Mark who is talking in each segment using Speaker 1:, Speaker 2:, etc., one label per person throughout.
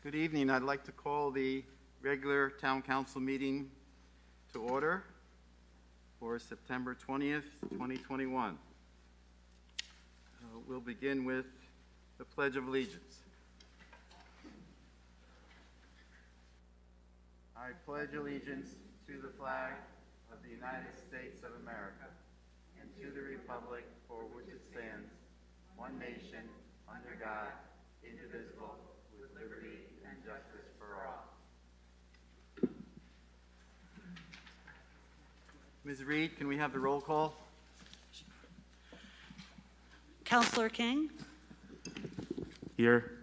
Speaker 1: Good evening. I'd like to call the regular Town Council meeting to order for September 20th, 2021. We'll begin with the Pledge of Allegiance. I pledge allegiance to the flag of the United States of America and to the republic for which it stands, one nation, under God, indivisible, with liberty and justice for all. Ms. Reed, can we have the roll call?
Speaker 2: Councilor King?
Speaker 3: Here.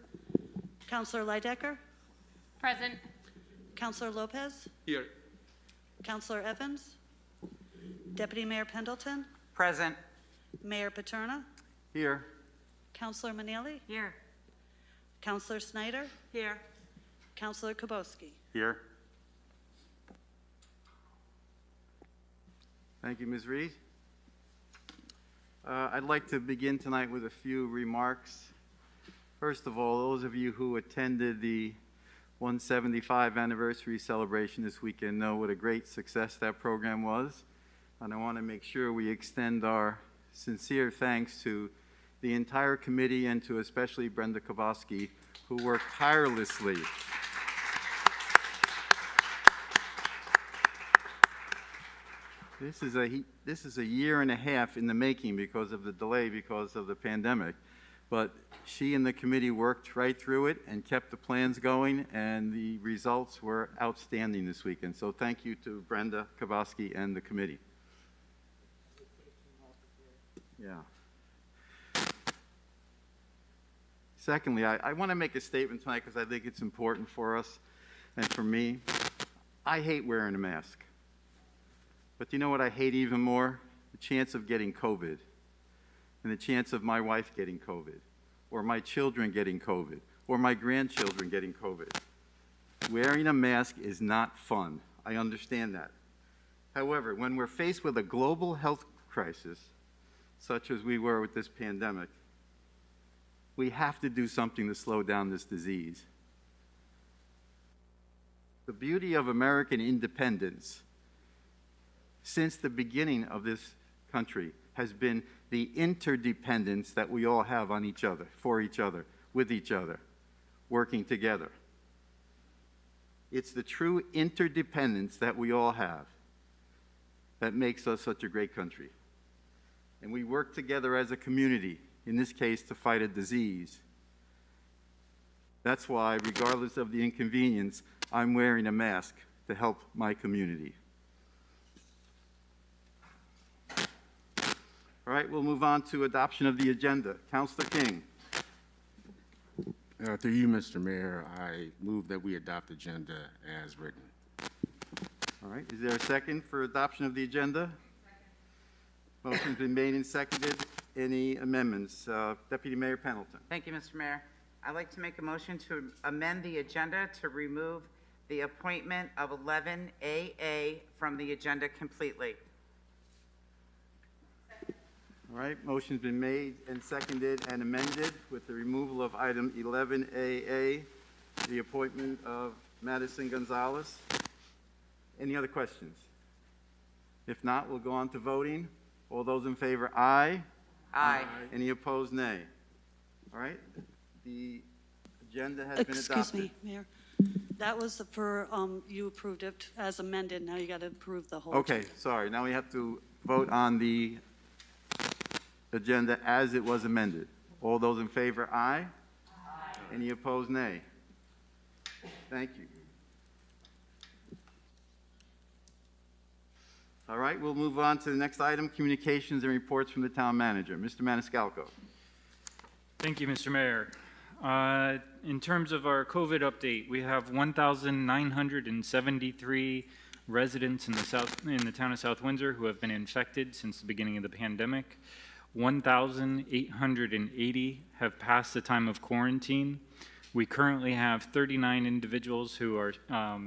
Speaker 2: Councilor Leidecker?
Speaker 4: Present.
Speaker 2: Councilor Lopez?
Speaker 3: Here.
Speaker 2: Councilor Evans? Deputy Mayor Pendleton?
Speaker 5: Present.
Speaker 2: Mayor Paterna?
Speaker 1: Here.
Speaker 2: Councilor Manali?
Speaker 4: Here.
Speaker 2: Councilor Snyder?
Speaker 4: Here.
Speaker 2: Councilor Kubowski?
Speaker 3: Here.
Speaker 1: Thank you, Ms. Reed. I'd like to begin tonight with a few remarks. First of all, those of you who attended the 175 anniversary celebration this weekend know what a great success that program was. And I want to make sure we extend our sincere thanks to the entire committee and to especially Brenda Kowalski, who worked tirelessly. This is a year and a half in the making because of the delay, because of the pandemic. But she and the committee worked right through it and kept the plans going, and the results were outstanding this weekend. So thank you to Brenda Kowalski and the committee. Yeah. Secondly, I want to make a statement tonight because I think it's important for us and for me. I hate wearing a mask. But you know what I hate even more? The chance of getting COVID, and the chance of my wife getting COVID, or my children getting COVID, or my grandchildren getting COVID. Wearing a mask is not fun. I understand that. However, when we're faced with a global health crisis, such as we were with this pandemic, we have to do something to slow down this disease. The beauty of American independence since the beginning of this country has been the interdependence that we all have on each other, for each other, with each other, working together. It's the true interdependence that we all have that makes us such a great country. And we work together as a community, in this case, to fight a disease. That's why, regardless of the inconvenience, I'm wearing a mask to help my community. All right, we'll move on to adoption of the agenda. Councilor King.
Speaker 3: Through you, Mr. Mayor, I move that we adopt the agenda as written.
Speaker 1: All right, is there a second for adoption of the agenda? Second. Motion's been made and seconded. Any amendments? Deputy Mayor Pendleton.
Speaker 5: Thank you, Mr. Mayor. I'd like to make a motion to amend the agenda to remove the appointment of 11AA from the agenda completely.
Speaker 1: All right, motion's been made and seconded and amended with the removal of item 11AA, the appointment of Madison Gonzalez. Any other questions? If not, we'll go on to voting. All those in favor, aye.
Speaker 5: Aye.
Speaker 1: Any opposed, nay. All right, the agenda has been adopted.
Speaker 2: Excuse me, Mayor. That was for, you approved it as amended. Now you got to approve the whole.
Speaker 1: Okay, sorry. Now we have to vote on the agenda as it was amended. All those in favor, aye. Aye. Any opposed, nay. Thank you. All right, we'll move on to the next item, communications and reports from the town manager. Mr. Maniscalco.
Speaker 6: Thank you, Mr. Mayor. In terms of our COVID update, we have 1,973 residents in the town of South Windsor who have been infected since the beginning of the pandemic. 1,880 have passed the time of quarantine. We currently have 39 individuals who are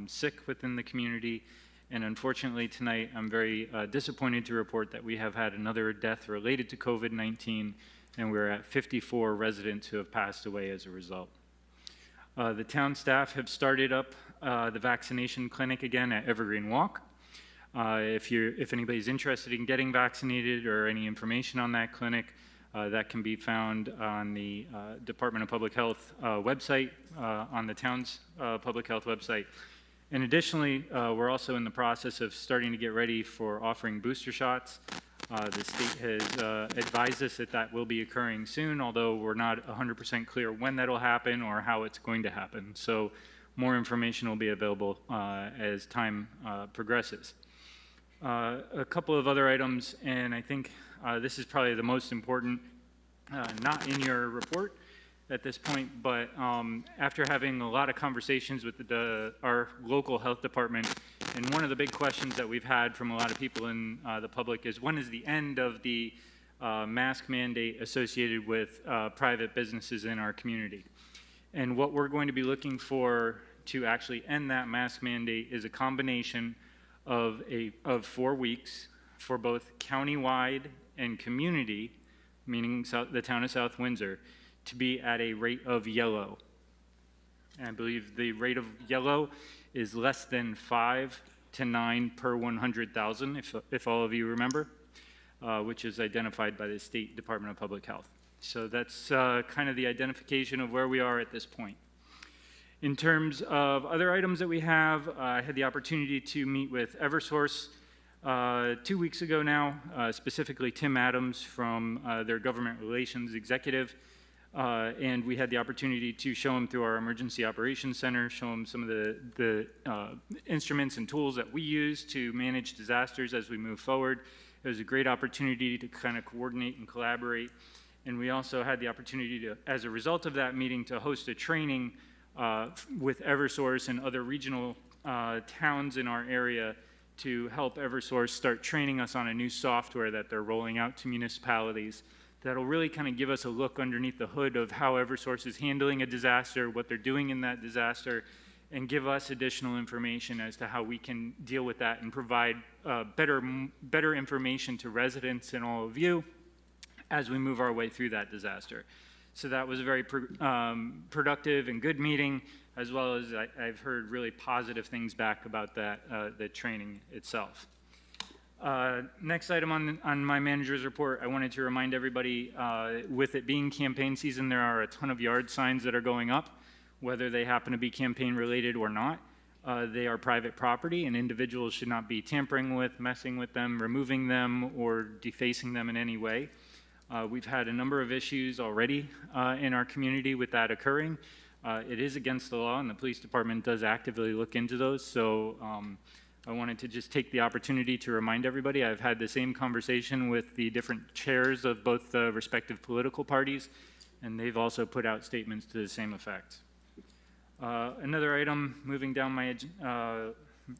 Speaker 6: sick within the community, and unfortunately tonight I'm very disappointed to report that we have had another death related to COVID-19, and we're at 54 residents who have passed away as a result. The town staff have started up the vaccination clinic again at Evergreen Walk. If anybody's interested in getting vaccinated or any information on that clinic, that can be found on the Department of Public Health website, on the town's public health website. And additionally, we're also in the process of starting to get ready for offering booster shots. The state has advised us that that will be occurring soon, although we're not 100% clear when that'll happen or how it's going to happen. So more information will be available as time progresses. A couple of other items, and I think this is probably the most important, not in your report at this point, but after having a lot of conversations with our local health department, and one of the big questions that we've had from a lot of people in the public is, when is the end of the mask mandate associated with private businesses in our community? And what we're going to be looking for to actually end that mask mandate is a combination of 4 weeks for both countywide and community, meaning the town of South Windsor, to be at a rate of yellow. And I believe the rate of yellow is less than 5 to 9 per 100,000, if all of you remember, which is identified by the State Department of Public Health. So that's kind of the identification of where we are at this point. In terms of other items that we have, I had the opportunity to meet with Eversource 2 weeks ago now, specifically Tim Adams from their government relations executive, and we had the opportunity to show him through our emergency operations center, show him some of the instruments and tools that we use to manage disasters as we move forward. It was a great opportunity to kind of coordinate and collaborate, and we also had the opportunity to, as a result of that meeting, to host a training with Eversource and other regional towns in our area to help Eversource start training us on a new software that they're rolling out to municipalities that'll really kind of give us a look underneath the hood of how Eversource is handling a disaster, what they're doing in that disaster, and give us additional information as to how we can deal with that and provide better information to residents and all of you as we move our way through that disaster. So that was a very productive and good meeting, as well as I've heard really positive things back about that, the training itself. Next item on my manager's report, I wanted to remind everybody, with it being campaign season, there are a ton of yard signs that are going up, whether they happen to be campaign related or not. They are private property, and individuals should not be tampering with, messing with them, removing them, or defacing them in any way. We've had a number of issues already in our community with that occurring. It is against the law, and the police department does actively look into those. So I wanted to just take the opportunity to remind everybody. I've had the same conversation with the different chairs of both the respective political parties, and they've also put out statements to the same effect. Another item moving down my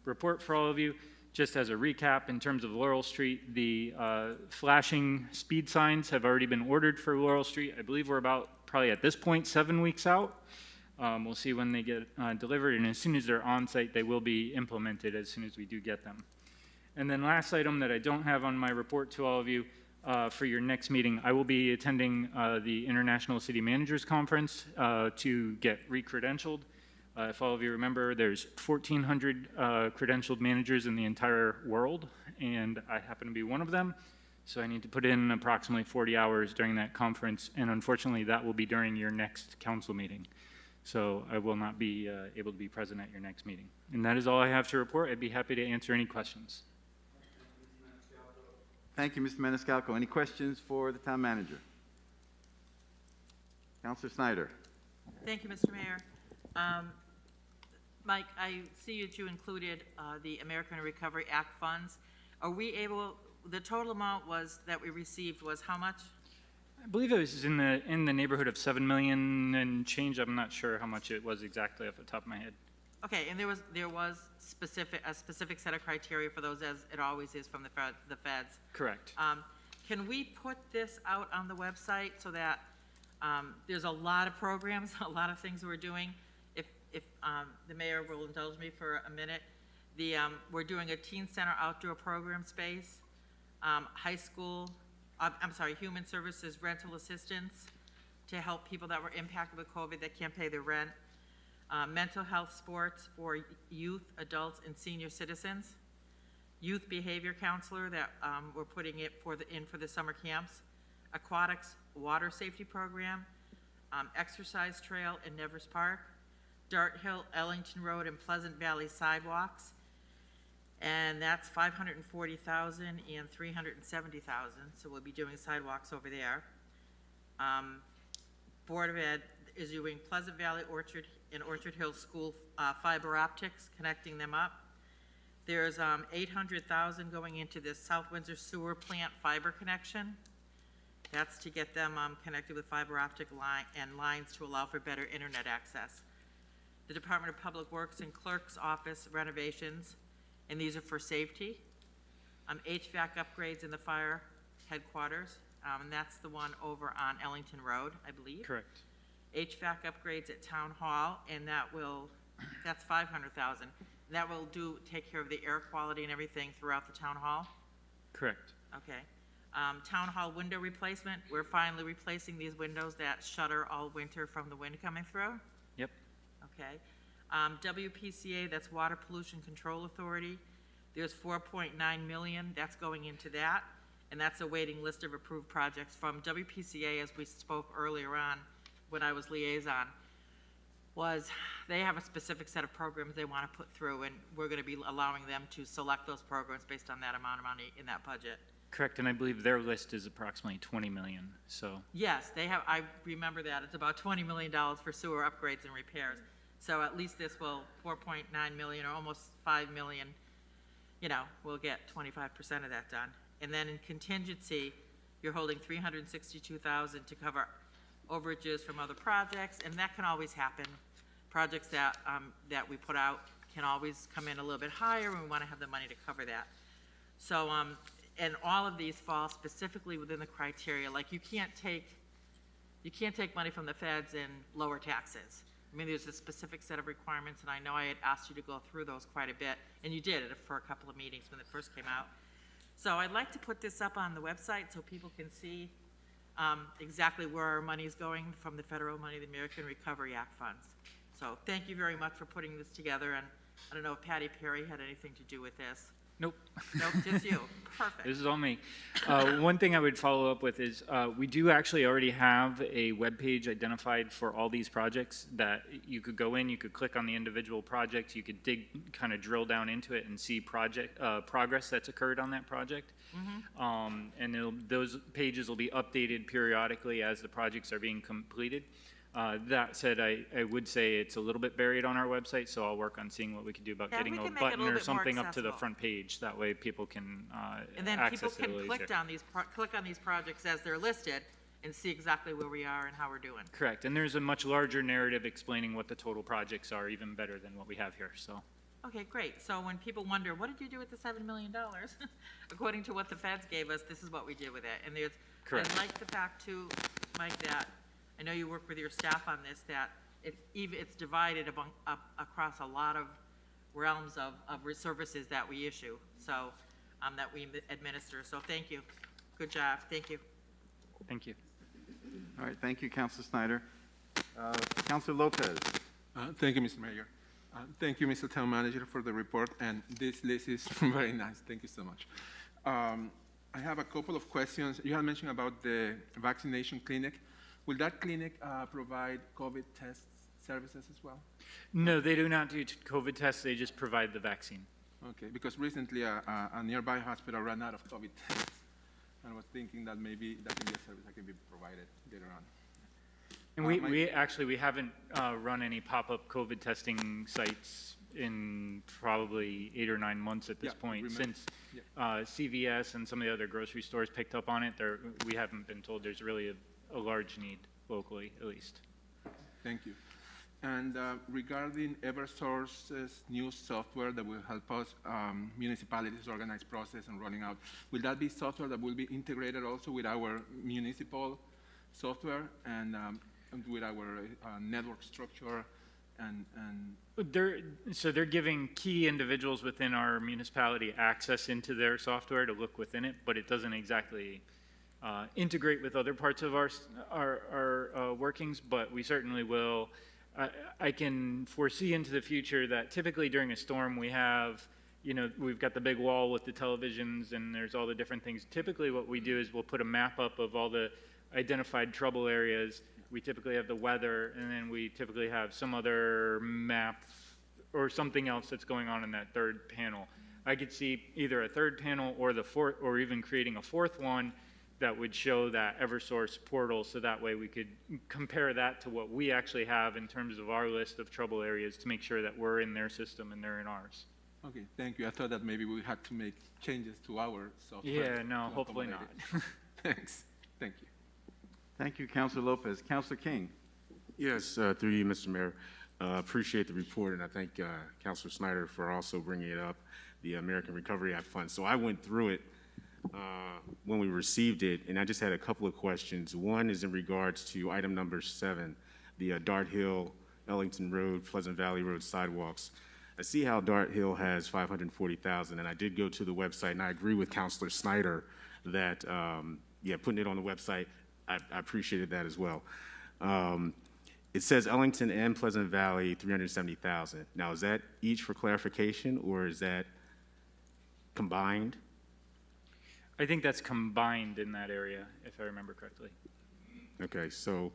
Speaker 6: report for all of you, just as a recap, in terms of Laurel Street, the flashing speed signs have already been ordered for Laurel Street. I believe we're about, probably at this point, 7 weeks out. We'll see when they get delivered, and as soon as they're on site, they will be implemented as soon as we do get them. And then last item that I don't have on my report to all of you, for your next meeting, I will be attending the International City Managers Conference to get re-credentialed. If all of you remember, there's 1,400 credentialed managers in the entire world, and I happen to be one of them. So I need to put in approximately 40 hours during that conference, and unfortunately that will be during your next council meeting. So I will not be able to be present at your next meeting. And that is all I have to report. I'd be happy to answer any questions.
Speaker 1: Thank you, Mr. Maniscalco. Any questions for the town manager? Councilor Snyder.
Speaker 4: Thank you, Mr. Mayor. Mike, I see that you included the American Recovery Act funds. Are we able, the total amount was that we received was how much?
Speaker 6: I believe it was in the neighborhood of 7 million and change. I'm not sure how much it was exactly off the top of my head.
Speaker 4: Okay, and there was a specific set of criteria for those, as it always is from the feds.
Speaker 6: Correct.
Speaker 4: Can we put this out on the website so that there's a lot of programs, a lot of things we're doing? If the mayor will indulge me for a minute, we're doing a teen center outdoor program space, high school, human services rental assistance to help people that were impacted with COVID that can't pay their rent. mental health sports for youth, adults, and senior citizens, youth behavior counselor that we're putting it in for the summer camps, aquatics water safety program, exercise trail in Nevers Park, Dart Hill, Ellington Road, and Pleasant Valley sidewalks, and that's $540,000 and $370,000. So we'll be doing sidewalks over there. Board of Ed is doing Pleasant Valley Orchard and Orchard Hill School fiber optics, connecting them up. There's $800,000 going into this South Windsor sewer plant fiber connection. That's to get them connected with fiber optic lines to allow for better internet access. The Department of Public Works and Clerk's Office renovations, and these are for safety. HVAC upgrades in the fire headquarters, and that's the one over on Ellington Road, I believe.
Speaker 6: Correct.
Speaker 4: HVAC upgrades at Town Hall, and that's $500,000. That will take care of the air quality and everything throughout the Town Hall?
Speaker 6: Correct.
Speaker 4: Okay. Town Hall window replacement, we're finally replacing these windows that shutter all winter from the wind coming through?
Speaker 6: Yep.
Speaker 4: Okay. WPCA, that's Water Pollution Control Authority. There's $4.9 million, that's going into that, and that's a waiting list of approved projects from WPCA, as we spoke earlier on when I was liaison, was they have a specific set of programs they want to put through, and we're going to be allowing them to select those programs based on that amount of money in that budget.
Speaker 6: Correct, and I believe their list is approximately 20 million, so.
Speaker 4: Yes, they have, I remember that. It's about $20 million for sewer upgrades and repairs. So at least this will, 4.9 million or almost 5 million, we'll get 25% of that done. And then in contingency, you're holding $362,000 to cover overages from other projects, and that can always happen. Projects that we put out can always come in a little bit higher, and we want to have the money to cover that. So, and all of these fall specifically within the criteria. Like you can't take money from the feds and lower taxes. I mean, there's a specific set of requirements, and I know I had asked you to go through those quite a bit, and you did it for a couple of meetings when it first came out. So I'd like to put this up on the website so people can see exactly where our money is going from the federal money, the American Recovery Act funds. So thank you very much for putting this together, and I don't know if Patty Perry had anything to do with this.
Speaker 6: Nope.
Speaker 4: Nope, just you. Perfect.
Speaker 6: This is all me. One thing I would follow up with is we do actually already have a web page identified for all these projects that you could go in, you could click on the individual project, you could kind of drill down into it and see progress that's occurred on that project. Mm-hmm. And those pages will be updated periodically as the projects are being completed. That said, I would say it's a little bit buried on our website, so I'll work on seeing what we can do about getting a button or something up to the front page. That way people can
Speaker 4: and then people
Speaker 6: access it a
Speaker 4: can
Speaker 6: little
Speaker 4: click
Speaker 6: easier.
Speaker 4: click on these projects as they're listed and see exactly where we are and how we're doing.
Speaker 6: Correct, and there's a much larger narrative explaining what the total projects are, even better than what we have here, so.
Speaker 4: Okay, great. So when people wonder, what did you do with the $7 million? According to what the feds gave us, this is what we did with it. And there's,
Speaker 6: Correct.
Speaker 4: I like the fact too, Mike, that I know you work with your staff on this, that it's divided across a lot of realms of services that we issue, so, that we administer. So thank you. Good job. Thank you.
Speaker 6: Thank you.
Speaker 1: All right, thank you, Councilor Snyder. Councilor Lopez.
Speaker 7: Thank you, Mr. Mayor. Thank you, Mr. Town Manager, for the report, and this list is very nice. Thank you so much. I have a couple of questions. You had mentioned about the vaccination clinic. Will that clinic provide COVID test services as well?
Speaker 6: No, they do not do COVID tests, they just provide the vaccine.
Speaker 7: Okay, because recently a nearby hospital ran out of COVID tests, and I was thinking that maybe that can be a service that can be provided later on.
Speaker 6: And we haven't run any pop-up COVID testing sites in probably 8 or 9 months at this point. Since CVS and some of the other grocery stores picked up on it, we haven't been told there's really a large need locally, at least.
Speaker 7: Thank you. And regarding Eversource's new software that will help us municipalities organize process and rolling out, will that be software that will be integrated also with our municipal software and with our network structure and
Speaker 6: they're giving key individuals within our municipality access into their software to look within it, but it doesn't exactly integrate with other parts of our workings, but we certainly will I can foresee into the future that typically during a storm we have, we've got the big wall with the televisions and there's all the different things. Typically what we do is we'll put a map up of all the identified trouble areas. We typically have the weather, and then we typically have some other map or something else that's going on in that third panel. I could see either a third panel or the fourth, or even creating a fourth one that would show that Eversource portal, so that way we could compare that to what we actually have in terms of our list of trouble areas to make sure that we're in their system and they're in ours.
Speaker 7: Okay, thank you. I thought that maybe we had to make changes to our software.
Speaker 6: Yeah, no,
Speaker 7: to
Speaker 6: hopefully
Speaker 7: accommodate
Speaker 6: not.
Speaker 7: it. Thanks. Thank you.
Speaker 1: Thank you, Councilor Lopez. Councilor King.
Speaker 3: Yes, through you, Mr. Mayor. Appreciate the report, and I thank Councilor Snyder for also bringing it up, the American Recovery Act Fund. So I went through it when we received it, and I just had a couple of questions. One is in regards to item number 7, the Dart Hill, Ellington Road, Pleasant Valley Road sidewalks. I see how Dart Hill has $540,000, and I did go to the website, and I agree with Councilor Snyder that, putting it on the website, I appreciated that as well. It says Ellington and Pleasant Valley, $370,000. Now, is that each for clarification, or is that combined?
Speaker 6: I think that's combined in that area, if I remember correctly.
Speaker 3: Okay, so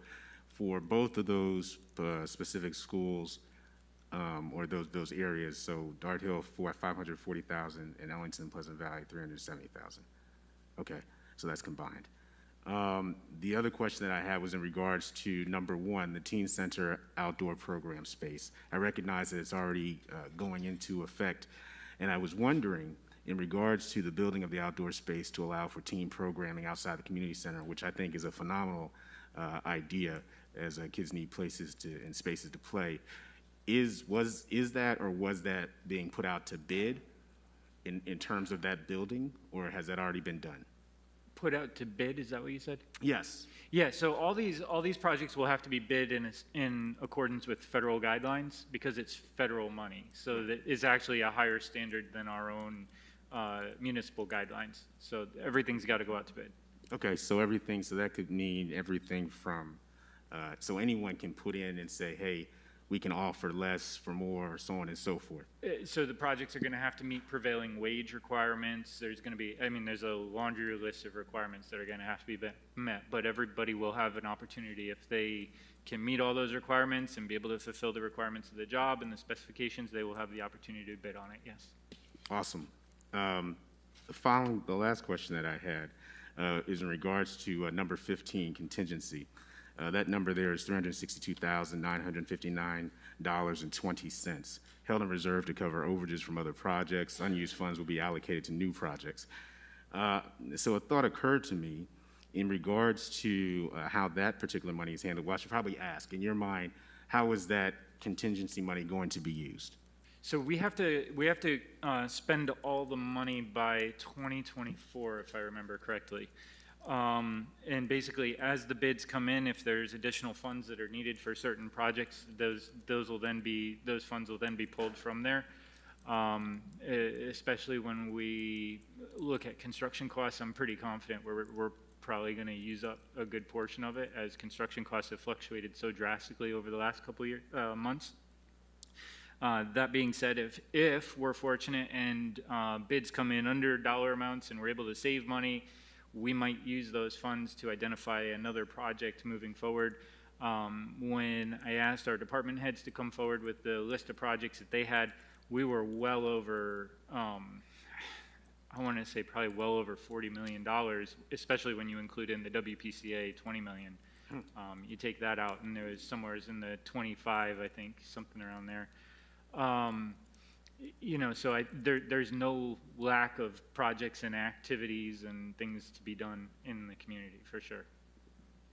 Speaker 3: for both of those specific schools, or those areas, so Dart Hill for $540,000 and Ellington and Pleasant Valley $370,000. Okay, so that's combined. The other question that I had was in regards to number 1, the Teen Center outdoor program space. I recognize that it's already going into effect, and I was wondering in regards to the building of the outdoor space to allow for teen programming outside the community center, which I think is a phenomenal idea, as kids need places and spaces to play. Was that being put out to bid in terms of that building, or has that already been done?
Speaker 6: Put out to bid, is that what you said?
Speaker 3: Yes.
Speaker 6: Yeah, so all these projects will have to be bid in accordance with federal guidelines because it's federal money. So that is actually a higher standard than our own municipal guidelines. So everything's got to go out to bid.
Speaker 3: Okay, so that could mean everything from, so anyone can put in and say, hey, we can offer less for more, so on and so forth.
Speaker 6: So the projects are going to have to meet prevailing wage requirements. There's going to be, there's a laundry list of requirements that are going to have to be met, but everybody will have an opportunity if they can meet all those requirements and be able to fulfill the requirements of the job and the specifications, they will have the opportunity to bid on it, yes.
Speaker 3: Awesome. The last question that I had is in regards to number 15, contingency. That number there is $362,959.20, held in reserve to cover overages from other projects. Unused funds will be allocated to new projects. So a thought occurred to me in regards to how that particular money is handled. Well, I should probably ask, in your mind, how is that contingency money going to be used?
Speaker 6: So we have to spend all the money by 2024, if I remember correctly. And basically, as the bids come in, if there's additional funds that are needed for certain projects, those funds will then be pulled from there. Especially when we look at construction costs, I'm pretty confident we're probably going to use up a good portion of it, as construction costs have fluctuated so drastically over the last couple of months. That being said, if we're fortunate and bids come in under dollar amounts and we're able to save money, we might use those funds to identify another project moving forward. When I asked our department heads to come forward with the list of projects that they had, we were well over, I want to say probably well over $40 million, especially when you include in the WPCA $20 million. You take that out and there was somewhere in the 25, I think, something around there. So there's no lack of projects and activities and things to be done in the community, for sure.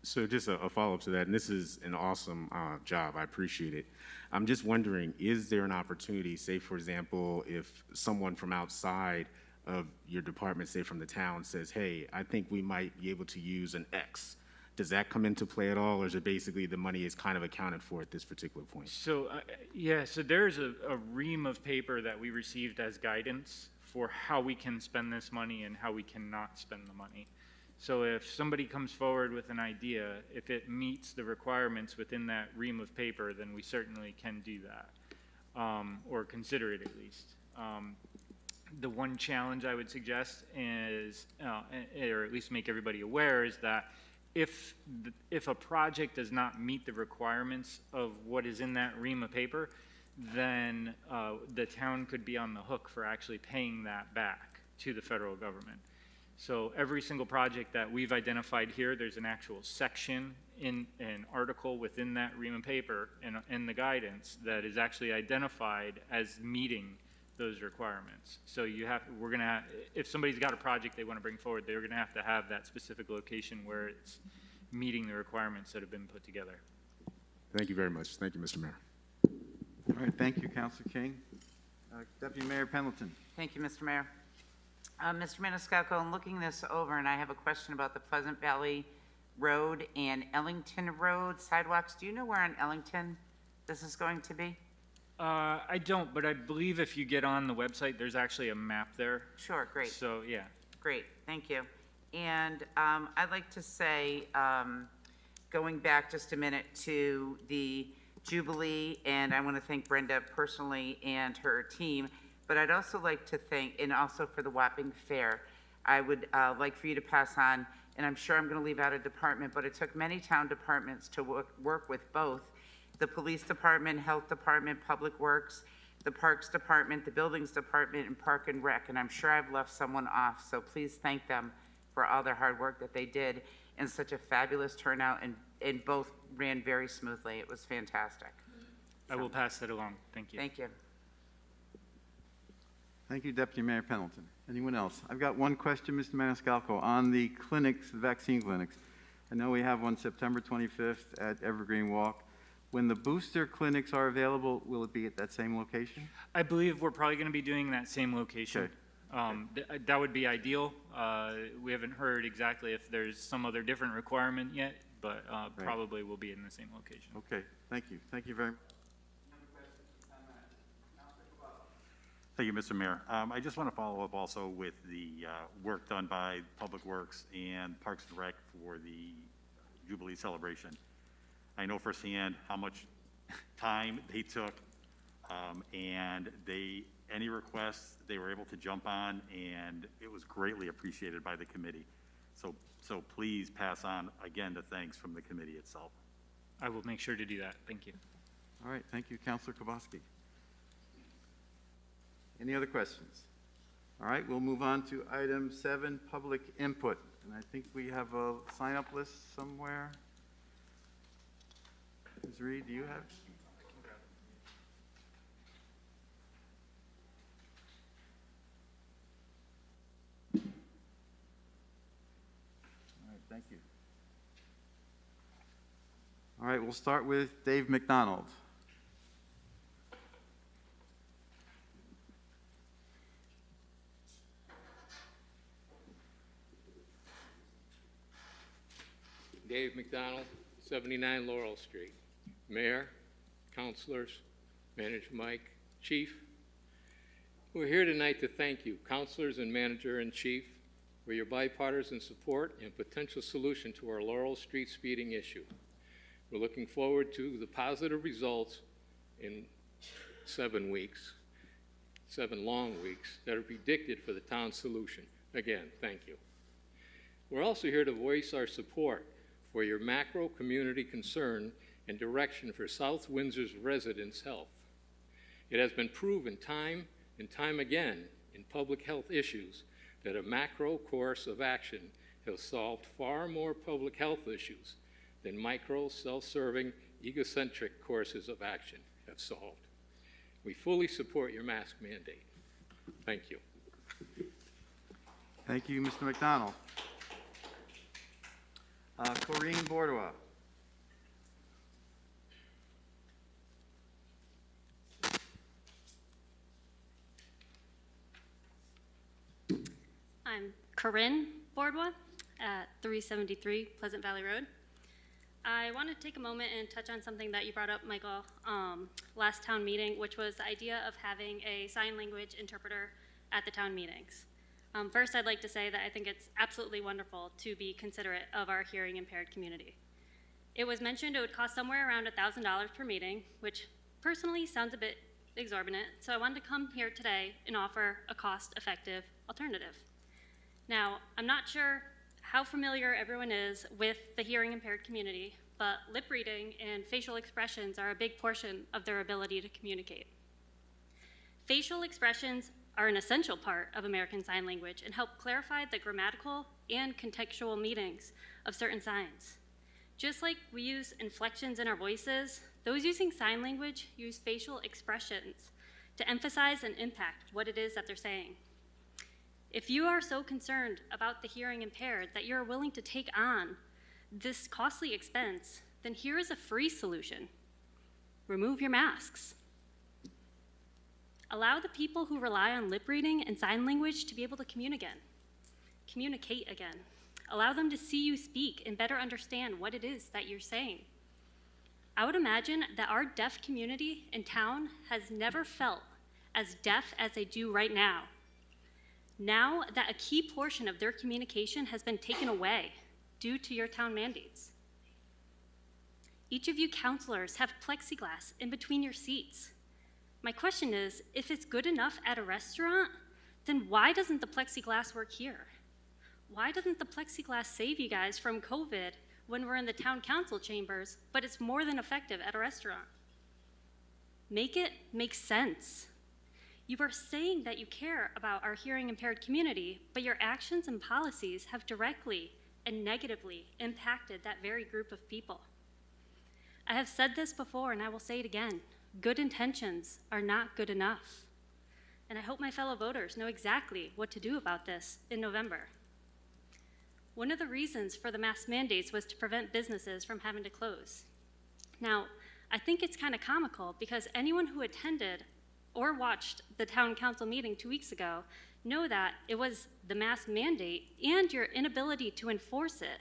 Speaker 3: So just a follow-up to that, and this is an awesome job. I appreciate it. I'm just wondering, is there an opportunity, say, for example, if someone from outside of your department, say from the town, says, hey, I think we might be able to use an X. Does that come into play at all, or is it basically the money is kind of accounted for at this particular point?
Speaker 6: So, so there's a ream of paper that we received as guidance for how we can spend this money and how we cannot spend the money. So if somebody comes forward with an idea, if it meets the requirements within that ream of paper, then we certainly can do that, or consider it at least. The one challenge I would suggest is, or at least make everybody aware, is that if a project does not meet the requirements of what is in that ream of paper, then the town could be on the hook for actually paying that back to the federal government. So every single project that we've identified here, there's an actual section in an article within that ream of paper and the guidance that is actually identified as meeting those requirements. So we're gonna, if somebody's got a project they want to bring forward, they're gonna have to have that specific location where it's meeting the requirements that have been put together.
Speaker 3: Thank you very much. Thank you, Mr. Mayor.
Speaker 1: All right, thank you, Councilor King. Deputy Mayor Pendleton.
Speaker 5: Thank you, Mr. Mayor. Mr. Maniscalco, I'm looking this over, and I have a question about the Pleasant Valley Road and Ellington Road sidewalks. Do you know where on Ellington this is going to be?
Speaker 6: I don't, but I believe if you get on the website, there's actually a map there.
Speaker 5: Sure, great.
Speaker 6: So, yeah.
Speaker 5: Great, thank you. And I'd like to say, going back just a minute to the Jubilee, and I want to thank Brenda personally and her team, but I'd also like to thank, and also for the Wapping Fair, I would like for you to pass on, and I'm sure I'm going to leave out a department, but it took many town departments to work with both the police department, health department, public works, the parks department, the buildings department, and park and rec, and I'm sure I've left someone off, so please thank them for all their hard work that they did and such a fabulous turnout, and both ran very smoothly. It was fantastic.
Speaker 6: I will pass that along. Thank you.
Speaker 5: Thank you.
Speaker 1: Thank you, Deputy Mayor Pendleton. Anyone else? I've got one question, Mr. Maniscalco, on the clinics, the vaccine clinics. I know we have one September 25th at Evergreen Walk. When the booster clinics are available, will it be at that same location?
Speaker 6: I believe we're probably going to be doing that same location.
Speaker 1: Okay.
Speaker 6: That would be ideal. We haven't heard exactly if there's some other different requirement yet, but probably will be in the same location.
Speaker 1: Okay, thank you. Thank you very much.
Speaker 8: Thank you, Mr. Mayor. I just want to follow up also with the work done by Public Works and Parks and Rec for the Jubilee celebration. I know firsthand how much time they took, and any requests they were able to jump on, and it was greatly appreciated by the committee. So please pass on, again, the thanks from the committee itself.
Speaker 6: I will make sure to do that. Thank you.
Speaker 1: All right, thank you, Councilor Kowalski. Any other questions? All right, we'll move on to item 7, public input. And I think we have a sign-up list somewhere. Ms. Reed, do you have? All right, thank you. All right, we'll start with Dave McDonald.
Speaker 9: Dave McDonald, 79 Laurel Street. Mayor, councilors, Manager Mike, Chief. We're here tonight to thank you, councilors and manager and chief, for your bipartisan support and potential solution to our Laurel Street speeding issue. We're looking forward to the positive results in 7 weeks, 7 long weeks that are predicted for the town's solution. Again, thank you. We're also here to voice our support for your macro community concern and direction for South Windsor's residents' health. It has been proven time and time again in public health issues that a macro course of action has solved far more public health issues than micro, self-serving, egocentric courses of action have solved. We fully support your mask mandate. Thank you.
Speaker 1: Thank you, Mr. McDonald. Corinne Bordeaux.
Speaker 10: I'm Corinne Bordeaux at 373 Pleasant Valley Road. I want to take a moment and touch on something that you brought up, Michael, last town meeting, which was the idea of having a sign language interpreter at the town meetings. First, I'd like to say that I think it's absolutely wonderful to be considerate of our hearing impaired community. It was mentioned it would cost somewhere around $1,000 per meeting, which personally sounds a bit exorbitant, so I wanted to come here today and offer a cost-effective alternative. Now, I'm not sure how familiar everyone is with the hearing impaired community, but lip reading and facial expressions are a big portion of their ability to communicate. Facial expressions are an essential part of American Sign Language and help clarify the grammatical and contextual meanings of certain signs. Just like we use inflections in our voices, those using sign language use facial expressions to emphasize and impact what it is that they're saying. If you are so concerned about the hearing impaired that you're willing to take on this costly expense, then here is a free solution. Remove your masks. Allow the people who rely on lip reading and sign language to be able to communicate again. Allow them to see you speak and better understand what it is that you're saying. I would imagine that our deaf community in town has never felt as deaf as they do right now. Now that a key portion of their communication has been taken away due to your town mandates. Each of you counselors have plexiglass in between your seats. My question is, if it's good enough at a restaurant, then why doesn't the plexiglass work here? Why doesn't the plexiglass save you guys from COVID when we're in the town council chambers, but it's more than effective at a restaurant? Make it make sense. You are saying that you care about our hearing impaired community, but your actions and policies have directly and negatively impacted that very group of people. I have said this before and I will say it again. Good intentions are not good enough. And I hope my fellow voters know exactly what to do about this in November. One of the reasons for the mask mandates was to prevent businesses from having to close. Now, I think it's kind of comical because anyone who attended or watched the town council meeting 2 weeks ago know that it was the mask mandate and your inability to enforce it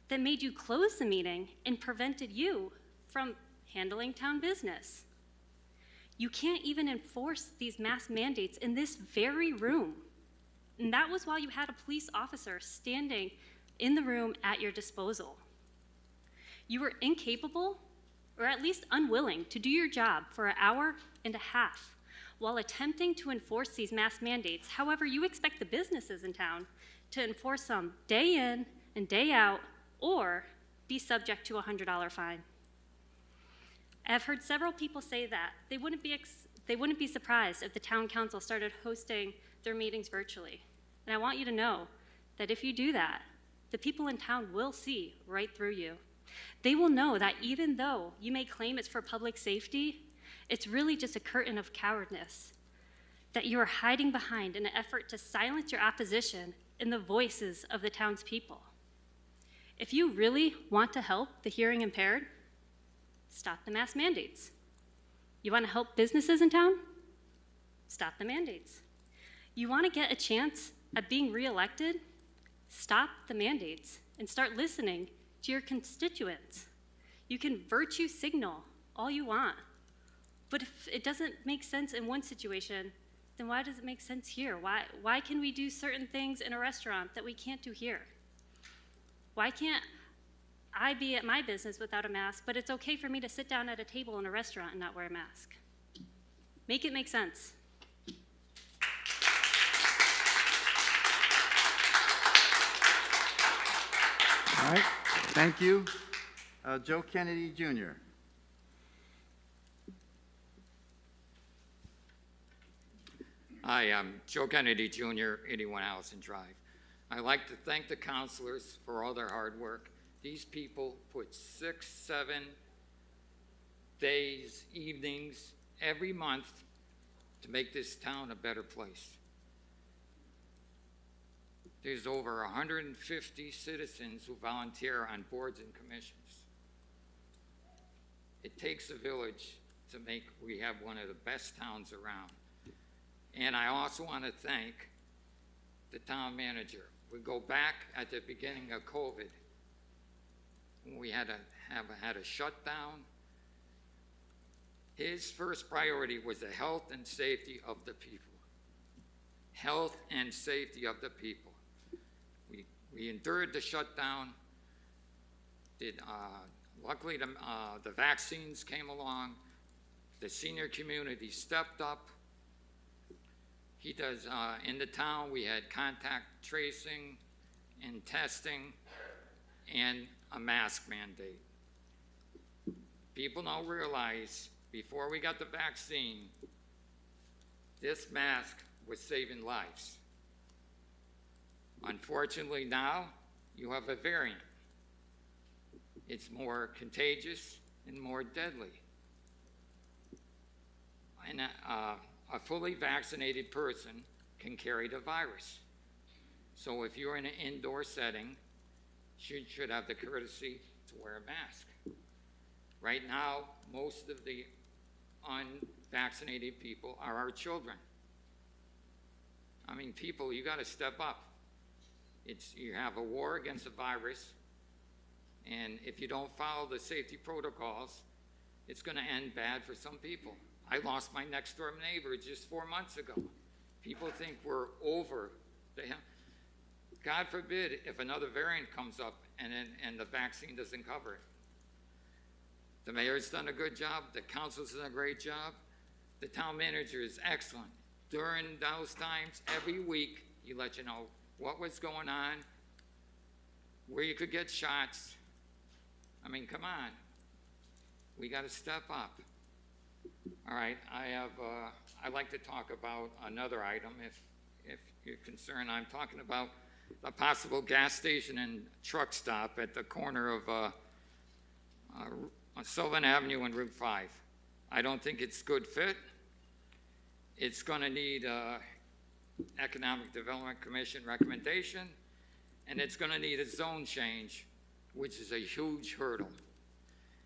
Speaker 10: that made you close the meeting and prevented you from handling town business. You can't even enforce these mask mandates in this very room. And that was while you had a police officer standing in the room at your disposal. You were incapable, or at least unwilling, to do your job for an hour and a half while attempting to enforce these mask mandates. However, you expect the businesses in town to enforce them day in and day out, or be subject to a $100 fine. I've heard several people say that they wouldn't be surprised if the town council started hosting their meetings virtually. And I want you to know that if you do that, the people in town will see right through you. They will know that even though you may claim it's for public safety, it's really just a curtain of cowardice that you are hiding behind in an effort to silence your opposition in the voices of the town's people. If you really want to help the hearing impaired, stop the mask mandates. You want to help businesses in town? Stop the mandates. You want to get a chance at being reelected? Stop the mandates and start listening to your constituents. You can virtue signal all you want, but if it doesn't make sense in one situation, then why does it make sense here? Why can we do certain things in a restaurant that we can't do here? Why can't I be at my business without a mask, but it's okay for me to sit down at a table in a restaurant and not wear a mask? Make it make sense.
Speaker 1: All right, thank you. Joe Kennedy Jr.
Speaker 11: Hi, I'm Joe Kennedy Jr., 81 Allison Drive. I'd like to thank the counselors for all their hard work. These people put 6, 7 days, evenings, every month to make this town a better place. There's over 150 citizens who volunteer on boards and commissions. It takes a village to make we have one of the best towns around. And I also want to thank the town manager. We go back at the beginning of COVID, when we had a shutdown. His first priority was the health and safety of the people. health and safety of the people. We endured the shutdown. Luckily, the vaccines came along. The senior community stepped up. In the town, we had contact tracing and testing and a mask mandate. People don't realize, before we got the vaccine, this mask was saving lives. Unfortunately, now you have a variant. It's more contagious and more deadly. And a fully vaccinated person can carry the virus. So if you're in an indoor setting, you should have the courtesy to wear a mask. Right now, most of the unvaccinated people are our children. I mean, people, you got to step up. You have a war against the virus, and if you don't follow the safety protocols, it's going to end bad for some people. I lost my next door neighbor just 4 months ago. People think we're over. God forbid if another variant comes up and the vaccine doesn't cover it. The mayor's done a good job. The council's done a great job. The town manager is excellent. During those times, every week, he let you know what was going on, where you could get shots. I mean, come on. We got to step up. All right, I'd like to talk about another item, if you're concerned. I'm talking about a possible gas station and truck stop at the corner of Sylvan Avenue and Route 5. I don't think it's a good fit. It's going to need Economic Development Commission recommendation, and it's going to need a zone change, which is a huge hurdle.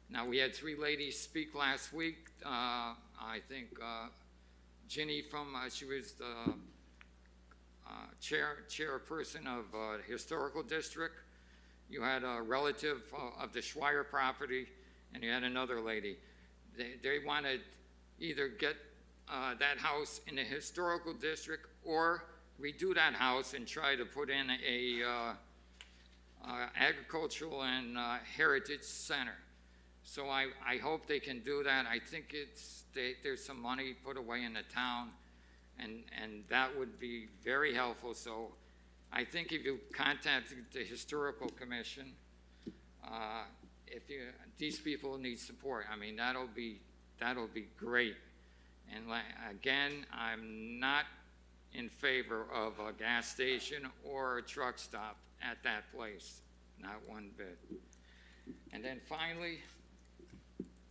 Speaker 11: Now, we had 3 ladies speak last week. I think Ginny she was the chairperson of the Historical District. You had a relative of the Schweier property, and you had another lady. They wanted either get that house in the Historical District or redo that house and try to put in a agricultural and heritage center. So I hope they can do that. I think there's some money put away in the town, and that would be very helpful. So I think if you contact the Historical Commission, these people need support. I mean, that'll be great. And again, I'm not in favor of a gas station or a truck stop at that place, not one bit. And then finally,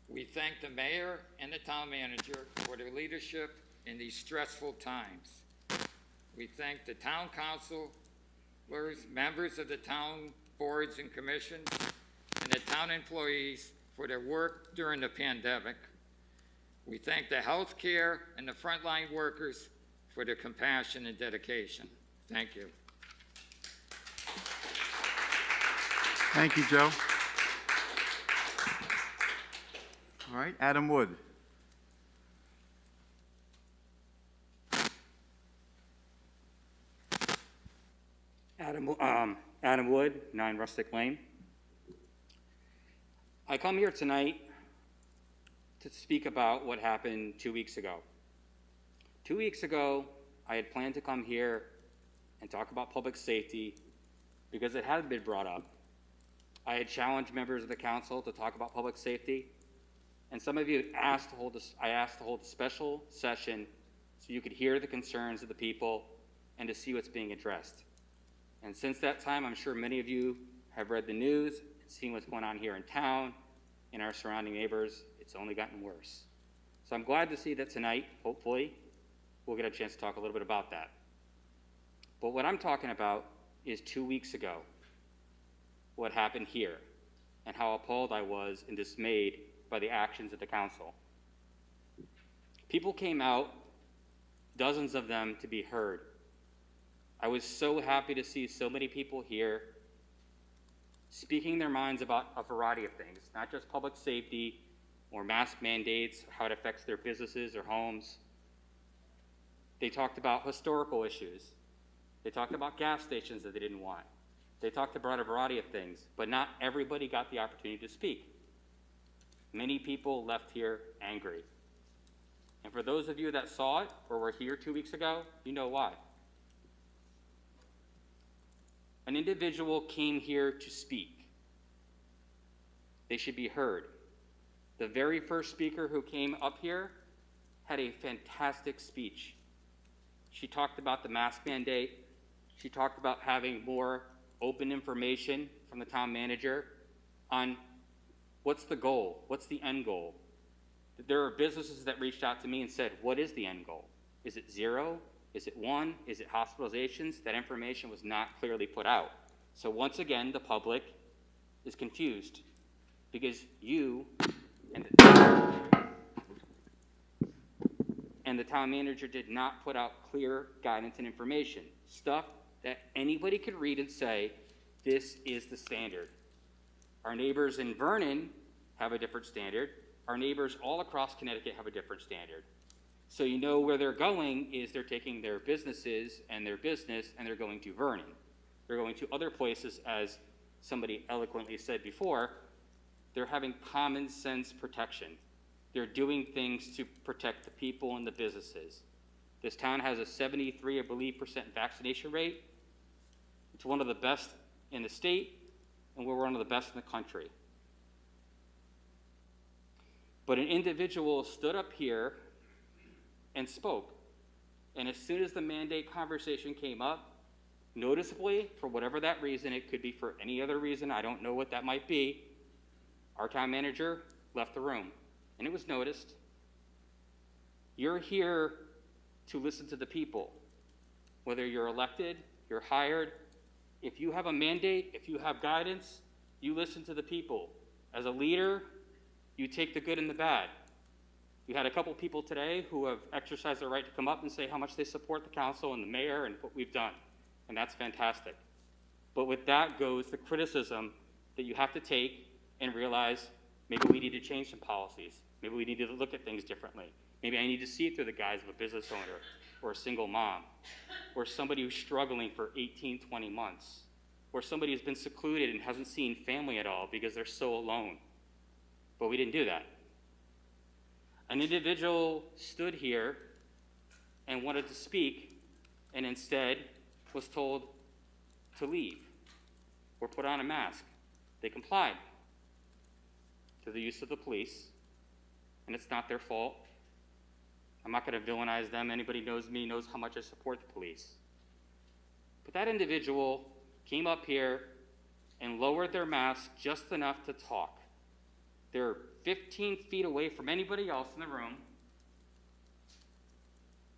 Speaker 11: we thank the mayor and the town manager for their leadership in these stressful times. We thank the town council, members of the town boards and commissions, and the town employees for their work during the pandemic. We thank the healthcare and the frontline workers for their compassion and dedication. Thank you.
Speaker 1: Thank you, Joe. All right, Adam Wood.
Speaker 12: Adam Wood, 9 Rustic Lane. I come here tonight to speak about what happened 2 weeks ago. 2 weeks ago, I had planned to come here and talk about public safety because it had been brought up. I had challenged members of the council to talk about public safety, and some of you asked to hold I asked to hold a special session so you could hear the concerns of the people and to see what's being addressed. And since that time, I'm sure many of you have read the news and seen what's going on here in town, in our surrounding neighbors. It's only gotten worse. So I'm glad to see that tonight, hopefully, we'll get a chance to talk a little bit about that. But what I'm talking about is 2 weeks ago, what happened here, and how appalled I was and dismayed by the actions of the council. People came out, dozens of them, to be heard. I was so happy to see so many people here speaking their minds about a variety of things, not just public safety or mask mandates, how it affects their businesses or homes. They talked about historical issues. They talked about gas stations that they didn't want. They talked about a variety of things, but not everybody got the opportunity to speak. Many people left here angry. And for those of you that saw it or were here 2 weeks ago, you know why. An individual came here to speak. They should be heard. The very first speaker who came up here had a fantastic speech. She talked about the mask mandate. She talked about having more open information from the town manager on what's the goal, what's the end goal. There are businesses that reached out to me and said, what is the end goal? Is it 0? Is it 1? Is it hospitalizations? That information was not clearly put out. So once again, the public is confused because you and the town manager did not put out clear guidance and information, stuff that anybody could read and say, this is the standard. Our neighbors in Vernon have a different standard. Our neighbors all across Connecticut have a different standard. So you know where they're going is they're taking their businesses and their business and they're going to Vernon. They're going to other places, as somebody eloquently said before, they're having common sense protection. They're doing things to protect the people and the businesses. This town has a 73, I believe, % vaccination rate. It's one of the best in the state, and we're one of the best in the country. But an individual stood up here and spoke. And as soon as the mandate conversation came up, noticeably, for whatever that reason, it could be for any other reason, I don't know what that might be, our town manager left the room. And it was noticed. You're here to listen to the people. Whether you're elected, you're hired, if you have a mandate, if you have guidance, you listen to the people. As a leader, you take the good and the bad. You had a couple people today who have exercised their right to come up and say how much they support the council and the mayor and what we've done, and that's fantastic. But with that goes the criticism that you have to take and realize maybe we need to change some policies. Maybe we need to look at things differently. Maybe I need to see it through the guise of a business owner or a single mom or somebody who's struggling for 18, 20 months or somebody who's been secluded and hasn't seen family at all because they're so alone. But we didn't do that. An individual stood here and wanted to speak and instead was told to leave or put on a mask. They complied to the use of the police, and it's not their fault. I'm not going to villainize them. Anybody knows me knows how much I support the police. But that individual came up here and lowered their mask just enough to talk. They're 15 feet away from anybody else in the room,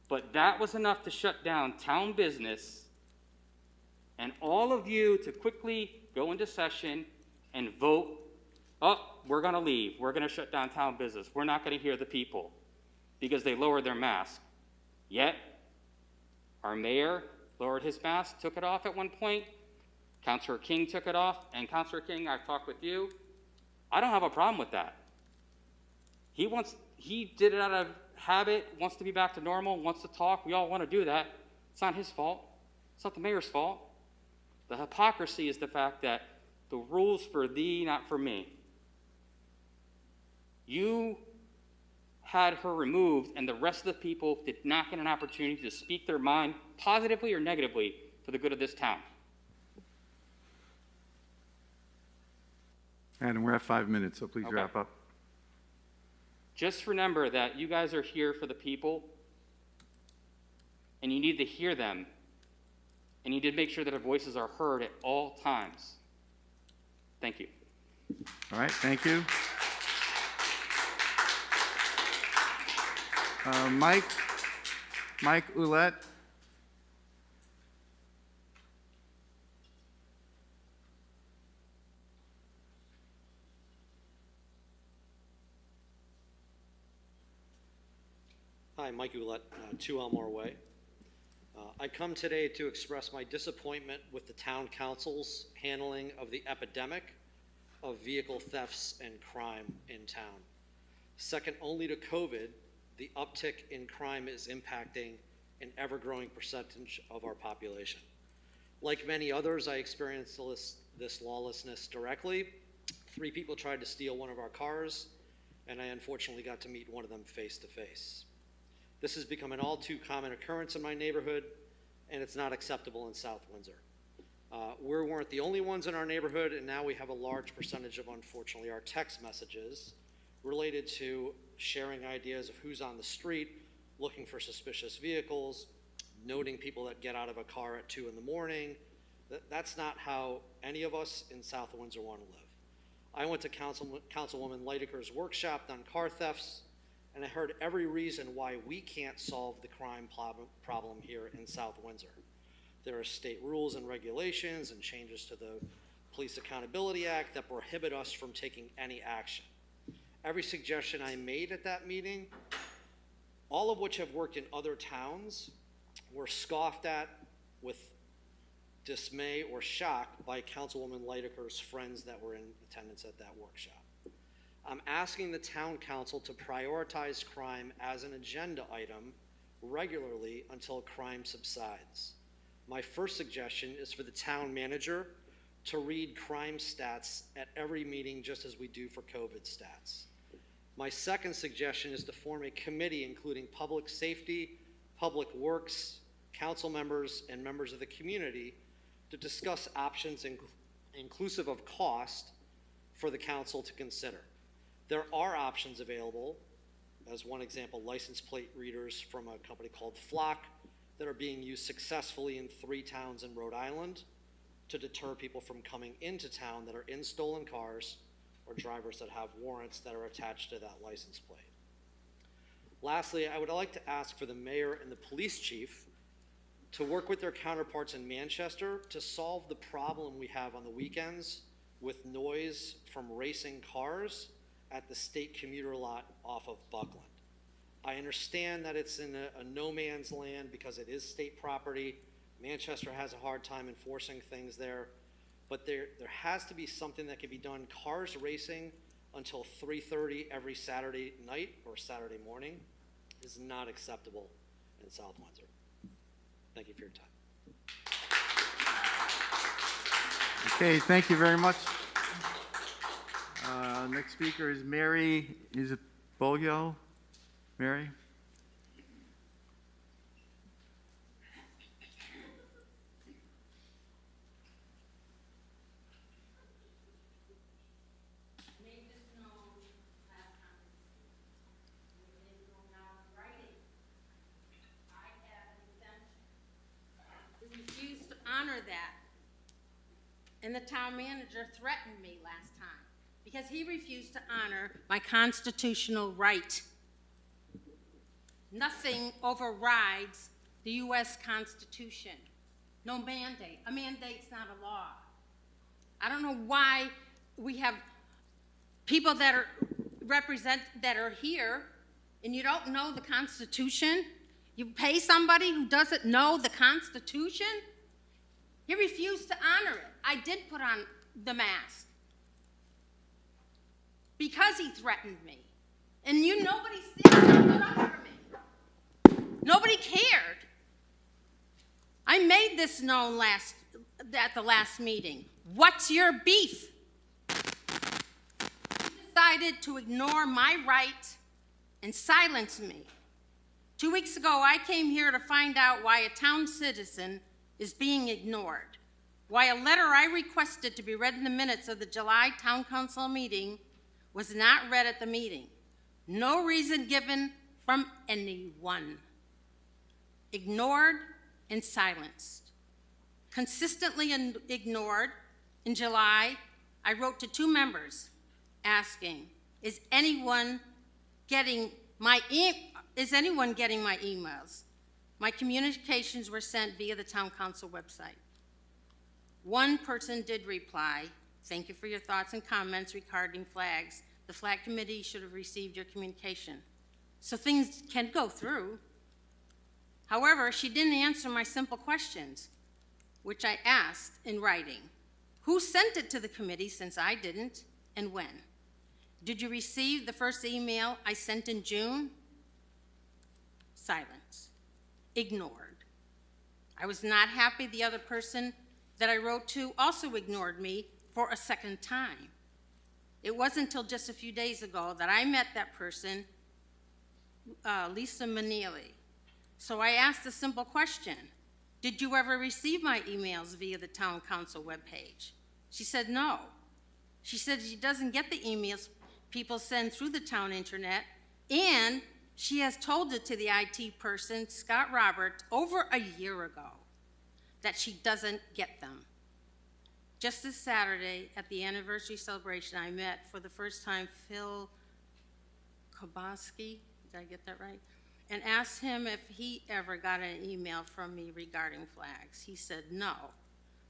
Speaker 12: but that was enough to shut down town business and all of you to quickly go into session and vote, oh, we're going to leave. We're going to shut down town business. We're not going to hear the people because they lowered their mask. Yet, our mayor lowered his mask, took it off at one point. Councilor King took it off. And Councilor King, I've talked with you. I don't have a problem with that. He did it out of habit, wants to be back to normal, wants to talk. We all want to do that. It's not his fault. It's not the mayor's fault. The hypocrisy is the fact that the rules for thee, not for me. You had her removed, and the rest of the people did not get an opportunity to speak their mind positively or negatively for the good of this town.
Speaker 1: And we're at 5 minutes, so please wrap up.
Speaker 12: Just remember that you guys are here for the people, and you need to hear them, and you need to make sure that our voices are heard at all times. Thank you.
Speaker 1: All right, thank you. Mike Ouellette.
Speaker 13: Hi, Mike Ouellette, 2 Elmore Way. I come today to express my disappointment with the town council's handling of the epidemic of vehicle thefts and crime in town. Second only to COVID, the uptick in crime is impacting an ever-growing percentage of our population. Like many others, I experienced this lawlessness directly. 3 people tried to steal one of our cars, and I unfortunately got to meet one of them face to face. This has become an all too common occurrence in my neighborhood, and it's not acceptable in South Windsor. We weren't the only ones in our neighborhood, and now we have a large percentage of, unfortunately, our text messages related to sharing ideas of who's on the street, looking for suspicious vehicles, noting people that get out of a car at 2 in the morning. That's not how any of us in South Windsor want to live. I went to Councilwoman Leideker's workshop on car thefts, and I heard every reason why we can't solve the crime problem here in South Windsor. There are state rules and regulations and changes to the Police Accountability Act that prohibit us from taking any action. Every suggestion I made at that meeting, all of which have worked in other towns, were scoffed at with dismay or shock by Councilwoman Leideker's friends that were in attendance at that workshop. I'm asking the town council to prioritize crime as an agenda item regularly until crime subsides. My first suggestion is for the town manager to read crime stats at every meeting, just as we do for COVID stats. My second suggestion is to form a committee including public safety, public works, council members, and members of the community to discuss options inclusive of cost for the council to consider. There are options available, as one example, license plate readers from a company called Hvac that are being used successfully in 3 towns in Rhode Island to deter people from coming into town that are in stolen cars or drivers that have warrants that are attached to that license plate. Lastly, I would like to ask for the mayor and the police chief to work with their counterparts in Manchester to solve the problem we have on the weekends with noise from racing cars at the state commuter lot off of Buckland. I understand that it's in a no man's land because it is state property. Manchester has a hard time enforcing things there, but there has to be something that can be done. Cars racing until 3:30 every Saturday night or Saturday morning is not acceptable in South Windsor. Thank you for your time.
Speaker 1: Okay, thank you very much. Next speaker is Mary, is it Boglio? Mary?
Speaker 14: Refused to honor that. And the town manager threatened me last time because he refused to honor my constitutional right. Nothing overrides the U.S. Constitution. No mandate. A mandate's not a law. I don't know why we have people that are here and you don't know the Constitution. You pay somebody who doesn't know the Constitution? He refused to honor it. I did put on the mask because he threatened me. And nobody stood up for me. Nobody cared. I made this known at the last meeting. What's your beef? You decided to ignore my right and silence me. 2 weeks ago, I came here to find out why a town citizen is being ignored, why a letter I requested to be read in the minutes of the July Town Council meeting was not read at the meeting. No reason given from anyone. Ignored and silenced. Consistently ignored, in July, I wrote to 2 members asking, is anyone getting my emails? My communications were sent via the town council website. One person did reply, thank you for your thoughts and comments regarding flags. The flag committee should have received your communication. So things can go through. However, she didn't answer my simple questions, which I asked in writing. Who sent it to the committee since I didn't, and when? Did you receive the first email I sent in June? Silence. ignored. I was not happy the other person that I wrote to also ignored me for a second time. It wasn't until just a few days ago that I met that person, Lisa Manili. So I asked a simple question. Did you ever receive my emails via the town council webpage? She said no. She said she doesn't get the emails people send through the town internet, and she has told it to the IT person, Scott Roberts, over a year ago, that she doesn't get them. Just this Saturday, at the anniversary celebration, I met for the first time Phil Koboski, did I get that right? And asked him if he ever got an email from me regarding flags. He said no.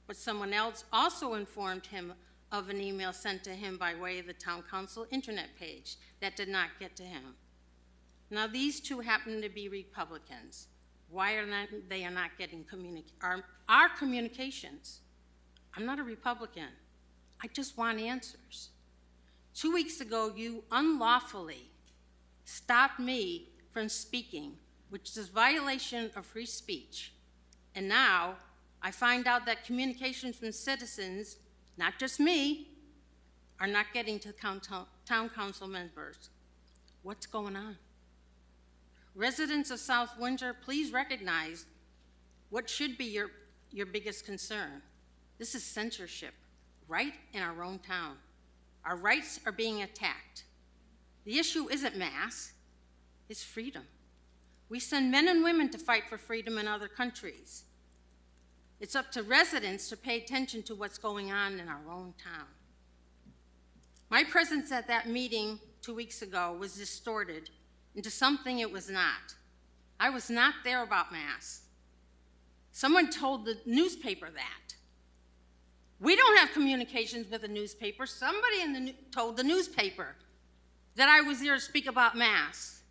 Speaker 14: But someone else also informed him of an email sent to him by way of the town council internet page that did not get to him. Now, these two happen to be Republicans. Why are they not getting our communications? I'm not a Republican. I just want answers. 2 weeks ago, you unlawfully stopped me from speaking, which is a violation of free speech. And now I find out that communications from citizens, not just me, are not getting to town council members. What's going on? Residents of South Windsor, please recognize what should be your biggest concern. This is censorship, right in our own town. Our rights are being attacked. The issue isn't mass, it's freedom. We send men and women to fight for freedom in other countries. It's up to residents to pay attention to what's going on in our own town. My presence at that meeting 2 weeks ago was distorted into something it was not. I was not there about masks. Someone told the newspaper that. We don't have communications with the newspaper. Somebody told the newspaper that I was there to speak about masks.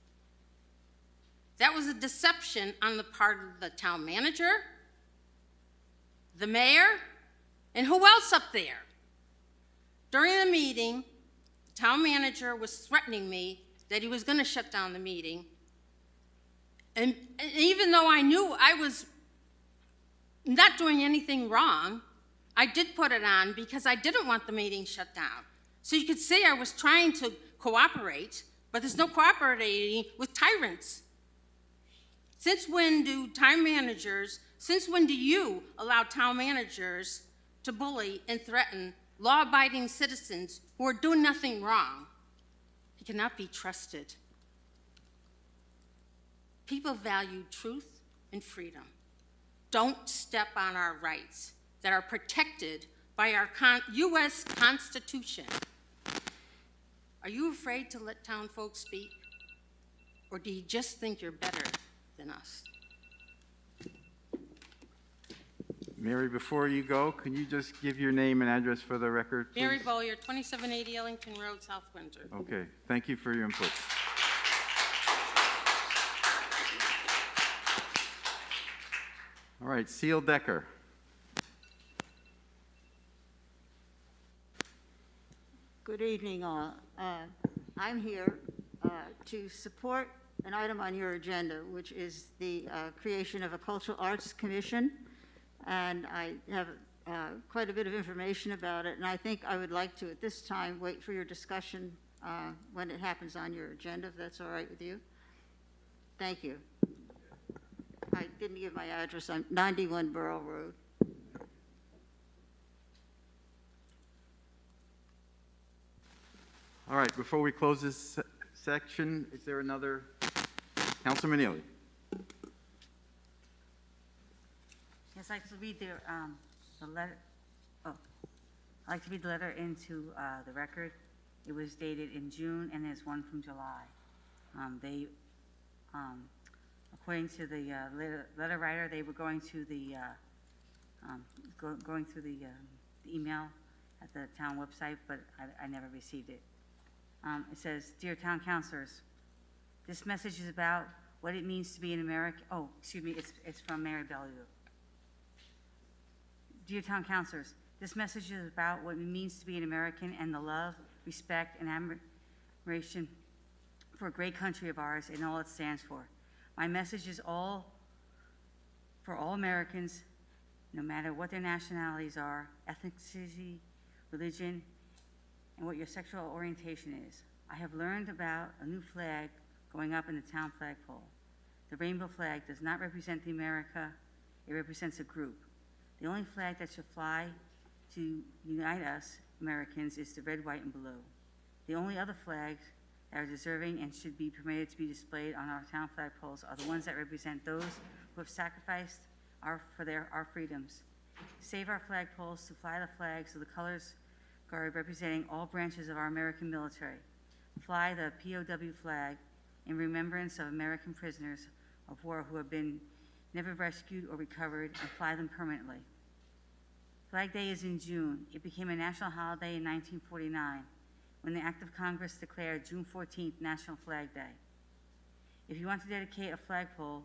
Speaker 14: That was a deception on the part of the town manager, the mayor, and who else up there? During the meeting, the town manager was threatening me that he was going to shut down the meeting. And even though I knew I was not doing anything wrong, I did put it on because I didn't want the meeting shut down. So you could say I was trying to cooperate, but there's no cooperating with tyrants. Since when do you allow town managers to bully and threaten law-abiding citizens who are doing nothing wrong? He cannot be trusted. People value truth and freedom. Don't step on our rights that are protected by our U.S. Constitution. Are you afraid to let town folks speak? Or do you just think you're better than us?
Speaker 1: Mary, before you go, can you just give your name and address for the record, please?
Speaker 14: Mary Bowyer, 2780 Ellington Road, South Windsor.
Speaker 1: Okay, thank you for your input. All right, Seal Decker.
Speaker 15: Good evening, all. I'm here to support an item on your agenda, which is the creation of a Cultural Arts Commission. And I have quite a bit of information about it, and I think I would like to, at this time, wait for your discussion when it happens on your agenda, if that's all right with you. Thank you. I didn't give my address. I'm 91 Burrell Road.
Speaker 1: All right, before we close this section, is there another? Councilor Manili.
Speaker 16: Yes, I'd like to read the letter. Oh, I'd like to read the letter into the record. It was dated in June, and there's one from July. According to the letter writer, they were going to the going through the email at the town website, but I never received it. It says, "Dear town councilors, this message is about what it means to be an American." Oh, excuse me, it's from Mary Bellevue. Dear town councilors, this message is about what it means to be an American and the love, respect, and admiration for a great country of ours and all it stands for. My message is all for all Americans, no matter what their nationalities are, ethnicity, religion, and what your sexual orientation is. I have learned about a new flag going up in the town flagpole. The rainbow flag does not represent the America, it represents a group. The only flag that should fly to unite us Americans is the red, white, and blue. The only other flags that are deserving and should be permitted to be displayed on our town flagpoles are the ones that represent those who have sacrificed our freedoms. Save our flagpoles to fly the flags of the colors guard representing all branches of our American military. Fly the POW flag in remembrance of American prisoners of war who have been never rescued or recovered, and fly them permanently. Flag Day is in June. It became a national holiday in 1949 when the Act of Congress declared June 14th National Flag Day. If you want to dedicate a flagpole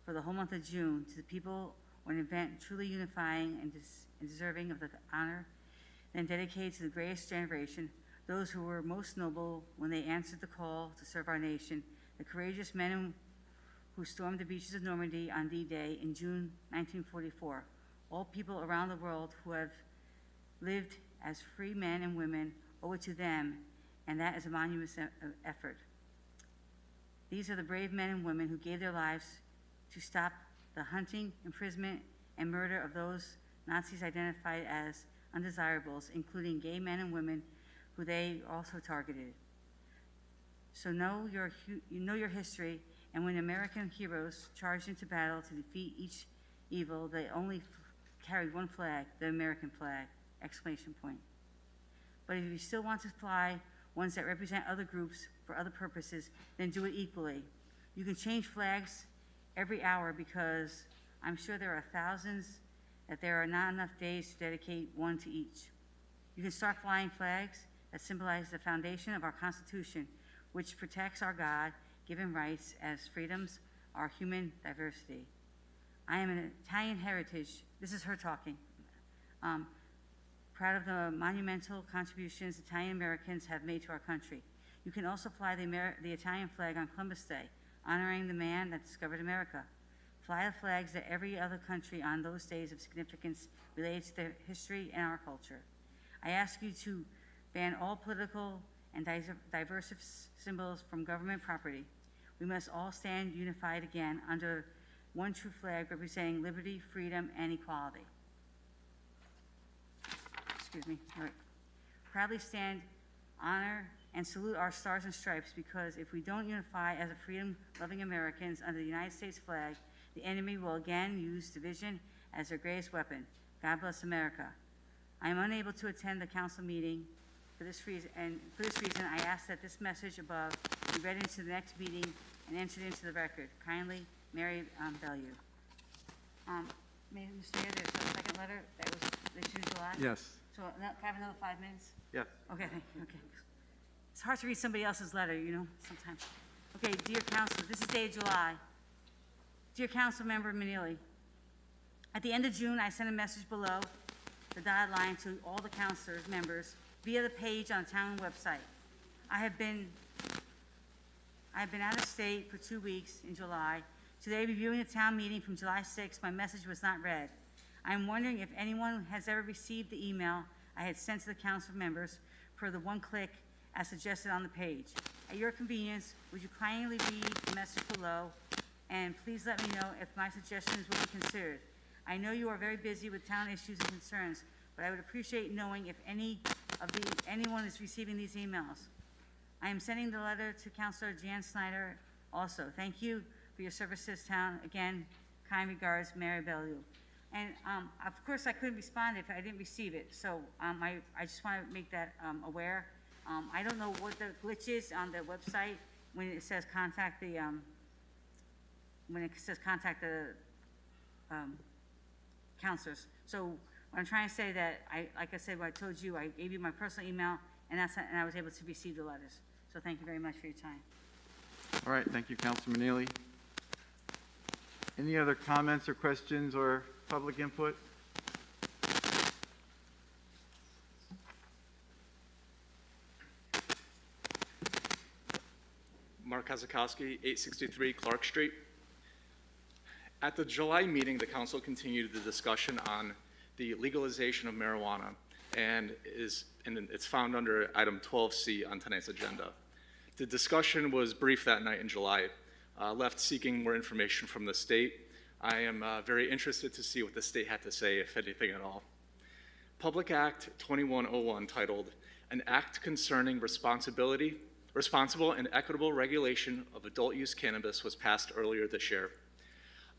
Speaker 16: for the whole month of June to the people or an event truly unifying and deserving of the honor, then dedicate to the greatest generation, those who were most noble when they answered the call to serve our nation, the courageous men who stormed the beaches of Normandy on D-Day in June 1944. All people around the world who have lived as free men and women owe it to them, and that is a monumental effort. These are the brave men and women who gave their lives to stop the hunting, imprisonment, and murder of those Nazis identified as undesirables, including gay men and women who they also targeted. So know your history, and when American heroes charged into battle to defeat each evil, they only carried one flag, the American flag, exclamation point. But if you still want to fly ones that represent other groups for other purposes, then do it equally. You can change flags every hour because I'm sure there are thousands that there are not enough days to dedicate one to each. You can start flying flags that symbolize the foundation of our Constitution, which protects our God-given rights as freedoms, our human diversity. I am an Italian heritage, this is her talking, proud of the monumental contributions Italian Americans have made to our country. You can also fly the Italian flag on Columbus Day, honoring the man that discovered America. Fly the flags that every other country on those days of significance related to their history and our culture. I ask you to ban all political and diverse symbols from government property. We must all stand unified again under one true flag representing liberty, freedom, and equality. Excuse me. All right. Proudly stand, honor, and salute our stars and stripes, because if we don't unify as a freedom-loving Americans under the United States flag, the enemy will again use division as their greatest weapon. God bless America. I am unable to attend the council meeting for this reason, I ask that this message above be read into the next meeting and entered into the record. Kindly, Mary Bellew. Mr. Mayor, there's a second letter that was issued in July?
Speaker 1: Yes.
Speaker 16: So can I have another 5 minutes?
Speaker 1: Yes.
Speaker 16: Okay, thank you. Okay. It's hard to read somebody else's letter, you know, sometimes. Okay, dear Councilor, this is dated July. Dear Council Member Manili, at the end of June, I sent a message below the dotted line to all the councilors, members, via the page on the town website. I have been out of state for 2 weeks in July. Today, reviewing the town meeting from July 6th, my message was not read. I'm wondering if anyone has ever received the email I had sent to the council members per the one click as suggested on the page. At your convenience, would you kindly read the message below, and please let me know if my suggestions will be considered. I know you are very busy with town issues and concerns, but I would appreciate knowing if anyone is receiving these emails. I am sending the letter to Councilor Jan Snyder also. Thank you for your service to this town. Again, kind regards, Mary Bellew. And of course, I couldn't respond if I didn't receive it, so I just want to make that aware. I don't know what the glitch is on the website when it says contact the counselors. So what I'm trying to say that like I said, what I told you, I gave you my personal email, and I was able to receive the letters. So thank you very much for your time.
Speaker 1: All right, thank you, Councilor Neely. Any other comments or questions or public input?
Speaker 17: Mark Kozakowski, 863 Clark Street. At the July meeting, the council continued the discussion on the legalization of marijuana, and it's found under item 12C on tonight's agenda. The discussion was brief that night in July, left seeking more information from the state. I am very interested to see what the state had to say, if anything at all. Public Act 2101, titled An Act Concerning Responsible and Equitable Regulation of Adult Use Cannabis, was passed earlier this year.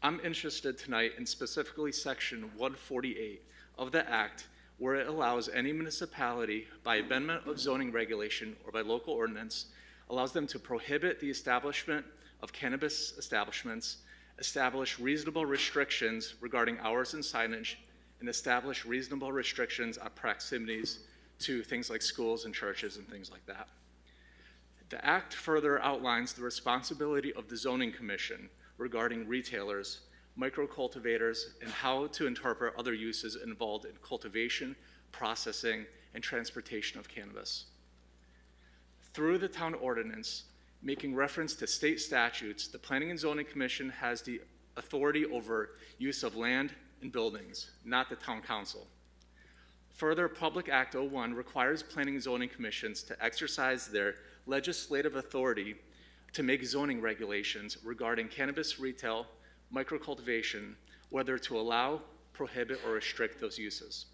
Speaker 17: I'm interested tonight in specifically section 148 of the Act, where it allows any municipality, by amendment of zoning regulation or by local ordinance, allows them to prohibit the establishment of cannabis establishments, establish reasonable restrictions regarding hours and signage, and establish reasonable restrictions on proximities to things like schools and churches and things like that. The Act further outlines the responsibility of the Zoning Commission regarding retailers, micro-cultivators, and how to interpret other uses involved in cultivation, processing, and transportation of cannabis. Through the town ordinance, making reference to state statutes, the Planning and Zoning Commission has the authority over use of land and buildings, not the town council. Further, Public Act 01 requires Planning and Zoning Commissions to exercise their legislative authority to make zoning regulations regarding cannabis retail, microcultivation, whether to allow, prohibit, or restrict those uses.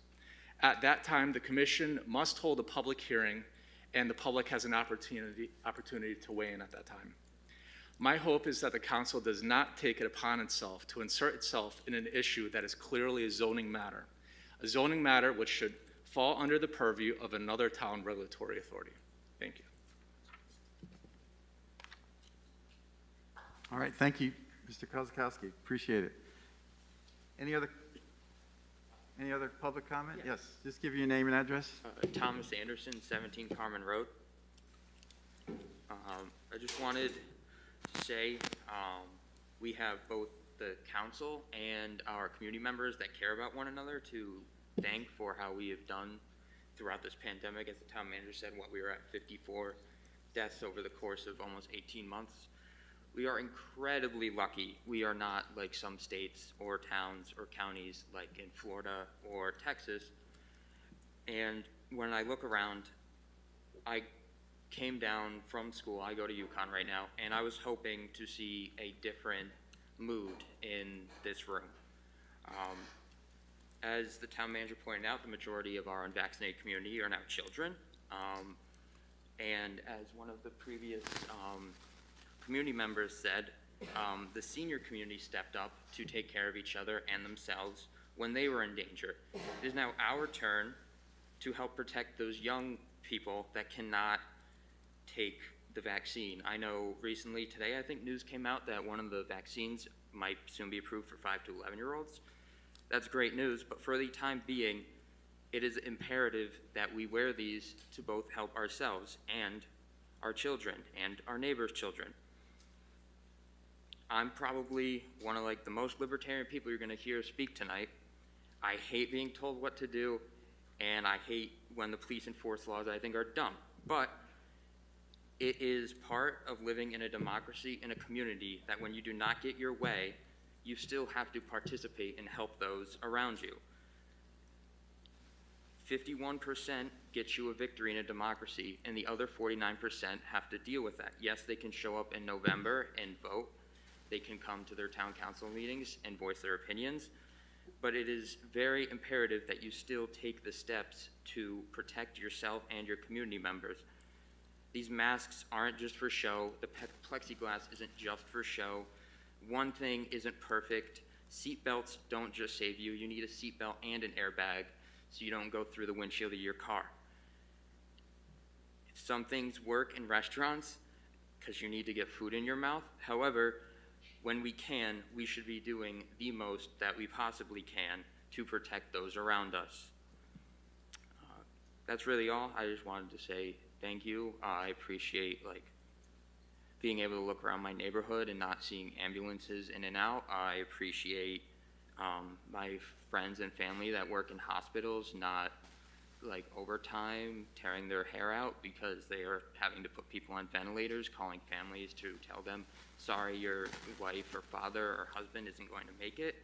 Speaker 17: At that time, the commission must hold a public hearing, and the public has an opportunity to weigh in at that time. My hope is that the council does not take it upon itself to insert itself in an issue that is clearly a zoning matter which should fall under the purview of another town regulatory authority. Thank you.
Speaker 1: All right, thank you, Mr. Kozakowski. Appreciate it. Any other public comment? Yes, just give your name and address.
Speaker 18: Thomas Anderson, 17 Carmen Road. I just wanted to say we have both the council and our community members that care about one another to thank for how we have done throughout this pandemic. As the town manager said, we were at 54 deaths over the course of almost 18 months. We are incredibly lucky. We are not like some states or towns or counties like in Florida or Texas. And when I look around, I came down from school. I go to UConn right now, and I was hoping to see a different mood in this room. As the town manager pointed out, the majority of our unvaccinated community are now children. And as one of the previous community members said, the senior community stepped up to take care of each other and themselves when they were in danger. It is now our turn to help protect those young people that cannot take the vaccine. I know recently today, I think news came out that one of the vaccines might soon be approved for 5 to 11-year-olds. That's great news, but for the time being, it is imperative that we wear these to both help ourselves and our children and our neighbors' children. I'm probably one of the most libertarian people you're gonna hear speak tonight. I hate being told what to do, and I hate when the police enforce laws I think are dumb. But it is part of living in a democracy in a community that when you do not get your way, you still have to participate and help those around you. 51% gets you a victory in a democracy, and the other 49% have to deal with that. Yes, they can show up in November and vote. They can come to their town council meetings and voice their opinions, but it is very imperative that you still take the steps to protect yourself and your community members. These masks aren't just for show. The plexiglass isn't just for show. One thing isn't perfect. Seatbelts don't just save you. You need a seatbelt and an airbag so you don't go through the windshield of your car. Some things work in restaurants because you need to get food in your mouth. However, when we can, we should be doing the most that we possibly can to protect those around us. That's really all. I just wanted to say thank you. I appreciate being able to look around my neighborhood and not seeing ambulances in and out. I appreciate my friends and family that work in hospitals not like overtime, tearing their hair out because they are having to put people on ventilators, calling families to tell them, sorry, your wife or father or husband isn't going to make it.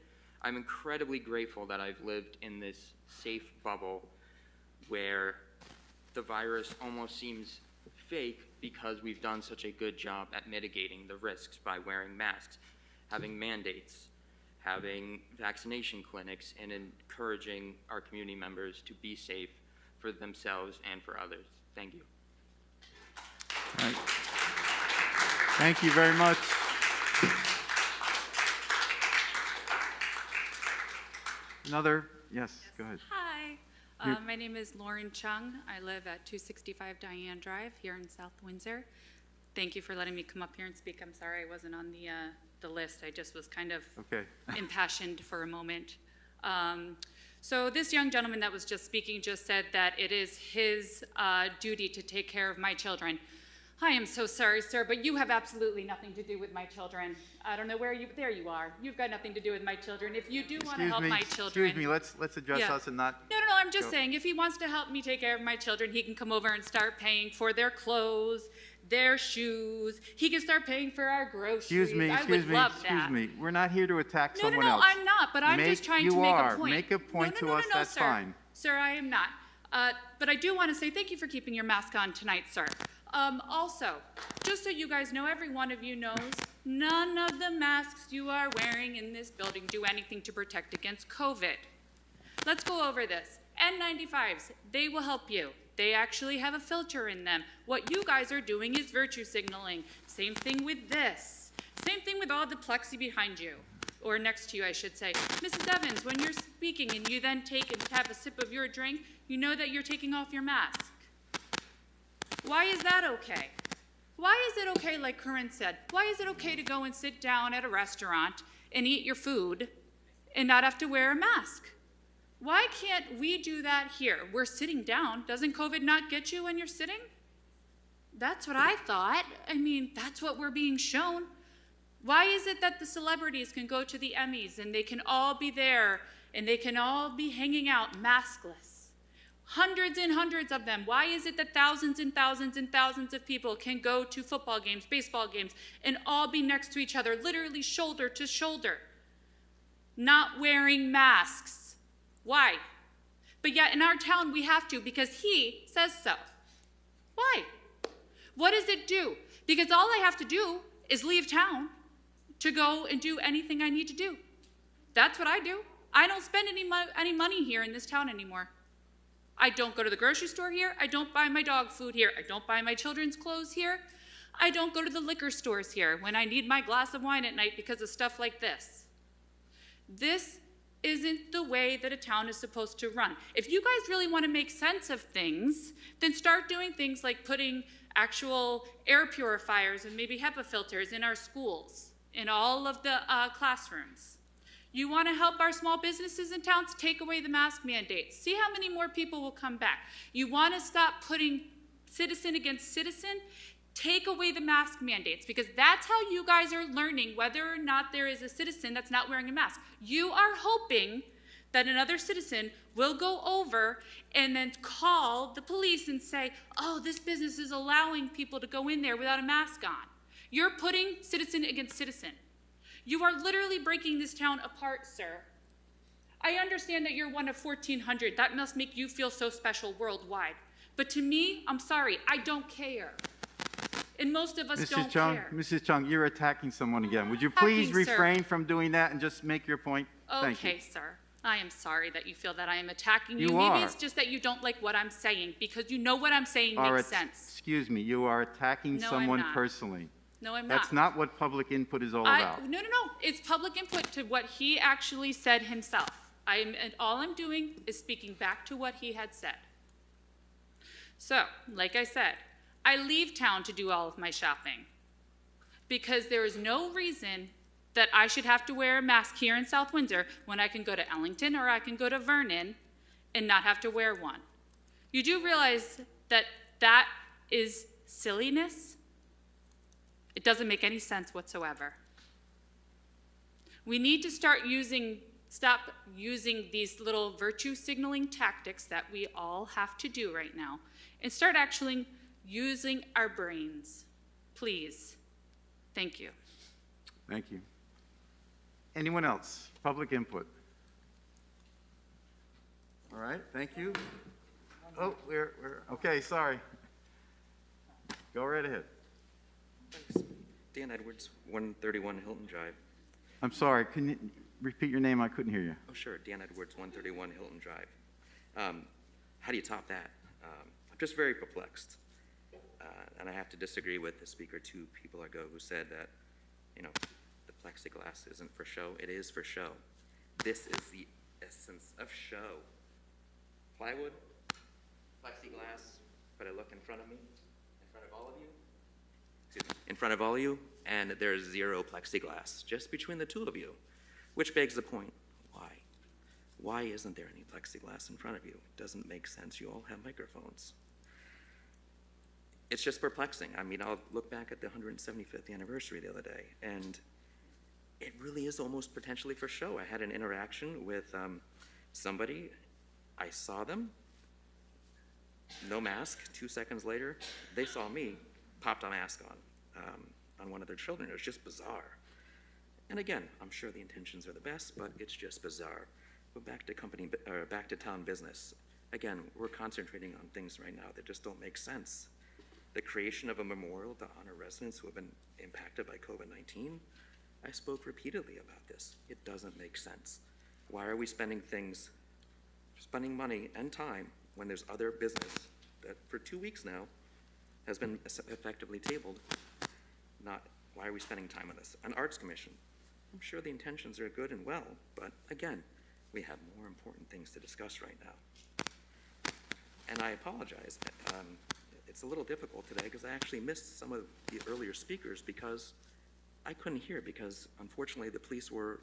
Speaker 18: I'm incredibly grateful that I've lived in this safe bubble where the virus almost seems fake because we've done such a good job at mitigating the risks by wearing masks, having mandates, having vaccination clinics, and encouraging our community members to be safe for themselves and for others. Thank you.
Speaker 1: All right. Thank you very much. Another, yes, go ahead.
Speaker 19: Hi, my name is Lauren Chung. I live at 265 Diane Drive here in South Windsor. Thank you for letting me come up here and speak. I'm sorry I wasn't on the list. I just was kind of impassioned for a moment. So this young gentleman that was just speaking just said that it is his duty to take care of my children. I am so sorry, sir, but you have absolutely nothing to do with my children. I don't know where you, there you are. You've got nothing to do with my children. If you do want to help my children.
Speaker 1: Excuse me, let's address us and not.
Speaker 19: No, I'm just saying, if he wants to help me take care of my children, he can come over and start paying for their clothes, their shoes. He can start paying for our groceries.
Speaker 1: Excuse me. We're not here to attack someone else.
Speaker 19: No, I'm not, but I'm just trying to make a point.
Speaker 1: Make a point to us, that's
Speaker 19: sir.
Speaker 1: fine.
Speaker 19: Sir, I am not. But I do want to say thank you for keeping your mask on tonight, sir. Also, just so you guys know, every one of you knows, none of the masks you are wearing in this building do anything to protect against COVID. Let's go over this. N95s, they will help you. They actually have a filter in them. What you guys are doing is virtue signaling. Same thing with this. Same thing with all the plexi behind you, or next to you, I should say. Mrs. Evans, when you're speaking and you then take and have a sip of your drink, you know that you're taking off your mask. Why is that okay? Why is it okay, like Corinne said, why is it okay to go and sit down at a restaurant and eat your food and not have to wear a mask? Why can't we do that here? We're sitting down. Doesn't COVID not get you when you're sitting? That's what I thought. I mean, that's what we're being shown. Why is it that the celebrities can go to the Emmys and they can all be there and they can all be hanging out maskless? Hundreds and hundreds of them. Why is it that thousands and thousands and thousands of people can go to football games, baseball games, and all be next to each other, literally shoulder to shoulder, not wearing masks? Why? But yet in our town we have to because he says so. Why? What does it do? Because all I have to do is leave town to go and do anything I need to do. That's what I do. I don't spend any money here in this town anymore. I don't go to the grocery store here. I don't buy my dog food here. I don't buy my children's clothes here. I don't go to the liquor stores here when I need my glass of wine at night because of stuff like this. This isn't the way that a town is supposed to run. If you guys really want to make sense of things, then start doing things like putting actual air purifiers and maybe HEPA filters in our schools, in all of the classrooms. You want to help our small businesses in towns? Take away the mask mandates. See how many more people will come back. You want to stop putting citizen against citizen? Take away the mask mandates, because that's how you guys are learning whether or not there is a citizen that's not wearing a mask. You are hoping that another citizen will go over and then call the police and say, oh, this business is allowing people to go in there without a mask on. You're putting citizen against citizen. You are literally breaking this town apart, sir. I understand that you're one of 1,400. That must make you feel so special worldwide. But to me, I'm sorry, I don't care. And most of us don't care.
Speaker 1: Mrs. Chung, you're attacking someone again. Would you please refrain from doing that and just make your point? Thank you.
Speaker 19: Okay, sir. I am sorry that you feel that I am attacking you.
Speaker 1: You
Speaker 19: Maybe
Speaker 1: are.
Speaker 19: it's just that you don't like what I'm saying, because you know what I'm saying
Speaker 1: All
Speaker 19: makes
Speaker 1: right,
Speaker 19: sense.
Speaker 1: Excuse me, you are attacking
Speaker 19: No, I'm
Speaker 1: someone
Speaker 19: not.
Speaker 1: personally.
Speaker 19: No, I'm not.
Speaker 1: That's not what public input is all about.
Speaker 19: No. It's public input to what he actually said himself. And all I'm doing is speaking back to what he had said. So, like I said, I leave town to do all of my shopping because there is no reason that I should have to wear a mask here in South Windsor when I can go to Ellington or I can go to Vernon and not have to wear one. You do realize that that is silliness? It doesn't make any sense whatsoever. We need to start using Stop using these little virtue signaling tactics that we all have to do right now and start actually using our brains. Please. Thank you.
Speaker 1: Thank you. Anyone else? Public input? All right, thank you. Oh, we're okay, sorry. Go right ahead.
Speaker 20: Thanks. Dan Edwards, 131 Hilton Drive.
Speaker 1: I'm sorry, can you repeat your name? I couldn't hear you.
Speaker 20: Oh, sure, Dan Edwards, 131 Hilton Drive. How do you top that? I'm just very perplexed. And I have to disagree with the speaker 2 people ago who said that, you know, the plexiglass isn't for show. It is for show. This is the essence of show. Plywood, plexiglass, but I look in front of me, in front of all of you, excuse me, in front of all of you, and there's 0 plexiglass, just between the 2 of you, which begs the point, why? Why isn't there any plexiglass in front of you? It doesn't make sense. You all have microphones. It's just perplexing. I mean, I'll look back at the 175th anniversary the other day, and it really is almost potentially for show. I had an interaction with somebody. I saw them, no mask. 2 seconds later, they saw me, popped a mask on one of their children. It was just bizarre. And again, I'm sure the intentions are the best, but it's just bizarre. But back to town business. Again, we're concentrating on things right now that just don't make sense. The creation of a memorial to honor residents who have been impacted by COVID-19. I spoke repeatedly about this. It doesn't make sense. Why are we spending money and time when there's other business that for 2 weeks now has been effectively tabled? Why are we spending time on this? An arts commission. I'm sure the intentions are good and well, but again, we have more important things to discuss right now. And I apologize. It's a little difficult today because I actually missed some of the earlier speakers because I couldn't hear because unfortunately the police were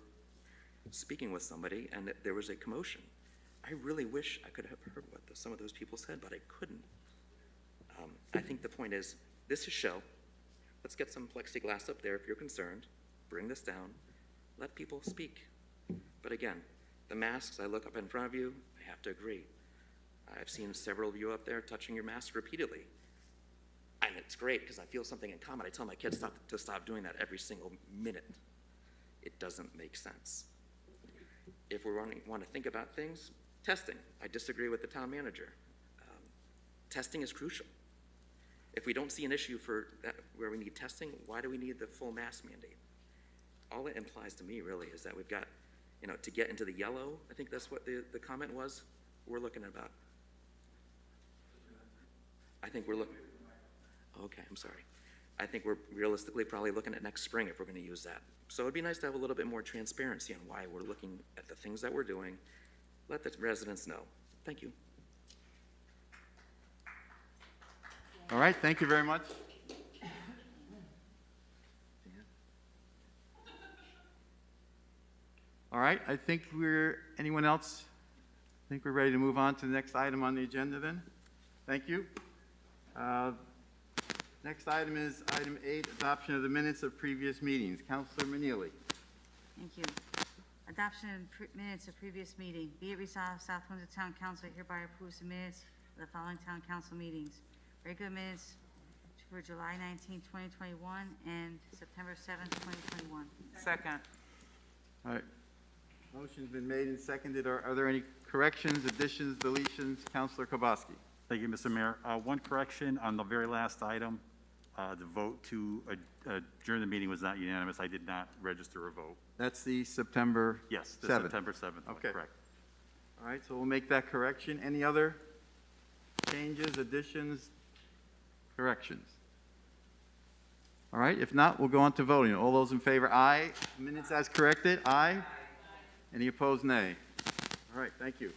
Speaker 20: speaking with somebody and there was a commotion. I really wish I could have heard what some of those people said, but I couldn't. I think the point is, this is show. Let's get some plexiglass up there if you're concerned. Bring this down. Let people speak. But again, the masks, I look up in front of you, I have to agree. I've seen several of you up there touching your mask repeatedly. And it's great because I feel something in common. I tell my kids to stop doing that every single minute. It doesn't make sense. If we want to think about things, testing. I disagree with the town manager. Testing is crucial. If we don't see an issue for that, where we need testing, why do we need the full mask mandate? All it implies to me really is that we've got, to get into the yellow, I think that's what the comment was, we're looking at about. I think we're looking, okay, I'm sorry. I think we're realistically probably looking at next spring if we're going to use that. So it'd be nice to have a little bit more transparency on why we're looking at the things that we're doing. Let the residents know. Thank you.
Speaker 1: All right, thank you very much. All right, I think anyone else? I think we're ready to move on to the next item on the agenda then. Thank you. Next item is item 8, adoption of the minutes of previous meetings. Councilor Maneely.
Speaker 16: Thank you. Adoption of minutes of previous meeting. Be it resolved, South Windsor Town Council hereby approves the minutes of the following town council meetings. Regular minutes for July 19, 2021 and September 7, 2021.
Speaker 5: Second.
Speaker 1: All right. Motion's been made and seconded. Are there any corrections, additions, deletions? Councilor Kowalski.
Speaker 8: Thank you, Mr. Mayor. One correction on the very last item. The vote to adjourn the meeting was not unanimous. I did not register a vote.
Speaker 1: That's the September 7th.
Speaker 8: Yes, the September 7th one,
Speaker 1: okay.
Speaker 8: Correct.
Speaker 1: All right, so we'll make that correction. Any other changes, additions, corrections? All right, if not, we'll go on to voting. All those in favor, aye. Minutes as corrected, aye. Any opposed, nay. All right, thank you.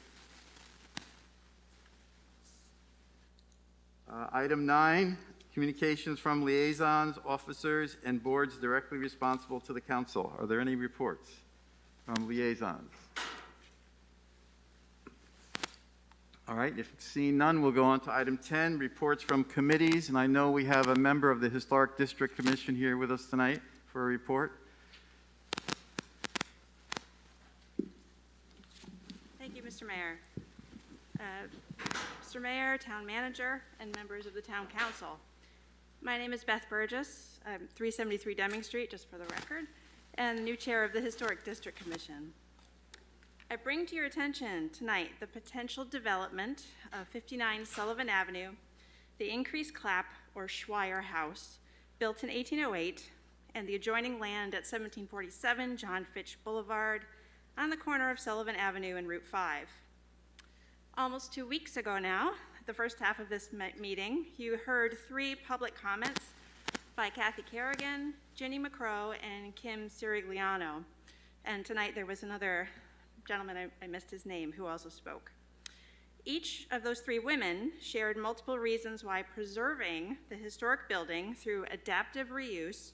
Speaker 1: Item 9, communications from liaisons, officers, and boards directly responsible to the council. Are there any reports from liaisons? All right, if seeing none, we'll go on to item 10, reports from committees. And I know we have a member of the Historic District Commission here with us tonight for a report.
Speaker 21: Mr. Mayor. Mr. Mayor, Town Manager, and members of the Town Council. My name is Beth Burgess. I'm 373 Deming Street, just for the record, and the new chair of the Historic District Commission. I bring to your attention tonight the potential development of 59 Sullivan Avenue, the increased clap or Schweier House, built in 1808, and the adjoining land at 1747 John Fitch Boulevard on the corner of Sullivan Avenue and Route 5. Almost 2 weeks ago now, the first half of this meeting, you heard 3 public comments by Kathy Kerrigan, Ginny McCrow, and Kim Sirigliano. And tonight there was another gentleman, I missed his name, who also spoke. Each of those 3 women shared multiple reasons why preserving the historic building through adaptive reuse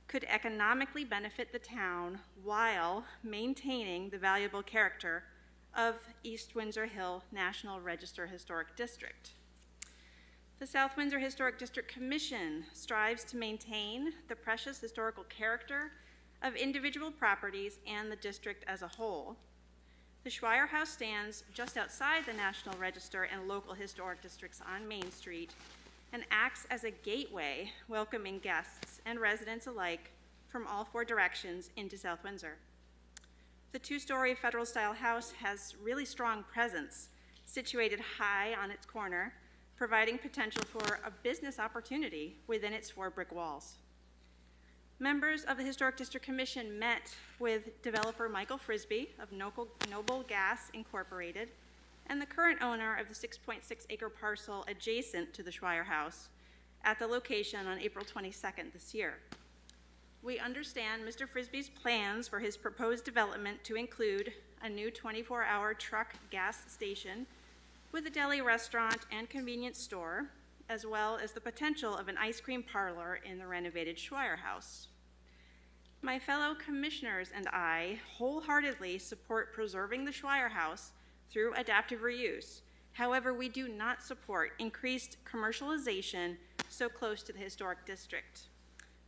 Speaker 21: could economically benefit the town while maintaining the valuable character of East Windsor Hill National Register Historic District. The South Windsor Historic District Commission strives to maintain the precious historical character of individual properties and the district as a whole. The Schweier House stands just outside the National Register and local historic districts on Main Street and acts as a gateway welcoming guests and residents alike from all 4 directions into South Windsor. The 2-story federal-style house has really strong presence, situated high on its corner, providing potential for a business opportunity within its 4 brick walls. Members of the Historic District Commission met with developer Michael Frisbee of Noble Gas Incorporated and the current owner of the 6.6-acre parcel adjacent to the Schweier House at the location on April 22nd this year. We understand Mr. Frisbee's plans for his proposed development to include a new 24-hour truck gas station with a deli restaurant and convenience store, as well as the potential of an ice cream parlor in the renovated Schweier House. My fellow commissioners and I wholeheartedly support preserving the Schweier House through adaptive reuse. However, we do not support increased commercialization so close to the historic district.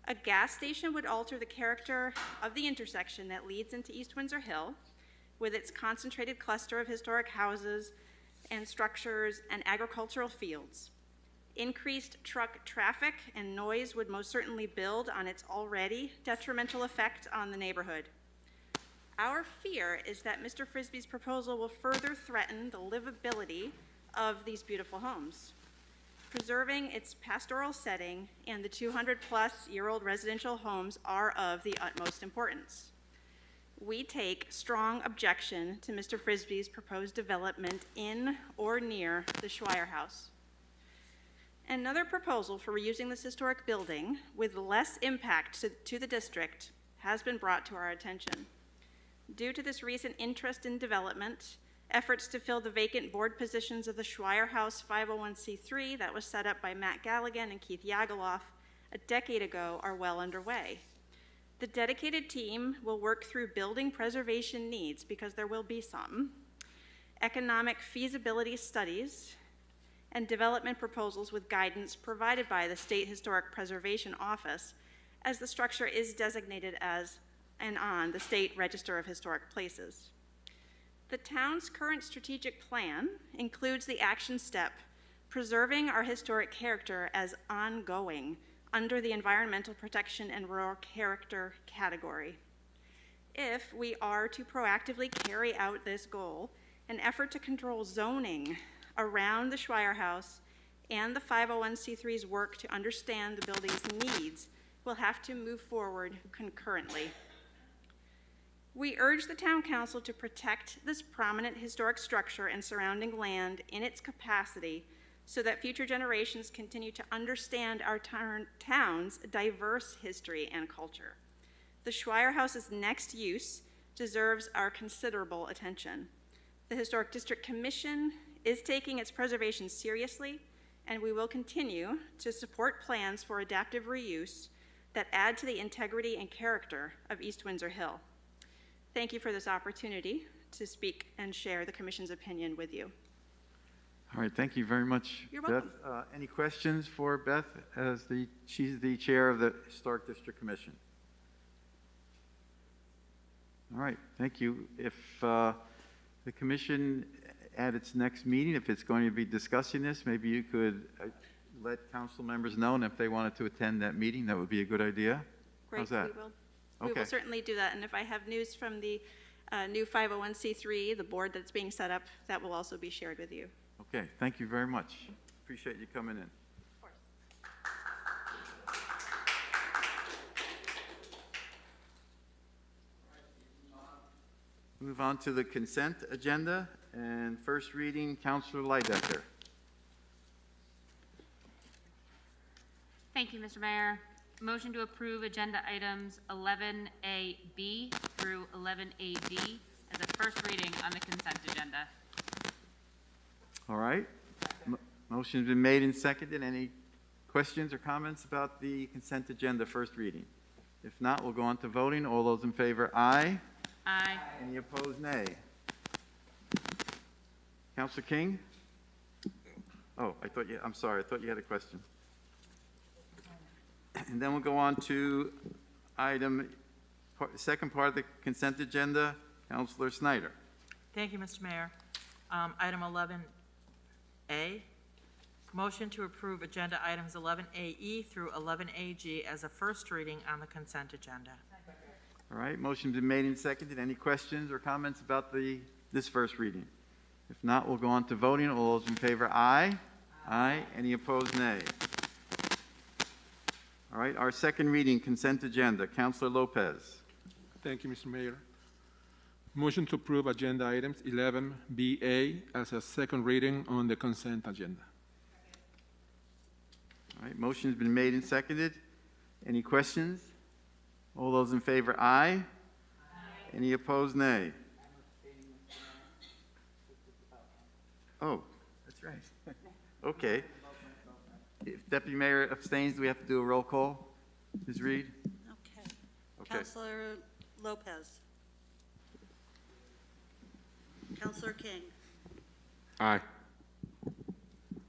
Speaker 21: A gas station would alter the character of the intersection that leads into East Windsor Hill, with its concentrated cluster of historic houses and structures and agricultural fields. Increased truck traffic and noise would most certainly build on its already detrimental effect on the neighborhood. Our fear is that Mr. Frisbee's proposal will further threaten the livability of these beautiful homes. Preserving its pastoral setting and the 200-plus-year-old residential homes are of the utmost importance. We take strong objection to Mr. Frisbee's proposed development in or near the Schweier House. Another proposal for reusing this historic building with less impact to the district has been brought to our attention. Due to this recent interest in development, efforts to fill the vacant board positions of the Schweier House 501c3 that was set up by Matt Galligan and Keith Yagaloff a decade ago are well underway. The dedicated team will work through building preservation needs, because there will be some, economic feasibility studies, and development proposals with guidance provided by the State Historic Preservation Office, as the structure is designated as and on the State Register of Historic Places. The town's current strategic plan includes the action step, preserving our historic character as ongoing under the Environmental Protection and Rural Character category. If we are to proactively carry out this goal, an effort to control zoning around the Schweier House and the 501c3's work to understand the building's needs will have to move forward concurrently. We urge the Town Council to protect this prominent historic structure and surrounding land in its capacity so that future generations continue to understand our town's diverse history and culture. The Schweier House's next use deserves our considerable attention. The Historic District Commission is taking its preservation seriously, and we will continue to support plans for adaptive reuse that add to the integrity and character of East Windsor Hill. Thank you for this opportunity to speak and share the Commission's opinion with you.
Speaker 1: All right, thank you very much,
Speaker 21: You're
Speaker 1: Beth.
Speaker 21: welcome.
Speaker 1: Any questions for Beth as she's the chair of the Historic District Commission? All right, thank you. If the commission at its next meeting, if it's going to be discussing this, maybe you could let council members know, and if they wanted to attend that meeting, that would be a good idea.
Speaker 21: Great,
Speaker 1: How's that?
Speaker 21: we will. We
Speaker 1: Okay.
Speaker 21: will certainly do that, and if I have news from the new 501c3, the board that's being set up, that will also be shared with you.
Speaker 1: Okay, thank you very much. Appreciate you coming in. Move on to the consent agenda, and first reading, Councilor Lidecker.
Speaker 2: Thank you, Mr. Mayor. Motion to approve agenda items 11A-B through 11A-D as a first reading on the consent agenda.
Speaker 1: All right. Motion's been made and seconded. Any questions or comments about the consent agenda first reading? If not, we'll go on to voting. All those in favor, aye.
Speaker 2: Aye.
Speaker 1: Any opposed, nay. Councilor King? Oh, I'm sorry, I thought you had a question. And then we'll go on to second part of the consent agenda, Councilor Snyder.
Speaker 4: Thank you, Mr. Mayor. Item 11A, motion to approve agenda items 11AE through 11AG as a first reading on the consent agenda.
Speaker 1: All right, motion's been made and seconded. Any questions or comments about this first reading? If not, we'll go on to voting. All those in favor, aye. Aye. Any opposed, nay. All right, our second reading, consent agenda. Councilor Lopez.
Speaker 7: Thank you, Mr. Mayor. Motion to approve agenda items 11BA as a second reading on the consent agenda.
Speaker 1: All right, motion's been made and seconded. Any questions? All those in favor, aye. Any opposed, nay. Oh, that's right. Okay. If Deputy Mayor abstains, do we have to do a roll call? Ms. Reed? Okay.
Speaker 22: Councilor Lopez. Councilor King.
Speaker 7: Aye.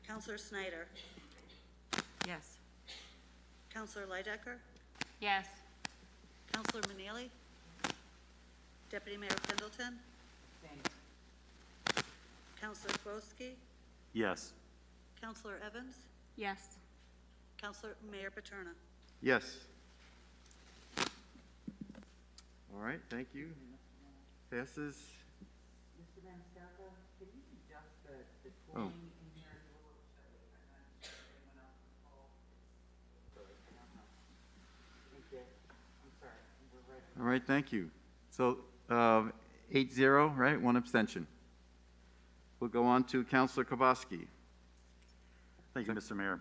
Speaker 22: Councilor Snyder.
Speaker 4: Yes.
Speaker 22: Councilor Lidecker.
Speaker 2: Yes.
Speaker 22: Councilor Manili. Deputy Mayor Pendleton. Councilor Kvosky.
Speaker 8: Yes.
Speaker 22: Councilor Evans.
Speaker 2: Yes.
Speaker 22: Councilor Mayor Paterna.
Speaker 1: Yes. All right, thank you. Passes. Oh. All right, thank you. So 8-0, right? One abstention. We'll go on to Councilor Kowalski.
Speaker 8: Thank you, Mr. Mayor.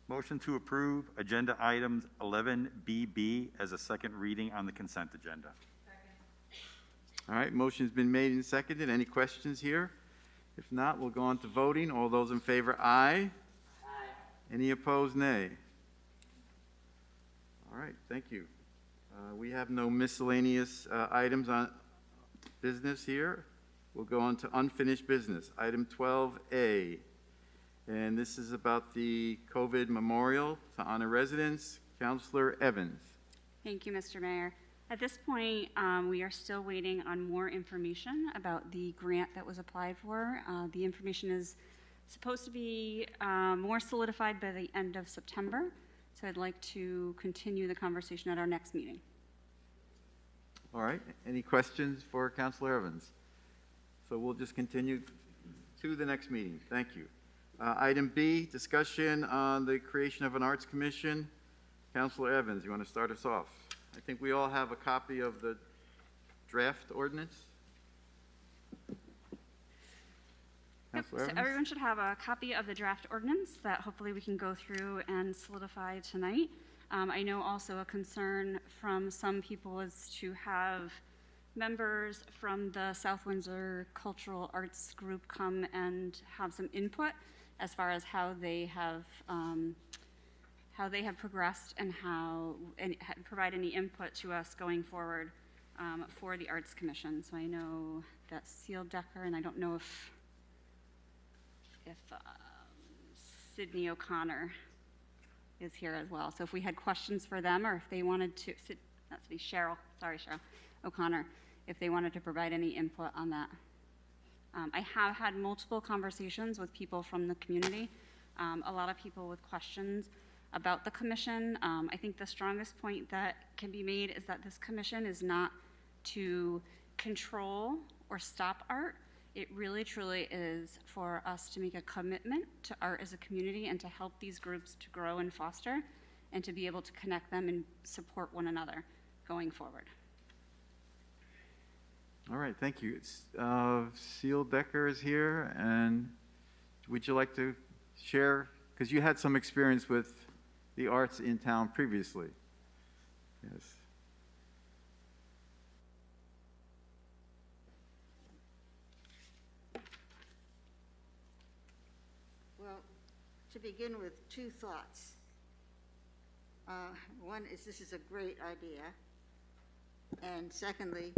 Speaker 8: Motion to approve agenda items 11BB as a second reading on the consent agenda.
Speaker 1: All right, motion's been made and seconded. Any questions here? If not, we'll go on to voting. All those in favor, aye. Aye. Any opposed, nay. All right, thank you. We have no miscellaneous items on business here. We'll go on to unfinished business. Item 12A. And this is about the COVID memorial to honor residents. Councilor Evans.
Speaker 23: Thank you, Mr. Mayor. At this point, we are still waiting on more information about the grant that was applied for. The information is supposed to be more solidified by the end of September, so I'd like to continue the conversation at our next meeting.
Speaker 1: All right, any questions for Councilor Evans? So we'll just continue to the next meeting. Thank you. Item B, discussion on the creation of an arts commission. Councilor Evans, you want to start us off? I think we all have a copy of the draft ordinance.
Speaker 23: Yep, so everyone should have a copy of the draft ordinance that hopefully we can go through and solidify tonight. I know also a concern from some people is to have members from the South Windsor Cultural Arts Group come and have some input as far as how they have progressed and provide any input to us going forward for the Arts Commission. So I know that's Seal Decker, and I don't know if Sydney O'Connor is here as well. So if we had questions for them, or if they wanted to, that's me, Cheryl O'Connor, if they wanted to provide any input on that. I have had multiple conversations with people from the community, a lot of people with questions about the commission. I think the strongest point that can be made is that this commission is not to control or stop art. It really truly is for us to make a commitment to art as a community and to help these groups to grow and foster and to be able to connect them and support one another going forward.
Speaker 1: All right, thank you. Seal Decker is here, and would you like to share, because you had some experience with the arts in town previously? Yes.
Speaker 15: Well, to begin with, two thoughts. One is this is a great idea. And secondly,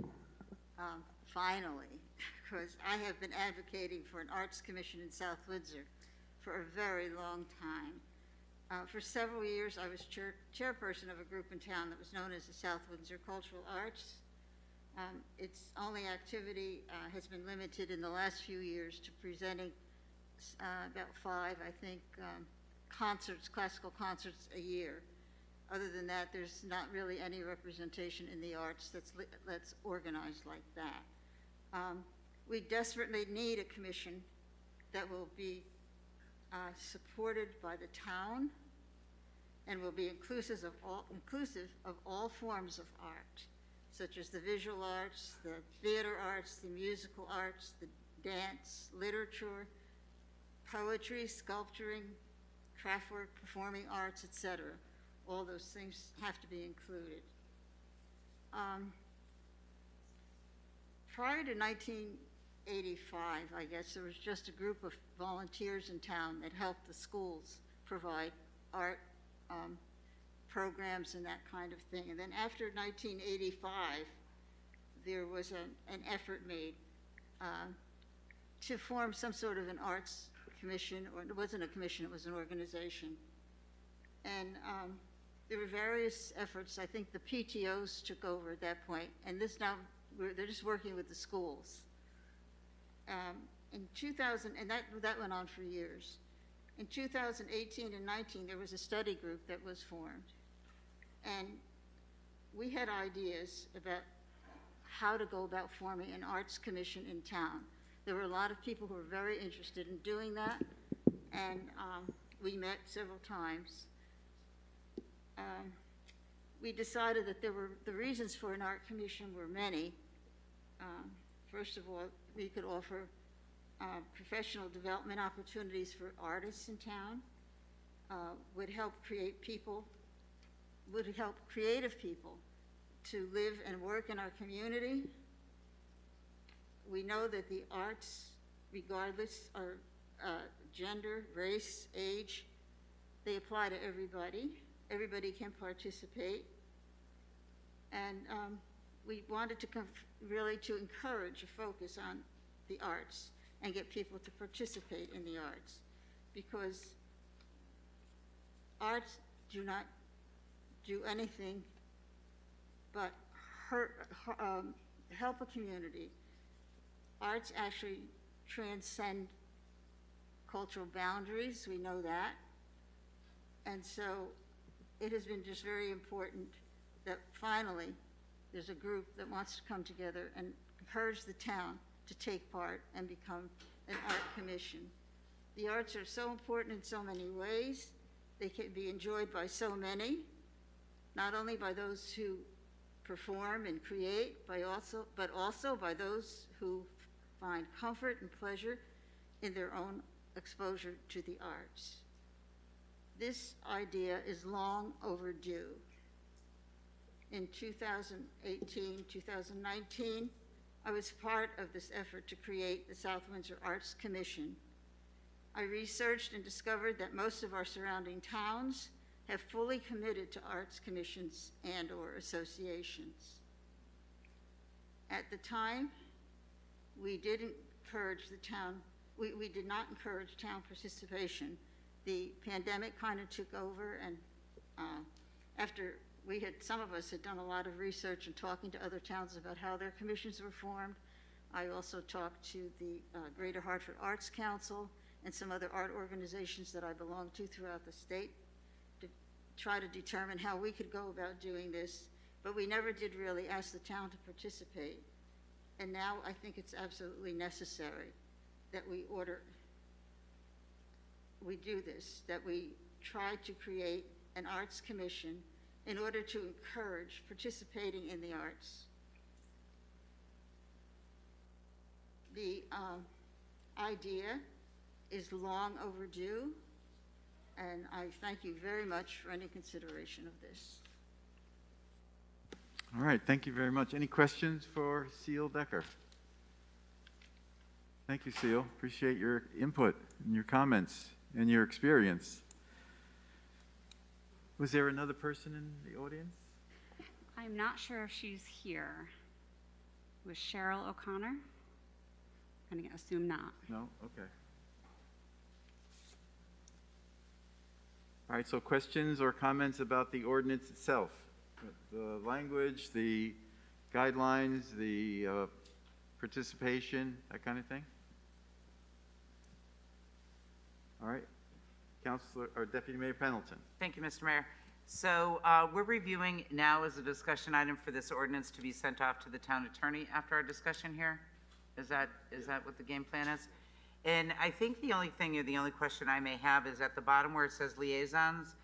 Speaker 15: finally, because I have been advocating for an arts commission in South Windsor for a very long time. For several years, I was chairperson of a group in town that was known as the South Windsor Cultural Arts. Its only activity has been limited in the last few years to presenting about 5, I think, concerts, classical concerts a year. Other than that, there's not really any representation in the arts that's organized like that. We desperately need a commission that will be supported by the town and will be inclusive of all forms of art, such as the visual arts, the theater arts, the musical arts, the dance, literature, poetry, sculpturing, craft work, performing arts, etc. All those things have to be included. Prior to 1985, I guess, there was just a group of volunteers in town that helped the schools provide art programs and that kind of thing. And then after 1985, there was an effort made to form some sort of an arts commission, or it wasn't a commission, it was an organization. And there were various efforts. I think the PTOs took over at that point, and they're just working with the schools. In 2000, and that went on for years. In 2018 and 19, there was a study group that was formed, and we had ideas about how to go about forming an arts commission in town. There were a lot of people who were very interested in doing that, and we met several times. We decided that the reasons for an art commission were many. First of all, we could offer professional development opportunities for artists in town, would help creative people to live and work in our community. We know that the arts, regardless of gender, race, age, they apply to everybody. Everybody can participate. And we wanted to really to encourage a focus on the arts and get people to participate in the arts, because arts do not do anything but help a community. Arts actually transcend cultural boundaries, we know that. And so it has been just very important that finally there's a group that wants to come together and encourage the town to take part and become an art commission. The arts are so important in so many ways. They can be enjoyed by so many, not only by those who perform and create, but also by those who find comfort and pleasure in their own exposure to the arts. This idea is long overdue. In 2018, 2019, I was part of this effort to create the South Windsor Arts Commission. I researched and discovered that most of our surrounding towns have fully committed to arts commissions and/or associations. At the time, we did not encourage town participation. The pandemic kind of took over, and after some of us had done a lot of research and talking to other towns about how their commissions were formed, I also talked to the Greater Hartford Arts Council and some other art organizations that I belong to throughout the state to try to determine how we could go about doing this, but we never did really ask the town to participate. And now I think it's absolutely necessary that we do this, that we try to create an arts commission in order to encourage participating in the arts. The idea is long overdue, and I thank you very much for any consideration of this.
Speaker 1: All right, thank you very much. Any questions for Seal Decker? Thank you, Seal. Appreciate your input and your comments and your experience. Was there another person in the audience?
Speaker 23: I'm not sure if she's here. Was Cheryl O'Connor? I'm going to assume not.
Speaker 1: No? Okay. All right, so questions or comments about the ordinance itself? The language, the guidelines, the participation, that kind of thing? All right. Councilor, or Deputy Mayor Pendleton.
Speaker 5: Thank you, Mr. Mayor. So we're reviewing now as a discussion item for this ordinance to be sent off to the town attorney after our discussion here. Is that what the game plan is? And I think the only thing or the only question I may have is at the bottom where it says liaisons,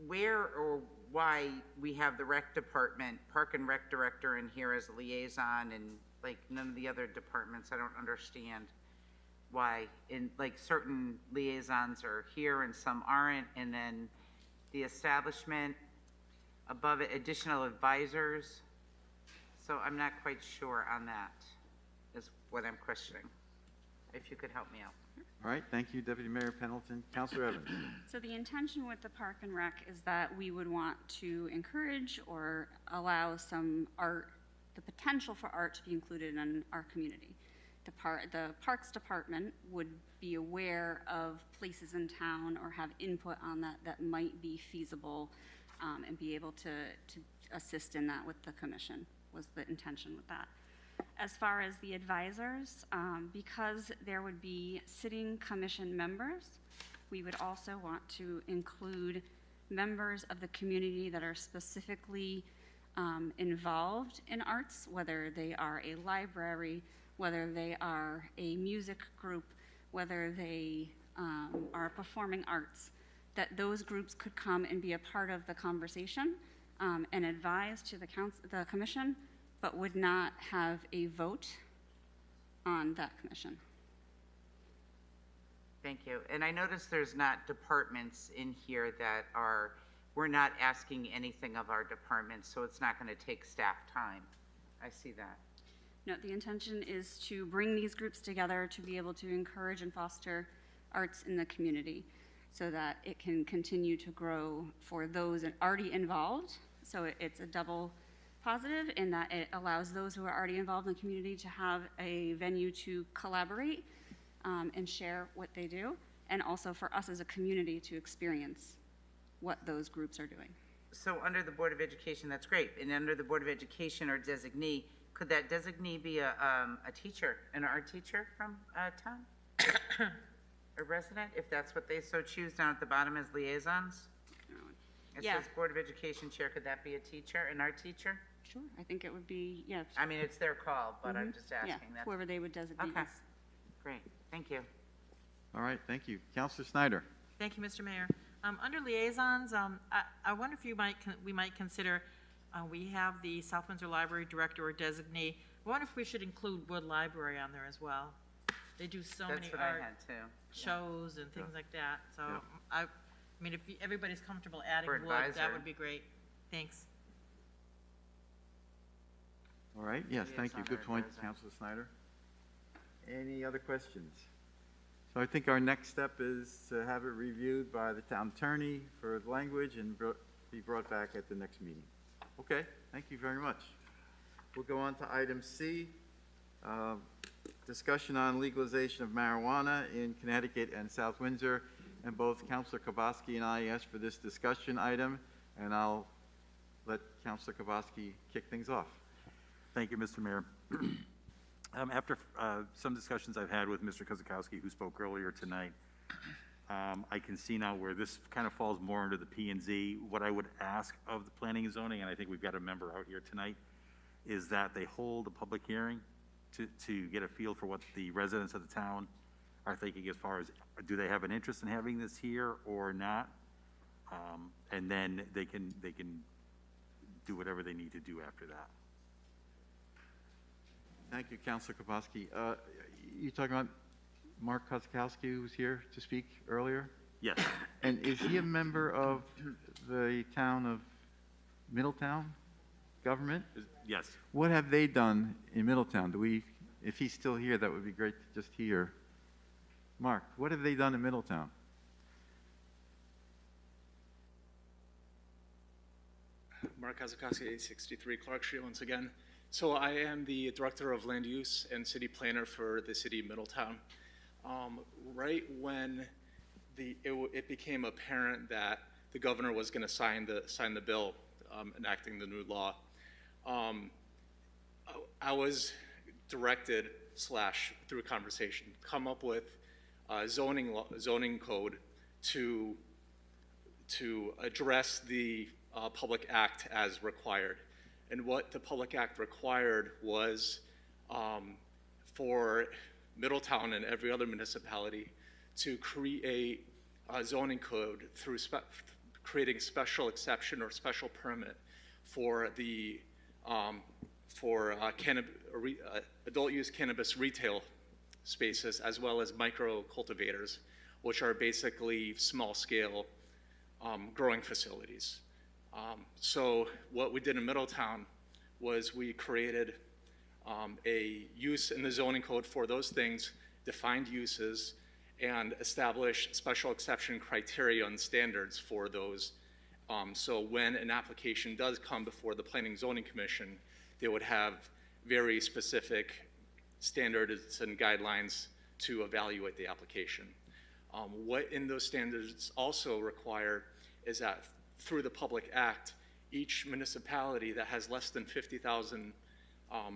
Speaker 5: where or why we have the rec department, park and rec director in here as a liaison, and like none of the other departments. I don't understand why in like certain liaisons are here and some aren't, and then the establishment above it, additional advisors. So I'm not quite sure on that is what I'm questioning. If you could help me out.
Speaker 1: All right, thank you, Deputy Mayor Pendleton. Councilor Evans.
Speaker 23: So the intention with the Park and Rec is that we would want to encourage or allow some art, the potential for art to be included in our community. The Parks Department would be aware of places in town or have input on that might be feasible, and be able to assist in that with the commission, was the intention with that. As far as the advisors, because there would be sitting commission members, we would also want to include members of the community that are specifically involved in arts, whether they are a library, whether they are a music group, whether they are performing arts, that those groups could come and be a part of the conversation and advise to the commission, but would not have a vote on that commission.
Speaker 5: Thank you. And I noticed there's not departments in here that are, we're not asking anything of our departments, so it's not going to take staff time. I see that.
Speaker 23: No, the intention is to bring these groups together to be able to encourage and foster arts in the community so that it can continue to grow for those already involved. So it's a double positive in that it allows those who are already involved in the community to have a venue to collaborate and share what they do, and also for us as a community to experience what those groups are doing.
Speaker 5: So under the Board of Education, that's great. And under the Board of Education or designee, could that designee be a teacher, an art teacher from town? A resident, if that's what they so choose down at the bottom as liaisons? It says Board of Education chair, could that be a teacher, an art teacher?
Speaker 23: Sure, I think it would be, yeah.
Speaker 5: I mean, it's their call, but I'm just asking.
Speaker 23: Yeah, whoever they would designate.
Speaker 5: Okay, great, thank you.
Speaker 1: All right, thank you. Councilor Snyder.
Speaker 4: Thank you, Mr. Mayor. Under liaisons, I wonder if we might consider, we have the South Windsor Library Director or designee. I wonder if we should include Wood Library on there as well. They do so many art shows and things like that. So I mean, if everybody's comfortable adding Wood, that would be great. Thanks.
Speaker 1: All right, yes, thank you. Good point, Councilor Snyder. Any other questions? So I think our next step is to have it reviewed by the town attorney for language and be brought back at the next meeting. Okay, thank you very much. We'll go on to item C, discussion on legalization of marijuana in Connecticut and South Windsor. And both Councilor Kowalski and I asked for this discussion item, and I'll let Councilor Kowalski kick things off.
Speaker 8: Thank you, Mr. Mayor. After some discussions I've had with Mr. Kozakowski, who spoke earlier tonight, I can see now where this kind of falls more under the P and Z. What I would ask of the planning and zoning, and I think we've got a member out here tonight, is that they hold a public hearing to get a feel for what the residents of the town are thinking as far as, do they have an interest in having this here or not? And then they can do whatever they need to do after that.
Speaker 1: Thank you, Councilor Kabowski. You talking about Mark Kozakowski, who was here to speak earlier?
Speaker 8: Yes.
Speaker 1: And is he a member of the town of Middletown government?
Speaker 8: Yes.
Speaker 1: What have they done in Middletown? If he's still here, that would be great to just hear. Mark, what have they done in Middletown?
Speaker 17: Mark Kozakowski, 863 Clark Street once again. So I am the Director of Land Use and City Planner for the City of Middletown. Right when it became apparent that the governor was going to sign the bill enacting the new law, I was directed / through a conversation come up with a zoning code to address the Public Act as required. And what the Public Act required was for Middletown and every other municipality to create a zoning code through creating special exception or special permit for the adult use cannabis retail spaces, as well as micro cultivators, which are basically small scale growing facilities. So what we did in Middletown was we created a use in the zoning code for those things, defined uses, and established special exception criteria and standards for those. So when an application does come before the Planning and Zoning Commission, they would have very specific standards and guidelines to evaluate the application. What in those standards also require is that through the Public Act, each municipality that has less than 50,000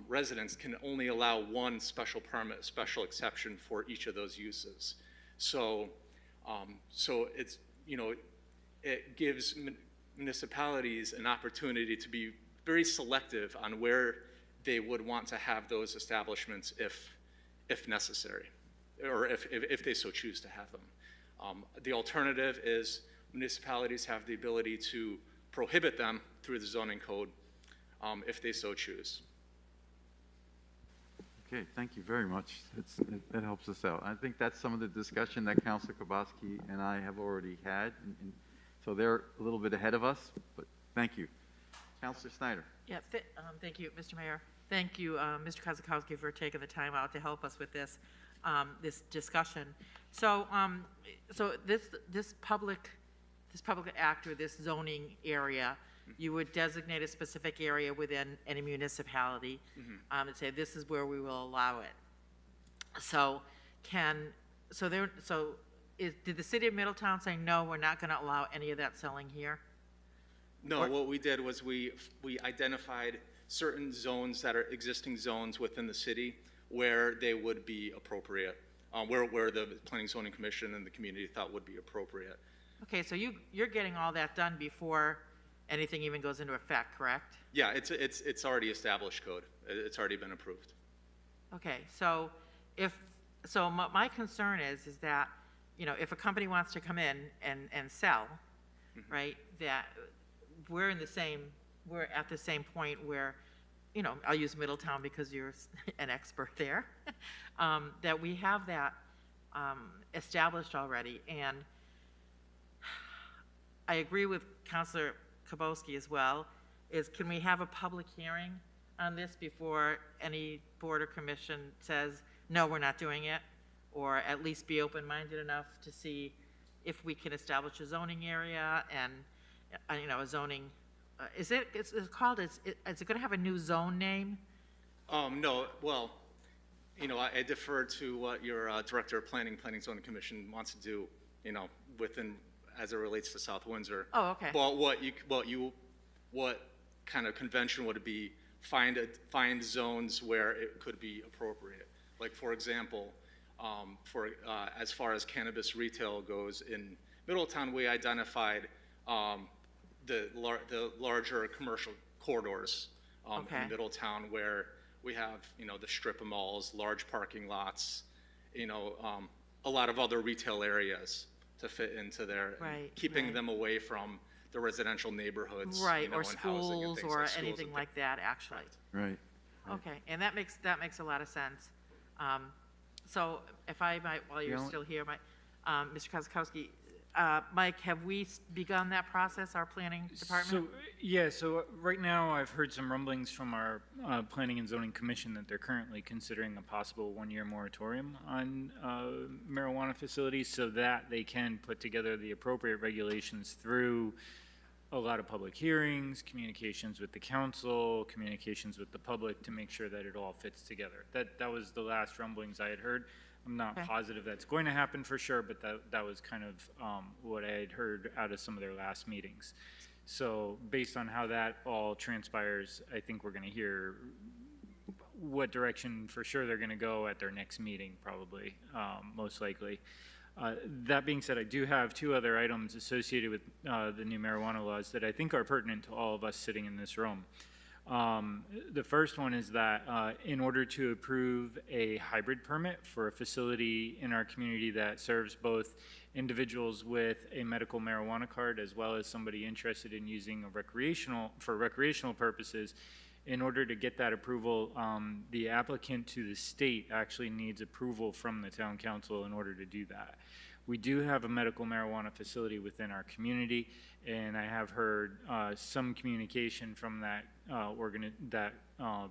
Speaker 17: residents can only allow one special permit, special exception for each of those uses. So, it's, it gives municipalities an opportunity to be very selective on where they would want to have those establishments if necessary, or if they so choose to have them. The alternative is municipalities have the ability to prohibit them through the zoning code if they so choose.
Speaker 1: Okay, thank you very much. That helps us out. I think that's some of the discussion that Councilor Kabowski and I have already had, and so they're a little bit ahead of us, but thank you. Councilor Snyder.
Speaker 4: Yeah, thank you, Mr. Mayor. Thank you, Mr. Kozakowski, for taking the time out to help us with this this discussion. So, this public act or this zoning area, you would designate a specific area within any municipality and say this is where we will allow it. So, did the city of Middletown say no, we're not going to allow any of that selling here?
Speaker 17: No, what we did was we identified certain zones that are existing zones within the city where they would be appropriate, where the Planning Zoning Commission and the community thought would be appropriate.
Speaker 4: Okay, so you're getting all that done before anything even goes into effect, correct?
Speaker 17: Yeah, it's already established code. It's already been approved.
Speaker 4: Okay, so my concern is that, if a company wants to come in and sell, right, that we're at the same point where, I'll use Middletown because you're an expert there, that we have that established already. And I agree with Councilor Kabowski as well, can we have a public hearing on this before any board or commission says, no, we're not doing it? Or at least be open-minded enough to see if we can establish a zoning area and, a zoning, is it going to have a new zone name?
Speaker 17: No, well, I defer to what your Director of Planning Zoning Commission wants to do, as it relates to South Windsor.
Speaker 4: Oh, okay.
Speaker 17: But what kind of convention would it be find zones where it could be appropriate. Like, for example, as far as cannabis retail goes, in Middletown, we identified the larger commercial corridors in Middletown, where we have, the strip of malls, large parking lots, a lot of other retail areas to fit into there, keeping them away from the residential neighborhoods,
Speaker 4: Right,
Speaker 17: and
Speaker 4: or
Speaker 17: housing and
Speaker 4: schools
Speaker 17: things
Speaker 4: or
Speaker 17: like schools
Speaker 4: anything
Speaker 17: and
Speaker 4: like that, actually.
Speaker 1: Right.
Speaker 4: Okay, and that makes a lot of sense. So if I might, while you're still here, Mr. Kozakowski, Mike, have we begun that process, our planning department?
Speaker 3: So right now I've heard some rumblings from our Planning and Zoning Commission that they're currently considering a possible one-year moratorium on marijuana facilities so that they can put together the appropriate regulations through a lot of public hearings, communications with the council, communications with the public to make sure that it all fits together. That was the last rumblings I had heard. I'm not positive that's going to happen for sure, but that was kind of what I had heard out of some of their last meetings. So based on how that all transpires, I think we're going to hear what direction for sure they're going to go at their next meeting, probably, most likely. That being said, I do have two other items associated with the new marijuana laws that I think are pertinent to all of us sitting in this room. The first one is that in order to approve a hybrid permit for a facility in our community that serves both individuals with a medical marijuana card as well as somebody interested in using for recreational purposes, in order to get that approval, the applicant to the state actually needs approval from the town council in order to do that. We do have a medical marijuana facility within our community, and I have heard some communication from that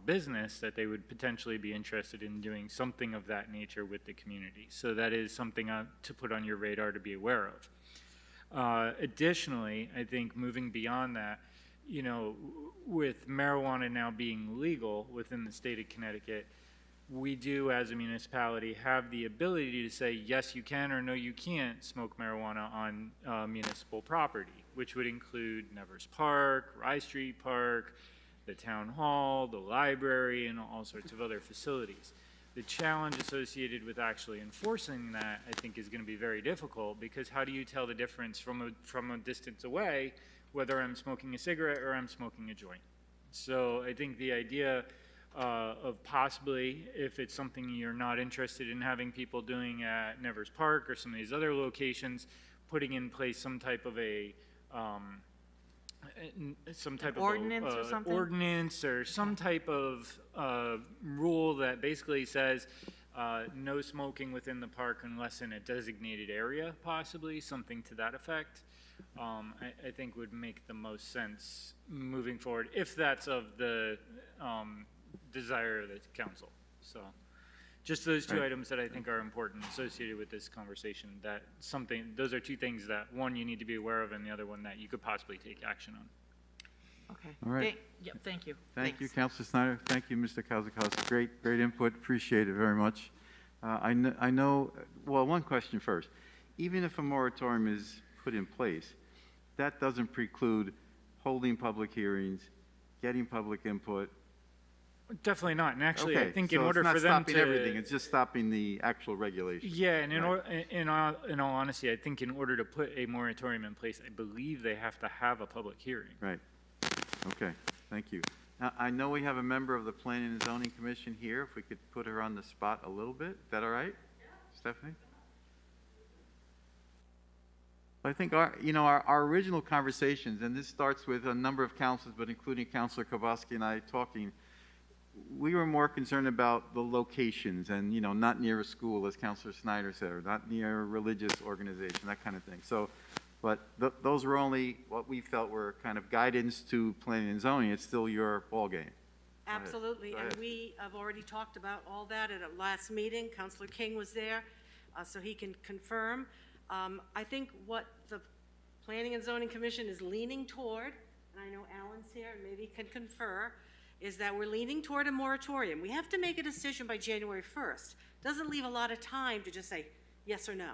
Speaker 3: business that they would potentially be interested in doing something of that nature with the community. So that is something to put on your radar to be aware of. Additionally, I think moving beyond that, with marijuana now being legal within the state of Connecticut, we do, as a municipality, have the ability to say, yes, you can, or no, you can't smoke marijuana on municipal property, which would include Nevers Park, Rye Street Park, the town hall, the library, and all sorts of other facilities. The challenge associated with actually enforcing that, I think, is going to be very difficult, because how do you tell the difference from a distance away whether I'm smoking a cigarette or I'm smoking a joint? So I think the idea of possibly, if it's something you're not interested in having people doing at Nevers Park or some of these other locations, putting in place some type of
Speaker 4: ordinance or something?
Speaker 3: Ordinance or some type of rule that basically says no smoking within the park unless in a designated area, possibly, something to that effect. I think would make the most sense moving forward, if that's of the desire of the council. So just those two items that I think are important associated with this conversation, those are two things that, one, you need to be aware of, and the other one that you could possibly take action on.
Speaker 4: Okay.
Speaker 1: All right.
Speaker 4: Thank you.
Speaker 1: Thank you, Councilor Snyder. Thank you, Mr. Kozakowski. Great input. Appreciate it very much. I know, well, one question first. Even if a moratorium is put in place, that doesn't preclude holding public hearings, getting public input.
Speaker 3: Definitely not. And actually,
Speaker 1: okay,
Speaker 3: I think
Speaker 1: so
Speaker 3: in order
Speaker 1: it's not
Speaker 3: for them
Speaker 1: stopping
Speaker 3: to
Speaker 1: everything, it's just stopping the actual regulation.
Speaker 3: Yeah, and in all honesty, I think in order to put a moratorium in place, I believe they have to have a public hearing.
Speaker 1: Right. Okay. Thank you. Now, I know we have a member of the Planning and Zoning Commission here. If we could put her on the spot a little bit, is that all right, Stephanie? I think our original conversations, and this starts with a number of councils, but including Councilor Kowalski and I talking, we were more concerned about the locations and, not near a school, as Councilor Snyder said, or not near a religious organization, that kind of thing. So, but those were only what we felt were kind of guidance to planning and zoning. It's still your ballgame.
Speaker 6: Absolutely, and we have already talked about all that at a last meeting. Councilor King was there, so he can confirm. I think what the Planning and Zoning Commission is leaning toward, and I know Alan's here and maybe can confer, is that we're leaning toward a moratorium. We have to make a decision by January 1st. Doesn't leave a lot of time to just say yes or no.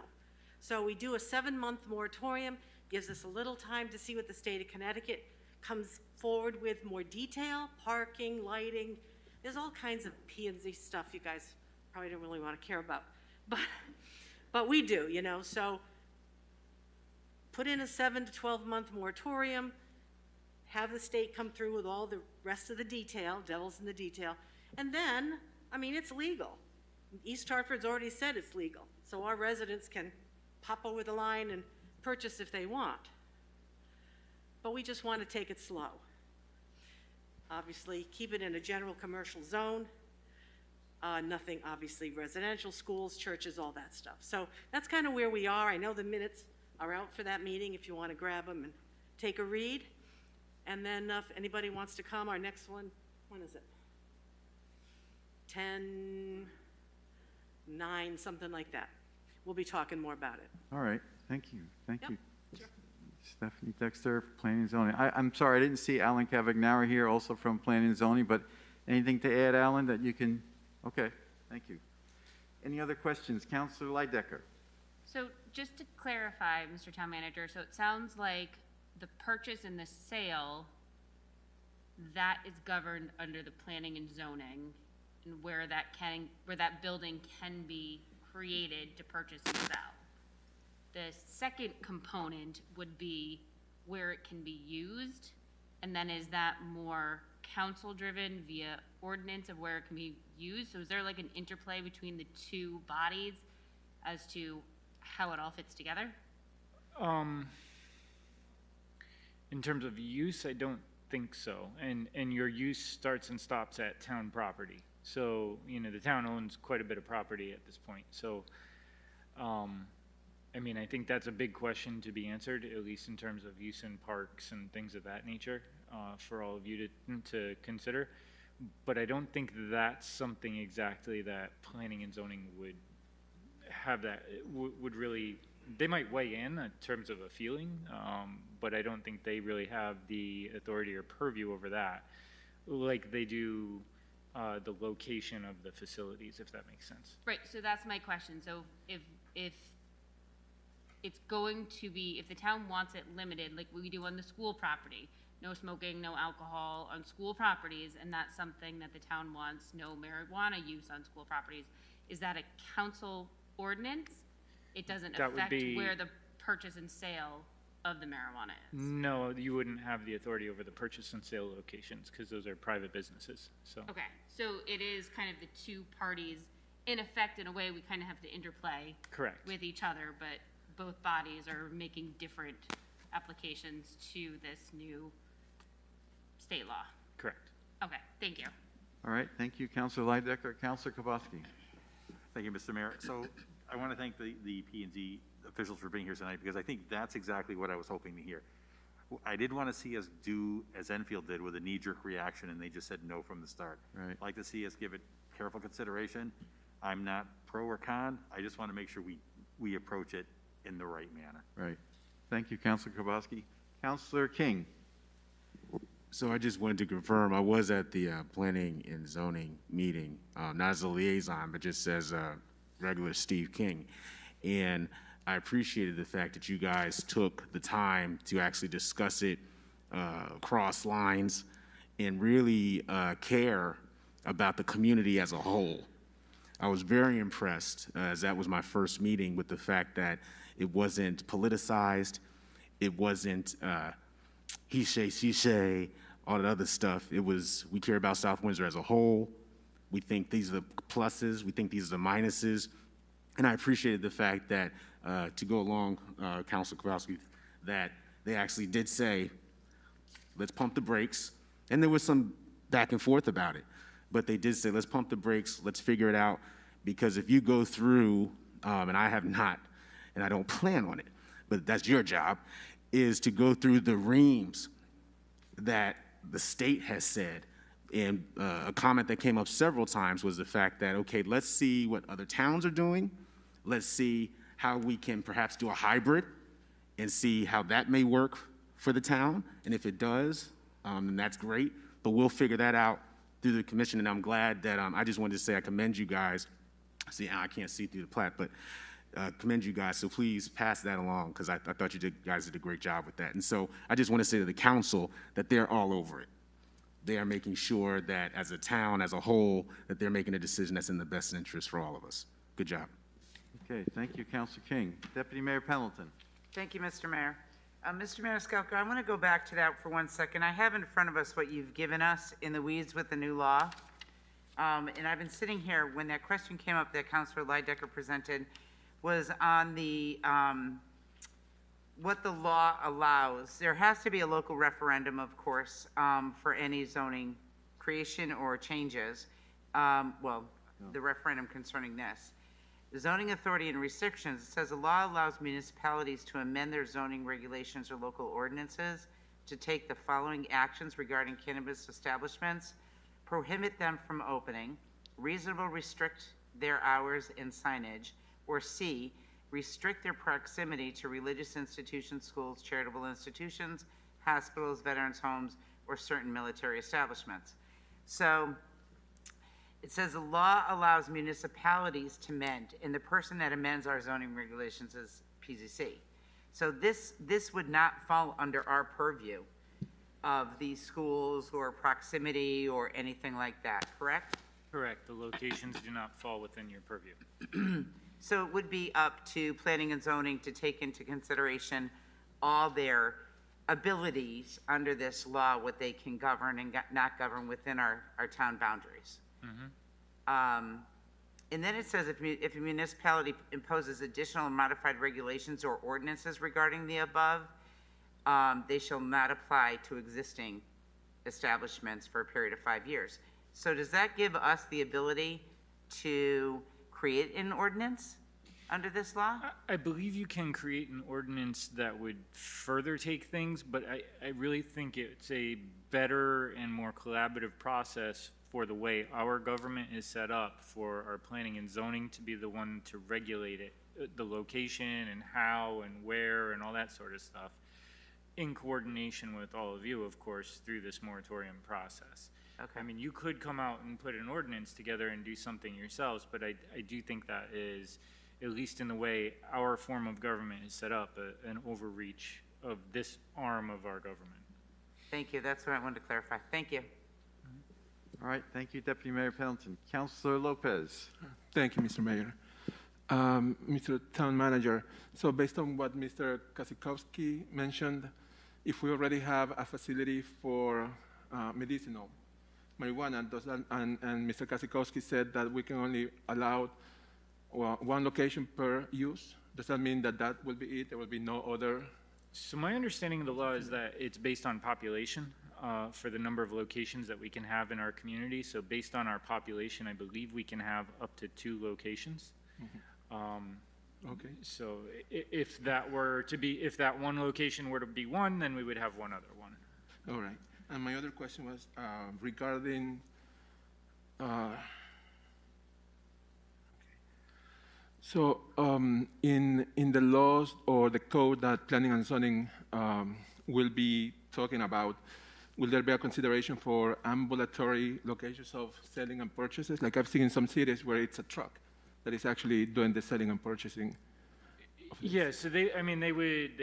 Speaker 6: So we do a 7-month moratorium, gives us a little time to see what the state of Connecticut comes forward with more detail, parking, lighting. There's all kinds of P&Z stuff you guys probably don't really want to care about, but we do, you know, so put in a 7 to 12 month moratorium, have the state come through with all the rest of the detail, devil's in the detail, and then, I mean, it's legal. East Hartford's already said it's legal, so our residents can pop over the line and purchase if they want. But we just want to take it slow. Obviously, keep it in a general commercial zone. Nothing, obviously, residential, schools, churches, all that stuff. So that's kind of where we are. I know the minutes are out for that meeting if you want to grab them and take a read. And then if anybody wants to come, our next one, when is it? 10/9, something like that. We'll be talking more about it.
Speaker 1: All right, thank you, thank
Speaker 6: Yep,
Speaker 1: you.
Speaker 6: sure.
Speaker 1: Stephanie Dexter, Planning and Zoning. I'm sorry, I didn't see Alan Cavagnara here, also from Planning and Zoning, but anything to add, Alan, that you can? Okay, thank you. Any other questions? Councilor Lydecker.
Speaker 2: So just to clarify, Mr. Town Manager, so it sounds like the purchase and the sale, that is governed under the planning and zoning, and where that building can be created to purchase and sell. The second component would be where it can be used, and then is that more council-driven via ordinance of where it can be used? So is there like an interplay between the two bodies as to how it all fits together?
Speaker 3: In terms of use, I don't think so. And your use starts and stops at town property. So, you know, the town owns quite a bit of property at this point. So, I mean, I think that's a big question to be answered, at least in terms of use in parks and things of that nature, for all of you to consider. But I don't think that's something exactly that planning and zoning would have that, would really, they might weigh in terms of a feeling, but I don't think they really have the authority or purview over that, like they do the location of the facilities, if that makes sense.
Speaker 2: Right, so that's my question. So if it's going to be, if the town wants it limited, like we do on the school property, no smoking, no alcohol on school properties, and that's something that the town wants, no marijuana use on school properties, is that a council ordinance? It doesn't
Speaker 3: That would
Speaker 2: affect
Speaker 3: be-
Speaker 2: where the purchase and sale of the marijuana is?
Speaker 3: No, you wouldn't have the authority over the purchase and sale locations, because those are private businesses, so.
Speaker 2: Okay, so it is kind of the two parties, in effect, in a way, we kind of have to interplay
Speaker 3: Correct.
Speaker 2: with each other, but both bodies are making different applications to this new state law.
Speaker 3: Correct.
Speaker 2: Okay, thank you.
Speaker 1: All right, thank you, Councilor Lydecker. Councilor Kowalski.
Speaker 8: Thank you, Mr. Mayor. So I want to thank the P&Z officials for being here tonight, because I think that's exactly what I was hoping to hear. I didn't want to see us do as Enfield did with a knee-jerk reaction, and they just said no from the start.
Speaker 1: Right.
Speaker 8: I'd like to see us give it careful consideration. I'm not pro or con. I just want to make sure we approach it in the right manner.
Speaker 1: Right. Thank you, Councilor Kowalski. Councilor King.
Speaker 9: So I just wanted to confirm, I was at the planning and zoning meeting, not as a liaison, but just as a regular Steve King. And I appreciated the fact that you guys took the time to actually discuss it across lines and really care about the community as a whole. I was very impressed, as that was my first meeting, with the fact that it wasn't politicized, it wasn't he say, she say, all that other stuff. It was, we care about South Windsor as a whole. We think these are the pluses, we think these are the minuses. And I appreciated the fact that, to go along, Councilor Kowalski, that they actually did say, let's pump the brakes. And there was some back and forth about it. But they did say, let's pump the brakes, let's figure it out. Because if you go through, and I have not, and I don't plan on it, but that's your job, is to go through the reams that the state has said. And a comment that came up several times was the fact that, okay, let's see what other towns are doing. Let's see how we can perhaps do a hybrid and see how that may work for the town. And if it does, then that's great. But we'll figure that out through the commission. And I'm glad that, I just wanted to say I commend you guys. See, I can't see through the plat, but commend you guys, so please pass that along, because I thought you guys did a great job with that. And so I just want to say to the council that they're all over it. They are making sure that as a town, as a whole, that they're making a decision that's in the best interest for all of us. Good job.
Speaker 1: Okay, thank you, Councilor King. Deputy Mayor Pendleton.
Speaker 5: Thank you, Mr. Mayor. Mr. Maniscalco, I want to go back to that for 1 second. I have in front of us what you've given us in the weeds with the new law. And I've been sitting here when that question came up that Councilor Leidecker presented was on the what the law allows. There has to be a local referendum, of course, for any zoning creation or changes. The referendum concerning this. The zoning authority and restrictions, it says the law allows municipalities to amend their zoning regulations or local ordinances to take the following actions regarding cannabis establishments: prohibit them from opening, reasonable restrict their hours and signage, or C, restrict their proximity to religious institutions, schools, charitable institutions, hospitals, veterans' homes, or certain military establishments. So it says the law allows municipalities to amend, and the person that amends our zoning regulations is PZC. So this would not fall under our purview of these schools or proximity or anything like that, correct?
Speaker 3: Correct. The locations do not fall within your purview.
Speaker 5: So it would be up to planning and zoning to take into consideration all their abilities under this law, what they can govern and not govern within our town boundaries. And then it says if a municipality imposes additional and modified regulations or ordinances regarding the above, they shall not apply to existing establishments for a period of 5 years. So does that give us the ability to create an ordinance under this law?
Speaker 3: I believe you can create an ordinance that would further take things, but I really think it's a better and more collaborative process for the way our government is set up, for our planning and zoning to be the one to regulate it, the location and how and where and all that sort of stuff, in coordination with all of you, of course, through this moratorium process.
Speaker 5: Okay.
Speaker 3: I mean, you could come out and put an ordinance together and do something yourselves, but I do think that is, at least in the way our form of government is set up, an overreach of this arm of our government.
Speaker 5: Thank you. That's what I wanted to clarify. Thank you.
Speaker 1: All right, thank you, Deputy Mayor Pendleton. Councilor Lopez.
Speaker 7: Thank you, Mr. Mayor. Mr. Town Manager, so based on what Mr. Kasikowski mentioned, if we already have a facility for medicinal marijuana, does that, and Mr. Kasikowski said that we can only allow one location per use, does that mean that that will be it? There will be no other?
Speaker 3: So my understanding of the law is that it's based on population for the number of locations that we can have in our community. So based on our population, I believe we can have up to 2 locations.
Speaker 7: Okay.
Speaker 3: So if that were to be, if that one location were to be one, then we would have one other one.
Speaker 7: All right. And my other question was regarding so in the laws or the code that planning and zoning will be talking about, will there be a consideration for ambulatory locations of selling and purchases? Like I've seen in some cities where it's a truck that is actually doing the selling and purchasing.
Speaker 3: Yeah, so they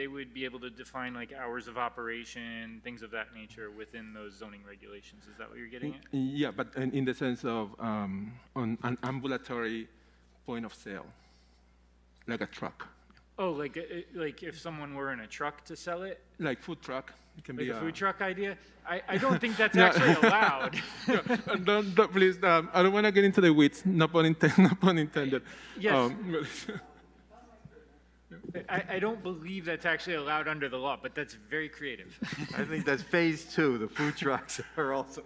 Speaker 3: would be able to define like hours of operation, things of that nature within those zoning regulations. Is that what you're getting at?
Speaker 7: Yeah, but in the sense of on an ambulatory point of sale, like a truck.
Speaker 3: Oh, like if someone were in a truck to sell it?
Speaker 7: Like food truck. It can
Speaker 3: like
Speaker 7: be
Speaker 3: a food truck idea? I don't think that's
Speaker 7: No.
Speaker 3: actually allowed.
Speaker 7: don't, please, I don't want to get into the weeds, no pun intended.
Speaker 3: Yes. I don't believe that's actually allowed under the law, but that's very creative.
Speaker 1: I think that's phase 2. The food trucks are also.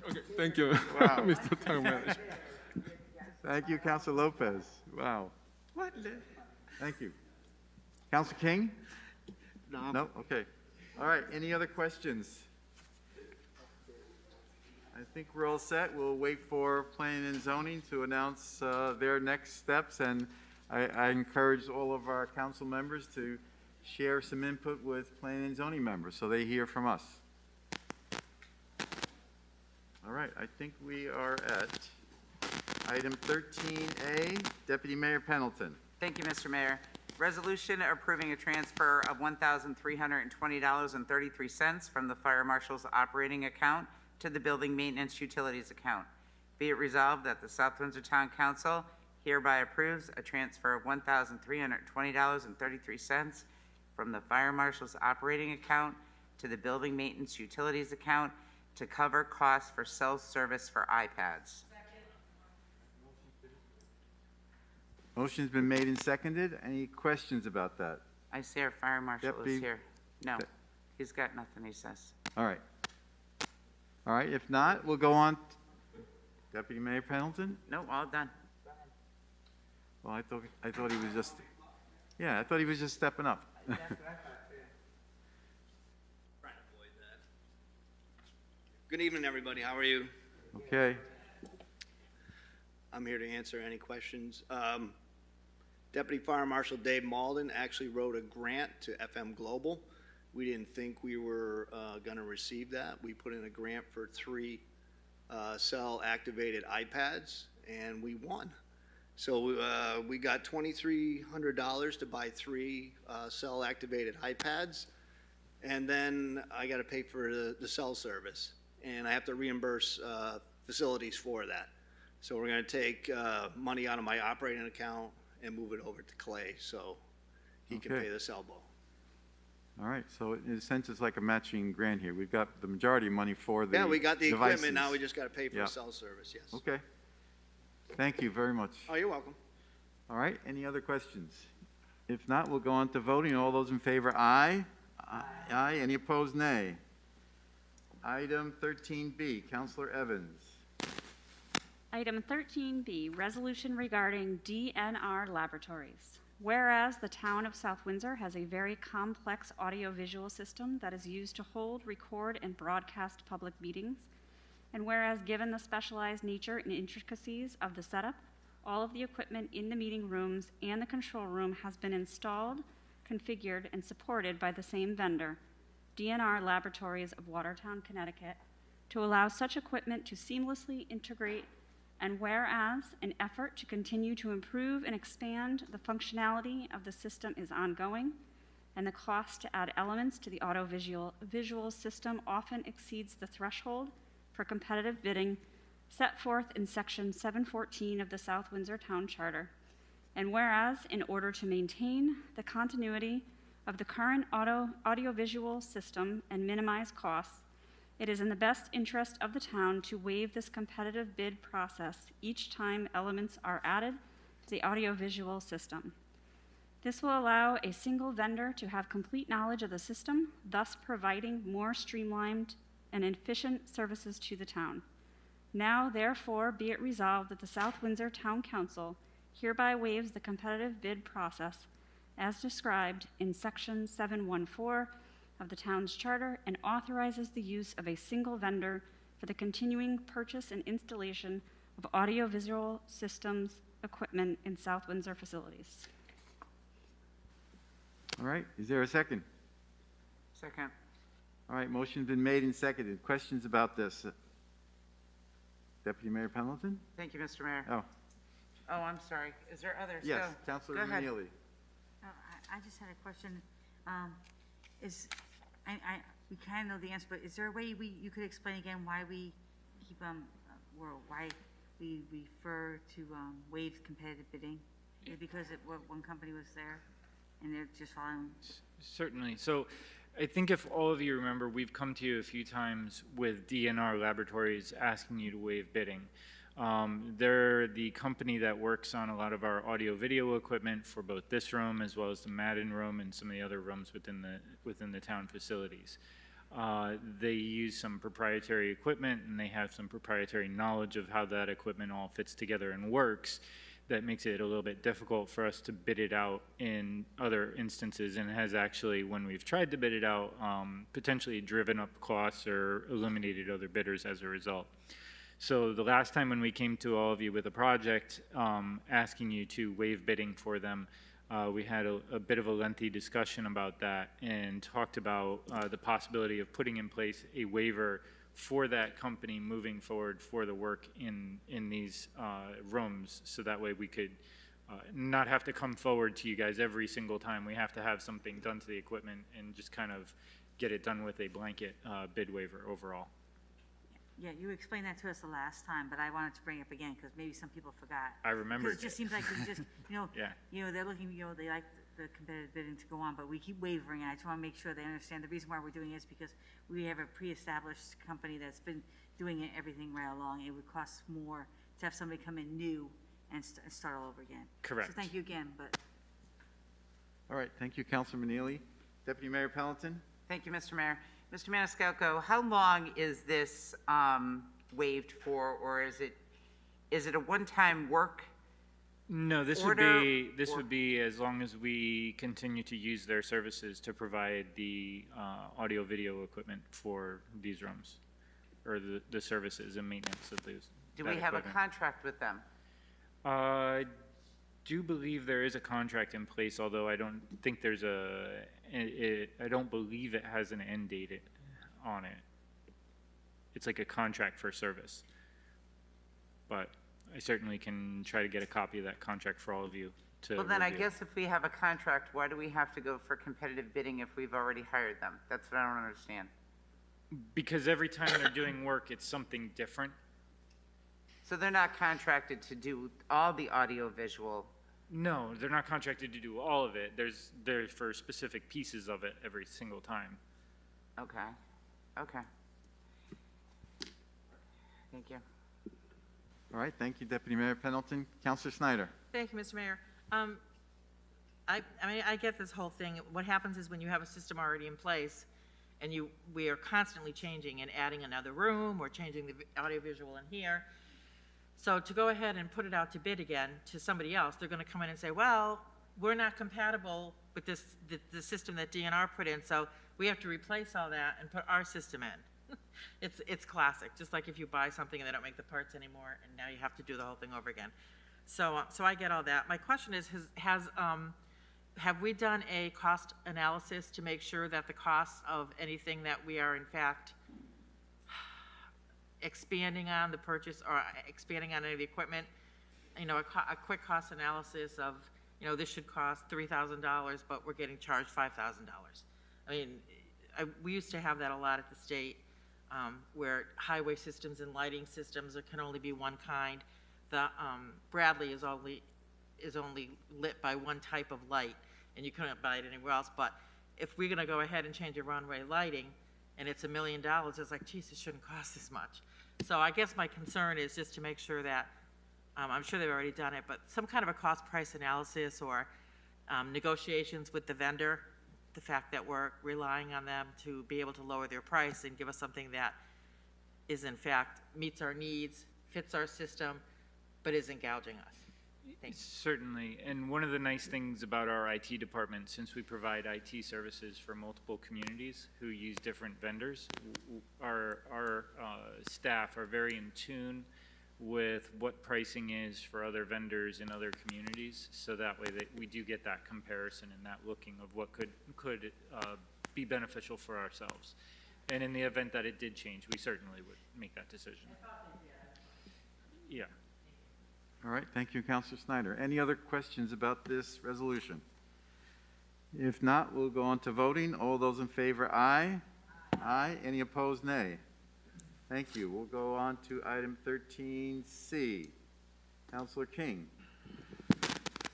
Speaker 7: Okay, thank you,
Speaker 1: Wow.
Speaker 7: Mr. Town Manager.
Speaker 1: Thank you, Councilor Lopez. Wow. What? Thank you. Councilor King?
Speaker 22: No.
Speaker 1: No? Okay. All right, any other questions? I think we're all set. We'll wait for Planning and Zoning to announce their next steps, and I encourage all of our council members to share some input with Planning and Zoning members so they hear from us. All right, I think we are at item 13A, Deputy Mayor Pendleton.
Speaker 5: Thank you, Mr. Mayor. Resolution approving a transfer of $1,320.33 from the Fire Marshal's operating account to the Building Maintenance Utilities account. Be it resolved that the South Windsor Town Council hereby approves a transfer of $1,320.33 from the Fire Marshal's operating account to the Building Maintenance Utilities account to cover costs for cell service for iPads.
Speaker 1: Motion's been made and seconded. Any questions about that?
Speaker 5: I see our Fire Marshal
Speaker 1: Deputy-
Speaker 5: is here. No, he's got nothing, he says.
Speaker 1: All right. All right, if not, we'll go on. Deputy Mayor Pendleton?
Speaker 5: No, all done.
Speaker 1: Well, I thought he was just, I thought he was just stepping up.
Speaker 10: Good evening, everybody. How are you?
Speaker 1: Okay.
Speaker 10: I'm here to answer any questions. Deputy Fire Marshal Dave Malden actually wrote a grant to FM Global. We didn't think we were going to receive that. We put in a grant for 3 cell-activated iPads, and we won. So we got $2,300 to buy 3 cell-activated iPads, and then I got to pay for the cell service, and I have to reimburse facilities for that. So we're going to take money out of my operating account and move it over to Clay so he can
Speaker 1: Okay.
Speaker 10: pay the cell bill.
Speaker 1: All right, so in a sense, it's like a matching grant here. We've got the majority of money for the
Speaker 10: Yeah, we got the
Speaker 1: devices.
Speaker 10: equipment, now we just got to pay for
Speaker 1: Yeah.
Speaker 10: cell service, yes.
Speaker 1: Okay. Thank you very much.
Speaker 10: Oh, you're welcome.
Speaker 1: All right, any other questions? If not, we'll go on to voting. All those in favor, aye. Aye. Any opposed, nay. Item 13B, Councilor Evans.
Speaker 23: Item 13B, resolution regarding DNR Laboratories. Whereas the town of South Windsor has a very complex audiovisual system that is used to hold, record, and broadcast public meetings, and whereas given the specialized nature and intricacies of the setup, all of the equipment in the meeting rooms and the control room has been installed, configured, and supported by the same vendor, DNR Laboratories of Watertown, Connecticut, to allow such equipment to seamlessly integrate. And whereas an effort to continue to improve and expand the functionality of the system is ongoing, and the cost to add elements to the audiovisual system often exceeds the threshold for competitive bidding set forth in Section 714 of the South Windsor Town Charter. And whereas, in order to maintain the continuity of the current audiovisual system and minimize costs, it is in the best interest of the town to waive this competitive bid process each time elements are added to the audiovisual system. This will allow a single vendor to have complete knowledge of the system, thus providing more streamlined and efficient services to the town. Now, therefore, be it resolved that the South Windsor Town Council hereby waives the competitive bid process as described in Section 714 of the town's charter and authorizes the use of a single vendor for the continuing purchase and installation of audiovisual systems equipment in South Windsor facilities.
Speaker 1: All right, is there a second?
Speaker 5: Second.
Speaker 1: All right, motion's been made and seconded. Questions about this? Deputy Mayor Pendleton?
Speaker 5: Thank you, Mr. Mayor.
Speaker 1: Oh,
Speaker 5: Oh, I'm sorry. Is there others?
Speaker 1: yes,
Speaker 5: Go.
Speaker 1: Councilor
Speaker 5: Go ahead.
Speaker 1: Neely.
Speaker 16: I just had a question. We kind of know the answer, but is there a way you could explain again why we keep, or why we refer to waive competitive bidding? Is it because one company was there and they're just following?
Speaker 3: Certainly. So I think if all of you remember, we've come to you a few times with DNR Laboratories asking you to waive bidding. They're the company that works on a lot of our audio-video equipment for both this room as well as the Madden room and some of the other rooms within the town facilities. They use some proprietary equipment and they have some proprietary knowledge of how that equipment all fits together and works. That makes it a little bit difficult for us to bid it out in other instances, and has actually, when we've tried to bid it out, potentially driven up costs or eliminated other bidders as a result. So the last time when we came to all of you with a project asking you to waive bidding for them, we had a bit of a lengthy discussion about that and talked about the possibility of putting in place a waiver for that company moving forward for the work in these rooms, so that way we could not have to come forward to you guys every single time we have to have something done to the equipment, and just kind of get it done with a blanket bid waiver overall.
Speaker 16: Yeah, you explained that to us the last time, but I wanted to bring it up again because maybe some people forgot.
Speaker 3: I remembered
Speaker 16: Because it just seems like we just,
Speaker 3: Yeah.
Speaker 16: they're looking, they like the competitive bidding to go on, but we keep wavering, and I just want to make sure they understand the reason why we're doing it is because we have a pre-established company that's been doing everything right along. It would cost more to have somebody come in new and start all over again.
Speaker 3: Correct.
Speaker 16: So thank you again, but.
Speaker 1: All right, thank you, Councilor Manili. Deputy Mayor Pelleton?
Speaker 5: Thank you, Mr. Mayor. Mr. Maniscalco, how long is this waived for, or is it a one-time work?
Speaker 3: No, this
Speaker 5: order,
Speaker 3: would be as long as we continue to use their services to provide the audio video equipment for these rooms, or the services and maintenance of those.
Speaker 5: Do we have a contract with them?
Speaker 3: I do believe there is a contract in place, although I don't think there's I don't believe it has an end date on it. It's like a contract for service. But I certainly can try to get a copy of that contract for all of you to
Speaker 5: Well, then I
Speaker 3: review.
Speaker 5: guess if we have a contract, why do we have to go for competitive bidding if we've already hired them? That's what I don't understand.
Speaker 3: Because every time they're doing work, it's something different.
Speaker 5: So they're not contracted to do all the audio-visual?
Speaker 3: No, they're not contracted to do all of it. They're for specific pieces of it every single time.
Speaker 5: Okay, okay. Thank you.
Speaker 1: All right, thank you, Deputy Mayor Pendleton. Councilor Snyder?
Speaker 4: Thank you, Mr. Mayor. I mean, I get this whole thing. What happens is when you have a system already in place, and we are constantly changing and adding another room or changing the audiovisual in here. So to go ahead and put it out to bid again to somebody else, they're going to come in and say, well, we're not compatible with the system that DNR put in, so we have to replace all that and put our system in. It's classic, just like if you buy something and they don't make the parts anymore, and now you have to do the whole thing over again. So I get all that. My question is, have we done a cost analysis to make sure that the costs of anything that we are in fact expanding on the purchase or expanding on any of the equipment, a quick cost analysis of, this should cost $3,000, but we're getting charged $5,000. I mean, we used to have that a lot at the state, where highway systems and lighting systems can only be one kind. The Bradley is only lit by one type of light, and you couldn't buy it anywhere else. But if we're going to go ahead and change a runway lighting, and it's $1 million, it's like, geez, it shouldn't cost this much. So I guess my concern is just to make sure that, I'm sure they've already done it, but some kind of a cost price analysis or negotiations with the vendor, the fact that we're relying on them to be able to lower their price and give us something that is in fact meets our needs, fits our system, but isn't gouging us. Thanks.
Speaker 3: Certainly, and one of the nice things about our IT department, since we provide IT services for multiple communities who use different vendors, our staff are very in tune with what pricing is for other vendors in other communities, so that way that we do get that comparison and that looking of what could be beneficial for ourselves. And in the event that it did change, we certainly would make that decision. Yeah.
Speaker 1: All right, thank you, Councilor Snyder. Any other questions about this resolution? If not, we'll go on to voting. All those in favor, aye. Aye. Any opposed, nay. Thank you. We'll go on to item 13C. Councilor King.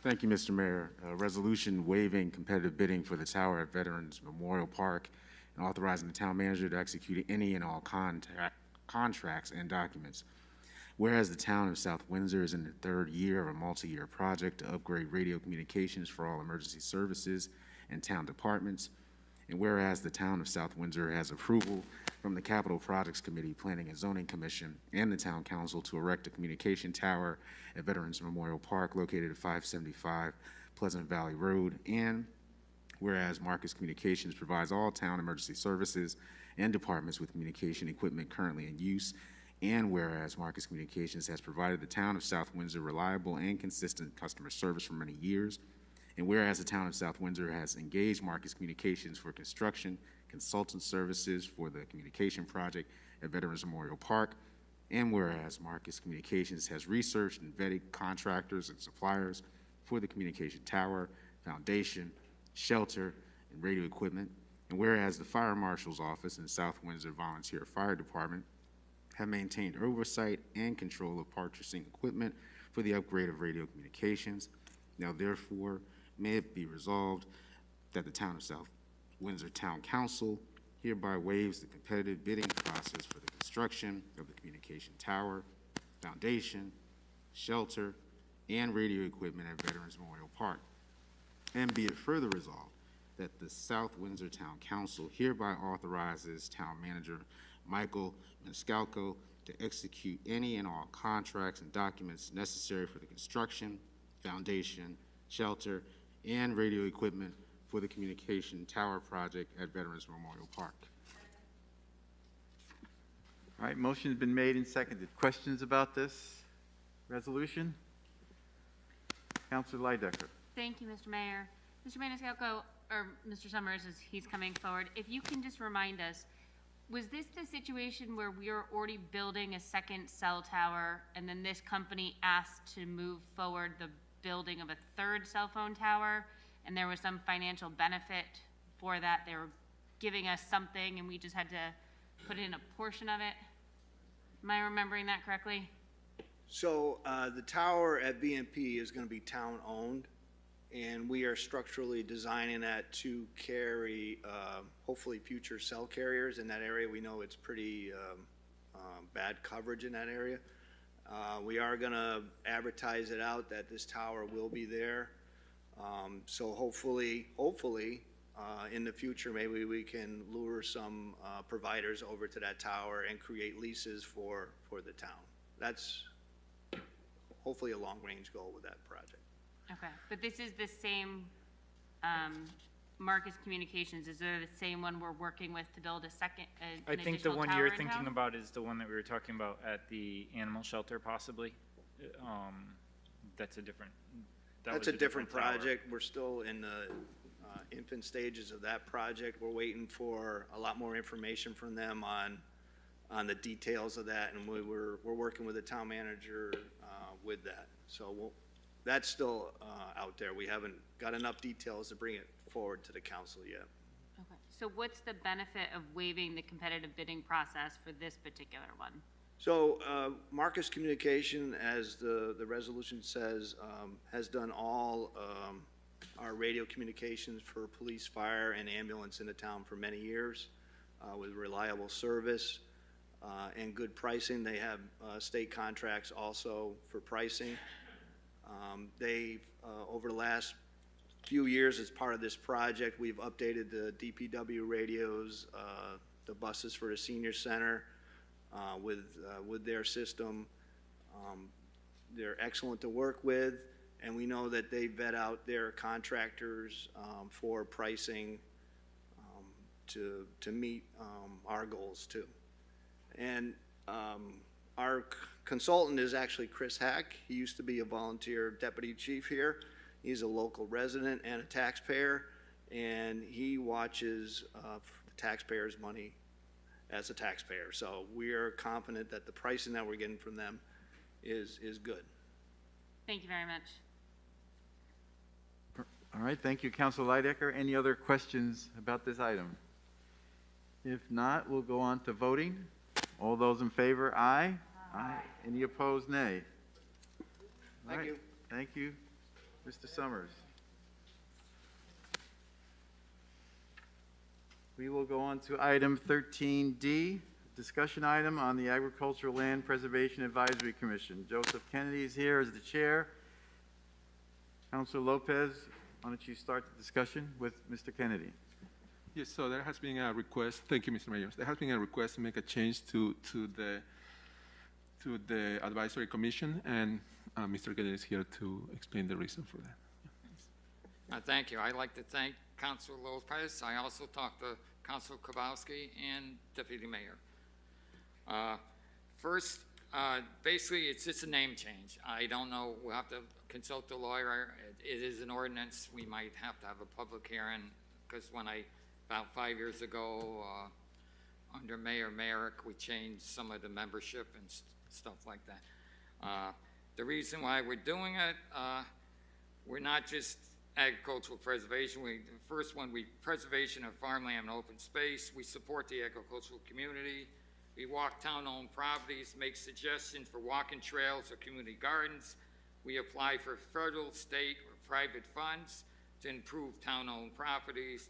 Speaker 9: Thank you, Mr. Mayor. A resolution waiving competitive bidding for the tower at Veterans Memorial Park and authorizing the town manager to execute any and all contracts and documents. Whereas the town of South Windsor is in the third year of a multi-year project to upgrade radio communications for all emergency services and town departments, and whereas the town of South Windsor has approval from the Capital Projects Committee, Planning and Zoning Commission, and the Town Council to erect a communication tower at Veterans Memorial Park located at 575 Pleasant Valley Road, and whereas Marcus Communications provides all town emergency services and departments with communication equipment currently in use, and whereas Marcus Communications has provided the town of South Windsor reliable and consistent customer service for many years, and whereas the town of South Windsor has engaged Marcus Communications for construction consultant services for the communication project at Veterans Memorial Park, and whereas Marcus Communications has researched and vetted contractors and suppliers for the communication tower, foundation, shelter, and radio equipment. And whereas the Fire Marshal's Office and South Windsor Volunteer Fire Department have maintained oversight and control of purchasing equipment for the upgrade of radio communications, now therefore may it be resolved that the Town of South Windsor Town Council hereby waives the competitive bidding process for the construction of the communication tower, foundation, shelter, and radio equipment at Veterans Memorial Park. And be it further resolved that the South Windsor Town Council hereby authorizes Town Manager Michael Maniscalco to execute any and all contracts and documents necessary for the construction, foundation, shelter, and radio equipment for the communication tower project at Veterans Memorial Park.
Speaker 1: All right, motion's been made and seconded. Questions about this resolution? Councilor Lidecker.
Speaker 2: Thank you, Mr. Mayor. Mr. Maniscalco, or Mr. Summers, as he's coming forward, if you can just remind us, was this the situation where we were already building a second cell tower and then this company asked to move forward the building of a third cell phone tower and there was some financial benefit for that? They were giving us something and we just had to put in a portion of it? Am I remembering that correctly?
Speaker 10: So the tower at VMP is going to be town-owned, and we are structurally designing that to carry hopefully future cell carriers in that area. We know it's pretty bad coverage in that area. We are going to advertise it out that this tower will be there. So hopefully, in the future, maybe we can lure some providers over to that tower and create leases for the town. That's hopefully a long-range goal with that project.
Speaker 2: Okay, but this is the same Marcus Communications. Is it the same one we're working with to build a second,
Speaker 3: I think the one you're thinking about is the one that we were talking about at the animal shelter, possibly. That's a different.
Speaker 10: That's a different project. We're still in the infant stages of that project. We're waiting for a lot more information from them on the details of that, and we're working with the town manager with that. So that's still out there. We haven't got enough details to bring it forward to the council yet.
Speaker 2: Okay. So what's the benefit of waiving the competitive bidding process for this particular one?
Speaker 10: So Marcus Communication, as the resolution says, has done all our radio communications for police, fire, and ambulance in the town for many years with reliable service and good pricing. They have state contracts also for pricing. They've, over the last few years as part of this project, we've updated the DPW radios, the buses for the senior center with their system. They're excellent to work with, and we know that they vet out their contractors for pricing to meet our goals too. And our consultant is actually Chris Hvac. He used to be a volunteer deputy chief here. He's a local resident and a taxpayer, and he watches the taxpayers' money as a taxpayer. So we are confident that the pricing that we're getting from them is good.
Speaker 2: Thank you very much.
Speaker 1: All right, thank you, Councilor Lidecker. Any other questions about this item? If not, we'll go on to voting. All those in favor, aye. Aye. Any opposed, nay.
Speaker 10: Thank you.
Speaker 1: Thank you, Mr. Summers. We will go on to item 13D, discussion item on the Agricultural Land Preservation Advisory Commission. Joseph Kennedy is here as the chair. Councilor Lopez, why don't you start the discussion with Mr. Kennedy?
Speaker 7: Yes, so there has been a request, thank you, Mr. Mayor. There has been a request to make a change to the advisory commission, and Mr. Kennedy is here to explain the reason for that.
Speaker 11: Thank you. I'd like to thank Councilor Lopez. I also talked to Councilor Kowalski and Deputy Mayor. First, basically, it's just a name change. I don't know. We'll have to consult the lawyer. It is an ordinance. We might have to have a public hearing, because when about 5 years ago, under Mayor Merrick, we changed some of the membership and stuff like that. The reason why we're doing it, we're not just agricultural preservation. The first one, preservation of farmland and open space. We support the agricultural community. We walk town-owned properties, make suggestions for walking trails or community gardens. We apply for federal, state, or private funds to improve town-owned properties.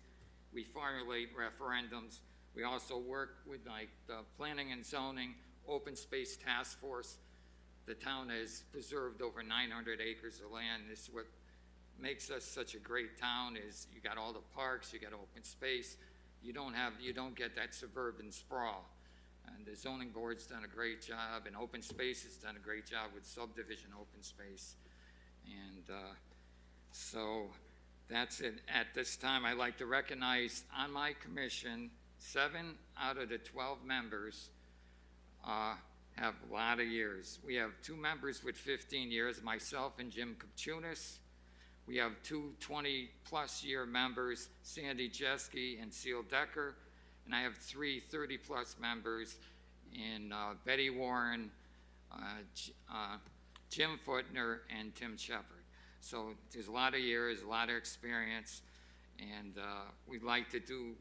Speaker 11: We formulate referendums. We also work with like the planning and zoning, open space task force. The town has preserved over 900 acres of land. This is what makes us such a great town is you got all the parks, you got open space. You don't get that suburban sprawl. And the zoning board's done a great job, and open space has done a great job with subdivision open space. And so that's it. At this time, I'd like to recognize on my commission, 7 out of the 12 members have a lot of years. We have 2 members with 15 years, myself and Jim Kupchunas. We have 2 20-plus year members, Sandy Jeske and Seal Decker, and I have 3 30-plus members in Betty Warren, Jim Footner, and Tim Shepard. So there's a lot of years, a lot of experience, and we'd like to do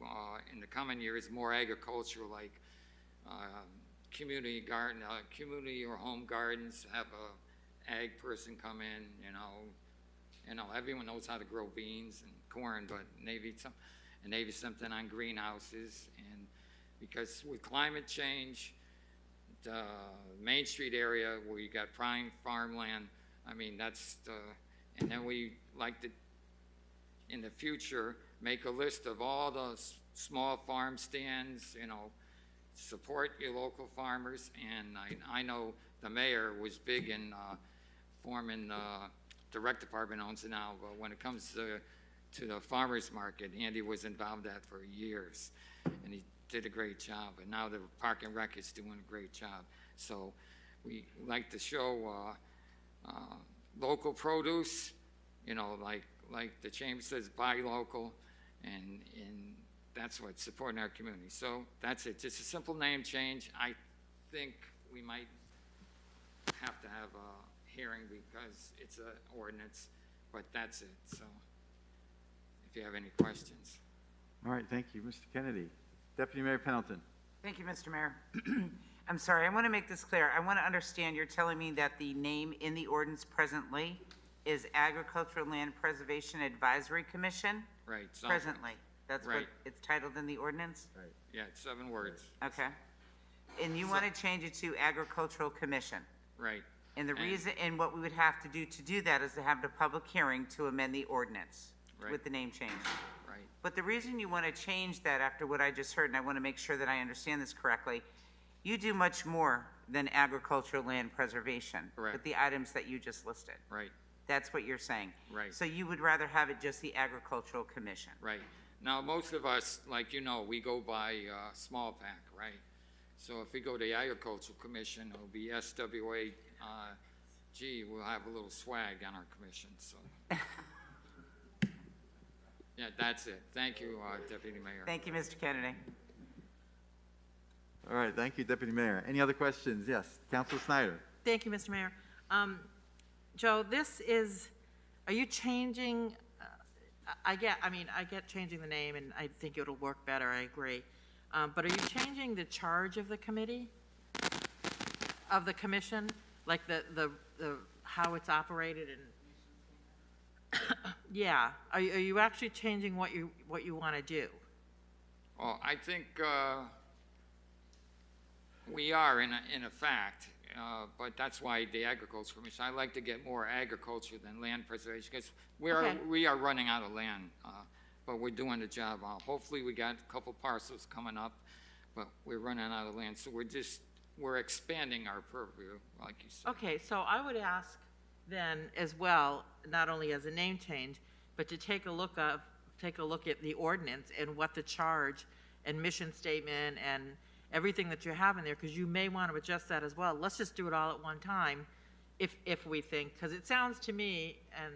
Speaker 11: in the coming years more agricultural, like community garden, community or home gardens. Have a ag person come in, everyone knows how to grow beans and corn, but maybe something on greenhouses. And because with climate change, the Main Street area where you got prime farmland, and then we like to, in the future, make a list of all those small farm stands, support your local farmers. And I know the mayor was big in forming, the rec department owns it now, but when it comes to the farmers market, Andy was involved in that for years, and he did a great job. And now the Park and Rec is doing a great job. So we like to show local produce, like the chamber says, buy local, and that's what's supporting our community. So that's it. Just a simple name change. I think we might have to have a hearing because it's an ordinance, but that's it. So if you have any questions.
Speaker 1: All right, thank you, Mr. Kennedy. Deputy Mayor Pendleton.
Speaker 5: Thank you, Mr. Mayor. I'm sorry, I want to make this clear. I want to understand, you're telling me that the name in the ordinance presently is Agricultural Land Preservation Advisory Commission?
Speaker 11: Right.
Speaker 5: Presently. That's
Speaker 11: right.
Speaker 5: what it's titled in the ordinance?
Speaker 11: Right. Yeah, it's 7 words.
Speaker 5: Okay. And you want to change it to Agricultural Commission?
Speaker 11: Right.
Speaker 5: And the reason, and what we would have to do that is to have the public hearing to amend the ordinance with the name change.
Speaker 11: Right.
Speaker 5: But the reason you want to change that after what I just heard, and I want to make sure that I understand this correctly, you do much more than agricultural land preservation with the items that you just listed.
Speaker 11: Right.
Speaker 5: That's what you're saying.
Speaker 11: Right.
Speaker 5: So you would rather have it just the Agricultural Commission.
Speaker 11: Right. Now, most of us, like we go by small pack, right? So if we go to the Agricultural Commission, it'll be SWA. We'll have a little swag on our commission. So, yeah, that's it. Thank you, Deputy Mayor.
Speaker 5: Thank you, Mr. Kennedy.
Speaker 1: All right, thank you, Deputy Mayor. Any other questions? Yes, Councilor Snyder.
Speaker 4: Thank you, Mr. Mayor. Joe, are you changing, I get changing the name, and I think it'll work better, I agree. But are you changing the charge of the committee, of the commission, like the how it's operated and, yeah. Are you actually changing what you want to do?
Speaker 11: Well, I think we are in a fact. But that's why the Agriculture Commission, I like to get more agriculture than land preservation, because we are running out of land, but we're doing the job. Hopefully we got a couple parcels coming up, but we're running out of land, so we're expanding our purview, like you said.
Speaker 4: Okay, so I would ask then as well, not only as a name change, but to take a look at the ordinance and what the charge and mission statement and everything that you have in there, because you may want to adjust that as well. Let's just do it all at one time, if we think, because it sounds to me, and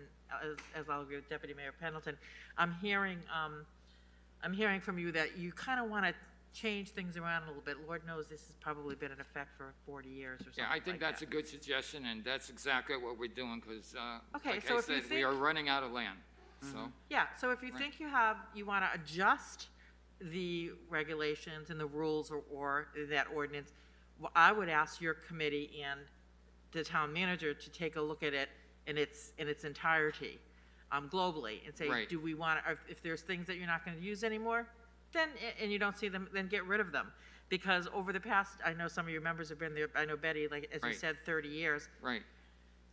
Speaker 4: as I'll agree with Deputy Mayor Pendleton, I'm hearing from you that you kind of want to change things around a little bit. Lord knows this has probably been in effect for 40 years or something
Speaker 11: Yeah, I think
Speaker 4: like
Speaker 11: that's
Speaker 4: that.
Speaker 11: a good suggestion, and that's exactly what we're doing, because,
Speaker 4: Okay,
Speaker 11: like
Speaker 4: so
Speaker 11: I
Speaker 4: if you
Speaker 11: said, we are
Speaker 4: think-
Speaker 11: running out of land, so.
Speaker 4: Yeah, so if you
Speaker 11: Right.
Speaker 4: think you want to adjust the regulations and the rules or that ordinance, I would ask your committee and the town manager to take a look at it in its entirety, globally, and say,
Speaker 11: Right.
Speaker 4: do we want, if there's things that you're not going to use anymore, then, and you don't see them, then get rid of them. Because over the past, I know some of your members have been there, I know Betty, like, as you
Speaker 11: Right.
Speaker 4: said, 30 years.
Speaker 11: Right.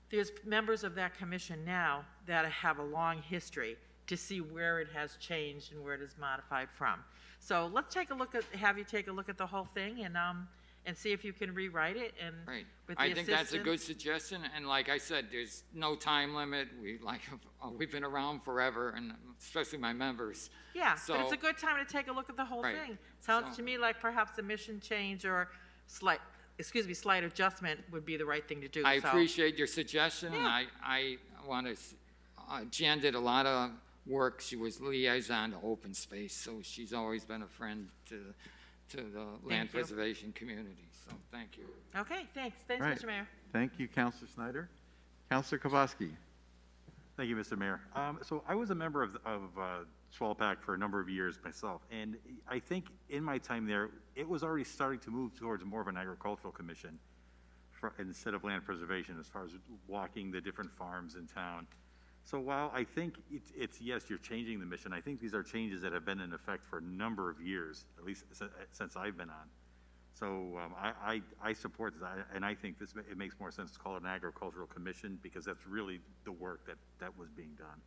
Speaker 4: There's members of that commission now that have a long history to see where it has changed and where it is modified from. So let's take a look at, have you take a look at the whole thing and see if you can rewrite it and
Speaker 11: Right.
Speaker 4: with the
Speaker 11: I think that's a good
Speaker 4: assistance-
Speaker 11: suggestion, and like I said, there's no time limit. We've been around forever, and especially my members.
Speaker 4: Yeah, but it's
Speaker 11: So-
Speaker 4: a good time to take a look at the whole
Speaker 11: Right.
Speaker 4: thing. Sounds
Speaker 11: So-
Speaker 4: to me like perhaps a mission change or slight adjustment would be the right thing to do.
Speaker 11: I
Speaker 4: So-
Speaker 11: appreciate your suggestion, and I want to, Jan did a lot of work. She was liaison to open space, so she's always been a friend to the land
Speaker 4: you.
Speaker 11: preservation community, so thank you.
Speaker 4: Okay, thanks. Thanks,
Speaker 1: Right.
Speaker 4: Mr. Mayor.
Speaker 1: Thank you, Councilor Snyder. Councilor Kowalski.
Speaker 8: Thank you, Mr. Mayor. So I was a member of Hvac for a number of years myself, and I think in my time there, it was already starting to move towards more of an agricultural commission instead of land preservation, as far as walking the different farms in town. So while I think it's yes, you're changing the mission, I think these are changes that have been in effect for a number of years, at least since I've been on. So I support this, and I think it makes more sense to call it an agricultural commission, because that's really the work that was being done.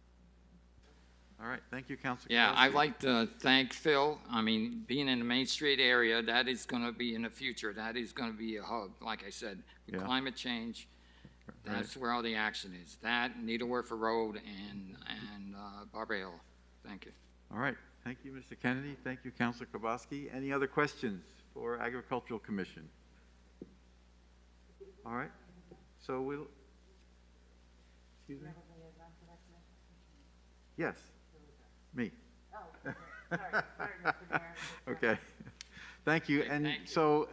Speaker 1: All right, thank you, Councilor
Speaker 11: Yeah,
Speaker 1: Kowalski.
Speaker 11: I'd like to thank Phil. I mean, being in the Main Street area, that is going to be in the future. That is going to be a hub, like I said. With
Speaker 1: Yeah.
Speaker 11: climate change, that's where all the action is. That, Needleworth Road, and Barbara Hill. Thank you.
Speaker 1: All right, thank you, Mr. Kennedy. Thank you, Councilor Kowalski. Any other questions for Agricultural Commission? All right, so we'll, excuse me? Yes, me. Okay, thank you. And so,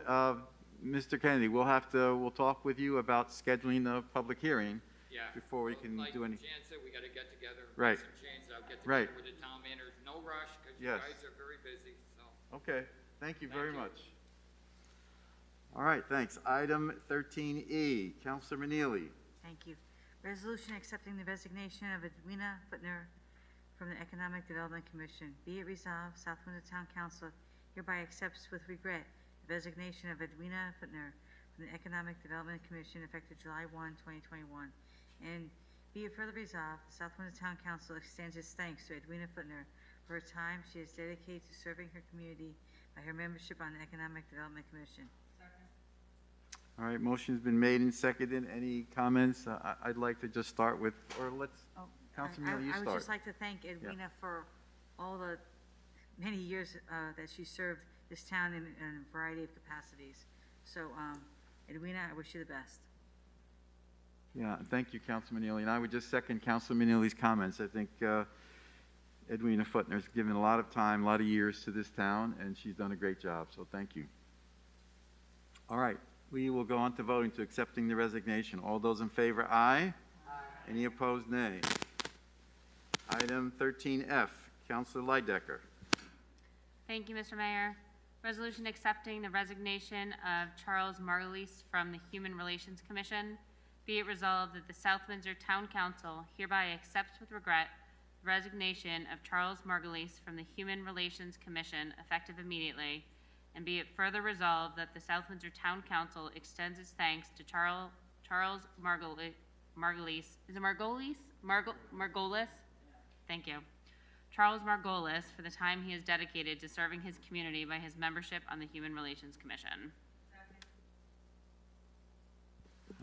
Speaker 1: Mr. Kennedy, we'll talk with you about scheduling the public hearing
Speaker 11: Yeah.
Speaker 1: before we can
Speaker 11: like
Speaker 1: do any.
Speaker 11: Jan said, we got to get together.
Speaker 1: Right.
Speaker 11: Make some changes. I'll get
Speaker 1: Right.
Speaker 11: together with the town manager. No rush, because you
Speaker 1: Yes.
Speaker 11: guys are very busy, so.
Speaker 1: Okay, thank you very
Speaker 11: you.
Speaker 1: much. All right, thanks. Item 13E, Councilor Manili.
Speaker 16: Thank you. Resolution accepting the resignation of Edwina Footner from the Economic Development Commission. Be it resolved, South Windsor Town Council hereby accepts with regret the resignation of Edwina Footner from the Economic Development Commission effective July 1, 2021. And be it further resolved, the South Windsor Town Council extends its thanks to Edwina Footner for her time she has dedicated to serving her community by her membership on the Economic Development Commission.
Speaker 1: All right, motion's been made and seconded. Any comments? I'd like to just start with, or let's, Councilor Manili, you
Speaker 16: I
Speaker 1: start.
Speaker 16: would just like to thank Edwina for all the many years that she served this town in a variety of capacities. So, Edwina, I wish you the best.
Speaker 1: Yeah, thank you, Councilor Manili. And I would just second Councilor Manili's comments. I think Edwina Footner's given a lot of time, a lot of years to this town, and she's done a great job, so thank you. All right, we will go on to voting to accepting the resignation. All those in favor, aye. Any opposed, nay. Item 13F, Councilor Lydecker.
Speaker 2: Thank you, Mr. Mayor. Resolution accepting the resignation of Charles Margulies from the Human Relations Commission. Be it resolved that the South Windsor Town Council hereby accepts with regret the resignation of Charles Margulies from the Human Relations Commission effective immediately. And be it further resolved that the South Windsor Town Council extends its thanks to Charles Margulies. Is it Margolis? Margolis? Thank you. Charles Margolis for the time he has dedicated to serving his community by his membership on the Human Relations Commission.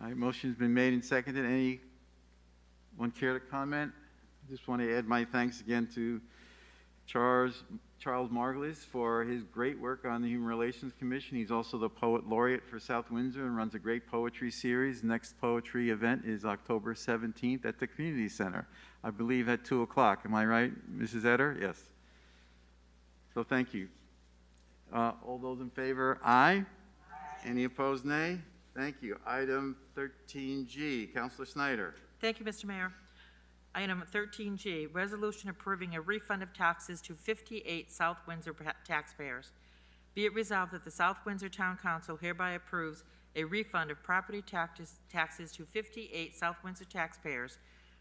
Speaker 1: All right, motion's been made and seconded. Anyone care to comment? Just want to add my thanks again to Charles Margulies for his great work on the Human Relations Commission. He's also the Poet Laureate for South Windsor and runs a great poetry series. Next poetry event is October 17th at the Community Center, I believe at 2 o'clock. Am I right, Mrs. Etter? Yes. So thank you. All those in favor, aye. Any opposed, nay? Thank you. Item 13G, Councilor Snyder.
Speaker 4: Thank you, Mr. Mayor. Item 13G, resolution approving a refund of taxes to 58 South Windsor taxpayers. Be it resolved that the South Windsor Town Council hereby approves a refund of property taxes to 58 South Windsor taxpayers,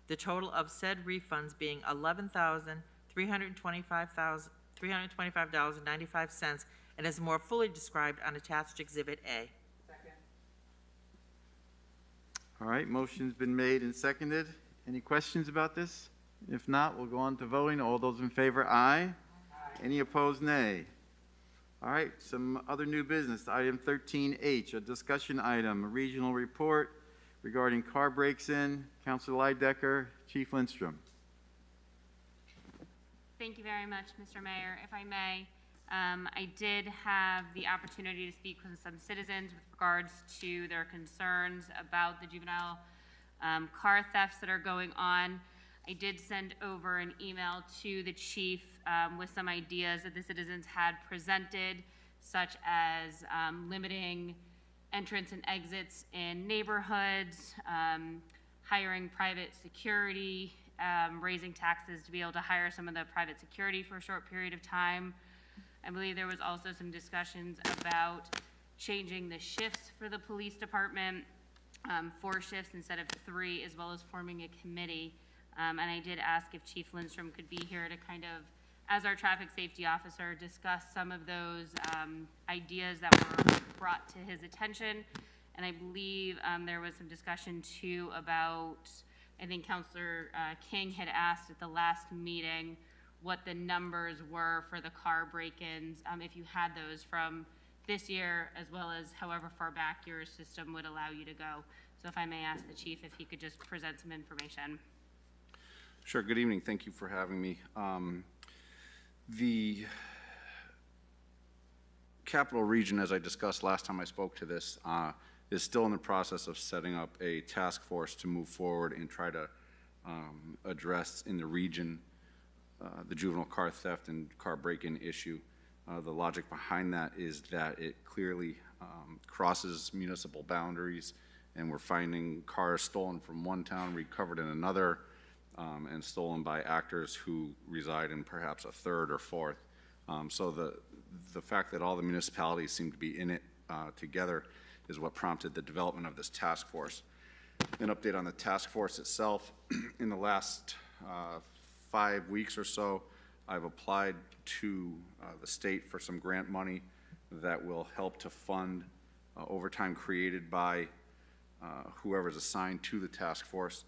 Speaker 4: the total of said refunds being $11,325.95, and is more fully described on attached Exhibit A.
Speaker 1: All right, motion's been made and seconded. Any questions about this? If not, we'll go on to voting. All those in favor, aye. Any opposed, nay. All right, some other new business. Item 13H, a discussion item, a regional report regarding car breaks-in. Councilor Leidecker, Chief Lindstrom.
Speaker 2: Thank you very much, Mr. Mayor. If I may, I did have the opportunity to speak with some citizens with regards to their concerns about the juvenile car thefts that are going on. I did send over an email to the chief with some ideas that the citizens had presented, such as limiting entrance and exits in neighborhoods, hiring private security, raising taxes to be able to hire some of the private security for a short period of time. I believe there was also some discussions about changing the shifts for the police department, 4 shifts instead of 3, as well as forming a committee. And I did ask if Chief Lindstrom could be here to kind of, as our traffic safety officer, discuss some of those ideas that were brought to his attention. And I believe there was some discussion too about, I think Councilor King had asked at the last meeting what the numbers were for the car break-ins, if you had those from this year, as well as however far back your system would allow you to go. So if I may ask the chief if he could just present some information.
Speaker 12: Sure. Good evening. Thank you for having me. The Capital Region, as I discussed last time I spoke to this, is still in the process of setting up a task force to move forward and try to address in the region the juvenile car theft and car break-in issue. The logic behind that is that it clearly crosses municipal boundaries, and we're finding cars stolen from one town, recovered in another, and stolen by actors who reside in perhaps a third or fourth. So the fact that all the municipalities seem to be in it together is what prompted the development of this task force. An update on the task force itself. In the last 5 weeks or so, I've applied to the state for some grant money that will help to fund overtime created by whoever's assigned to the task force.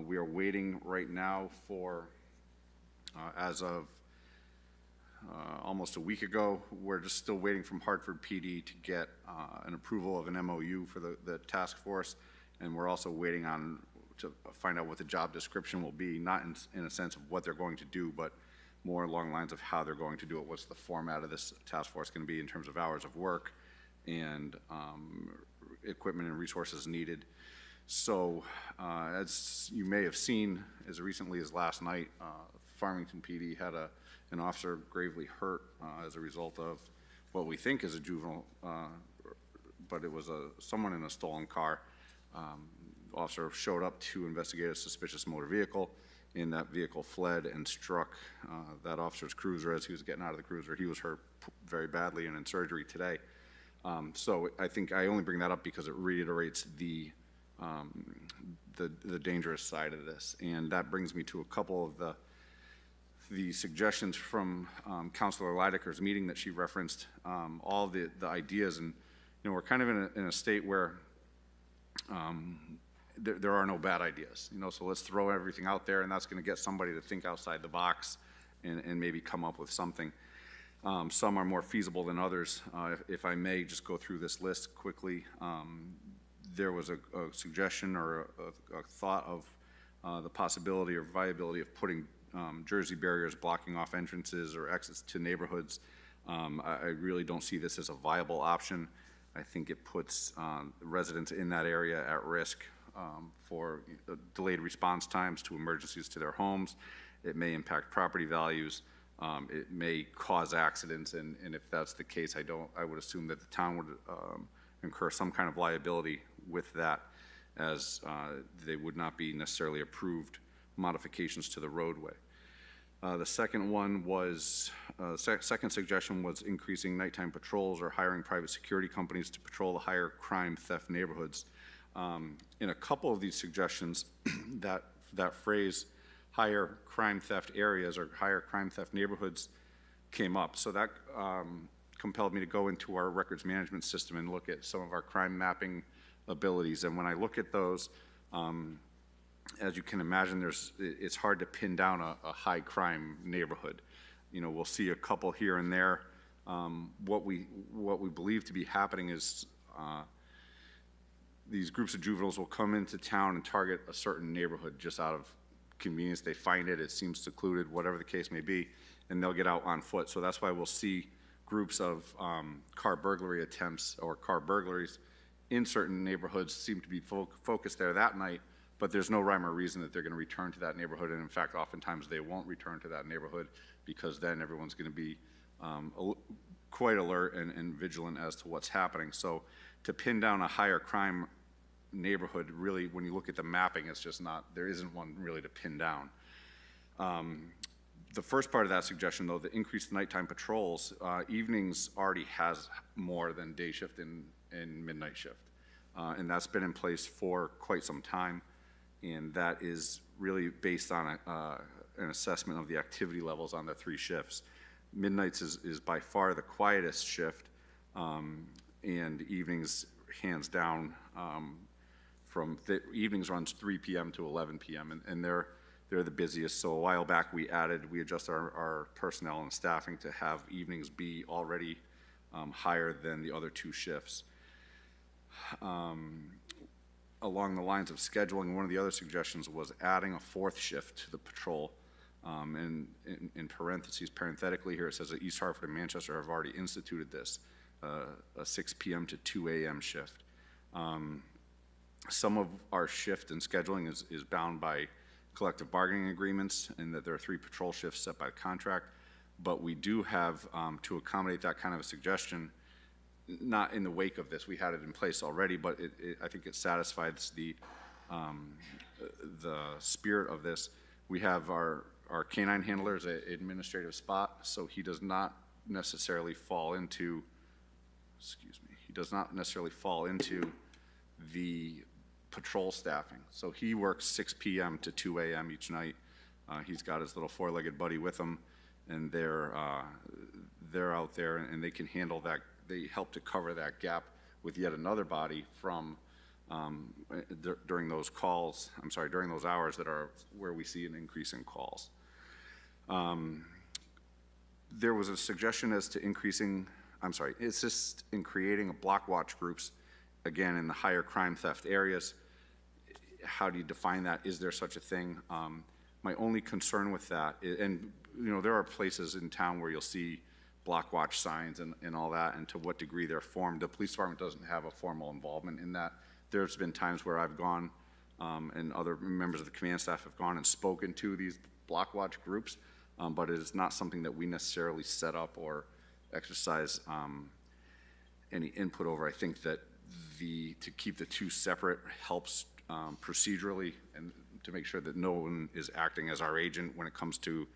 Speaker 12: We are waiting right now for, as of almost a week ago, we're just still waiting from Hartford PD to get an approval of an MOU for the task force, and we're also waiting on to find out what the job description will be, not in a sense of what they're going to do, but more along the lines of how they're going to do it. What's the format of this task force going to be in terms of hours of work and equipment and resources needed. So as you may have seen, as recently as last night, Farmington PD had an officer gravely hurt as a result of what we think is a juvenile, but it was someone in a stolen car. Officer showed up to investigate a suspicious motor vehicle, and that vehicle fled and struck that officer's cruiser as he was getting out of the cruiser. He was hurt very badly and in surgery today. So I think I only bring that up because it reiterates the dangerous side of this. And that brings me to a couple of the suggestions from Councilor Leidecker's meeting that she referenced, all the ideas. And, you know, we're kind of in a state where there are no bad ideas, you know, so let's throw everything out there, and that's going to get somebody to think outside the box and maybe come up with something. Some are more feasible than others. If I may just go through this list quickly, there was a suggestion or a thought of the possibility or viability of putting Jersey barriers blocking off entrances or exits to neighborhoods. I really don't see this as a viable option. I think it puts residents in that area at risk for delayed response times to emergencies to their homes. It may impact property values. it may cause accidents, and if that's the case, I would assume that the town would incur some kind of liability with that, as they would not be necessarily approved modifications to the roadway. The second one was, second suggestion was increasing nighttime patrols or hiring private security companies to patrol the higher crime theft neighborhoods. In a couple of these suggestions, that phrase, higher crime theft areas or higher crime theft neighborhoods, came up. So that compelled me to go into our records management system and look at some of our crime mapping abilities. And when I look at those, as you can imagine, it's hard to pin down a high crime neighborhood. You know, we'll see a couple here and there. What we believe to be happening is these groups of juveniles will come into town and target a certain neighborhood just out of convenience. They find it seems secluded, whatever the case may be, and they'll get out on foot. So that's why we'll see groups of car burglary attempts or car burglaries in certain neighborhoods seem to be focused there that night, but there's no rhyme or reason that they're going to return to that neighborhood. And in fact, oftentimes they won't return to that neighborhood, because then everyone's going to be quite alert and vigilant as to what's happening. So to pin down a higher crime neighborhood, really, when you look at the mapping, it's just not, there isn't one really to pin down. The first part of that suggestion, though, the increased nighttime patrols, evenings already has more than day shift and midnight shift. And that's been in place for quite some time. And that is really based on an assessment of the activity levels on the 3 shifts. Midnights is by far the quietest shift, and evenings, hands down, evenings runs 3 p.m. to 11 p.m. and they're the busiest. So a while back we adjusted our personnel and staffing to have evenings be already higher than the other 2 shifts. Along the lines of scheduling, one of the other suggestions was adding a 4th shift to the patrol. And in parenthetically here, it says that East Hartford and Manchester have already instituted this, a 6 p.m. to 2 a.m. shift. Some of our shift and scheduling is bound by collective bargaining agreements, and that there are 3 patrol shifts set by contract. But we do have, to accommodate that kind of a suggestion, not in the wake of this, we had it in place already, but I think it satisfies the spirit of this. We have our canine handler as an administrative spot, so he does not necessarily fall into, he does not necessarily fall into the patrol staffing. So he works 6 p.m. to 2 a.m. each night. He's got his little 4-legged buddy with him, and they're out there, and they can handle that. They help to cover that gap with yet another body from during those calls, during those hours that are where we see an increase in calls. There was a suggestion as to assist in creating a block watch groups, again, in the higher crime theft areas. How do you define that? Is there such a thing? My only concern with that, and you know, there are places in town where you'll see block watch signs and all that, and to what degree they're formed. The police department doesn't have a formal involvement in that. There's been times where I've gone, and other members of the command staff have gone and spoken to these block watch groups, but it is not something that we necessarily set up or exercise any input over. I think that to keep the 2 separate helps procedurally, and to make sure that no one is acting as our agent when it comes to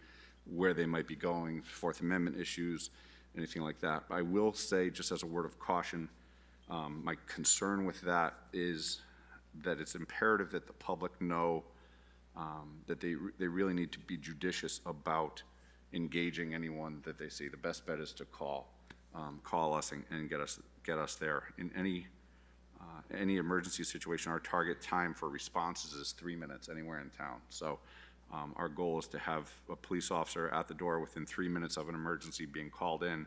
Speaker 12: where they might be going, Fourth Amendment issues, anything like that. I will say, just as a word of caution, my concern with that is that it's imperative that the public know that they really need to be judicious about engaging anyone that they see. The best bet is to call us and get us there. In any emergency situation, our target time for responses is 3 minutes anywhere in town. So our goal is to have a police officer at the door within 3 minutes of an emergency being called in,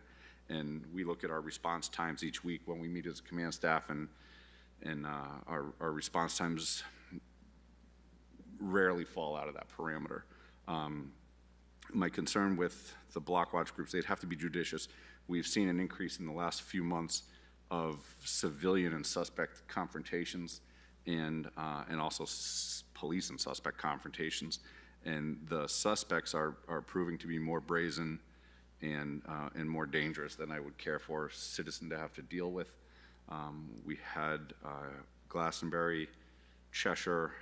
Speaker 12: and we look at our response times each week when we meet as a command staff, and our response times rarely fall out of that parameter. My concern with the block watch groups, they'd have to be judicious. We've seen an increase in the last few months of civilian and suspect confrontations, and also police and suspect confrontations. And the suspects are proving to be more brazen and more dangerous than I would care for a citizen to have to deal with. We had Glastonbury, Cheshire,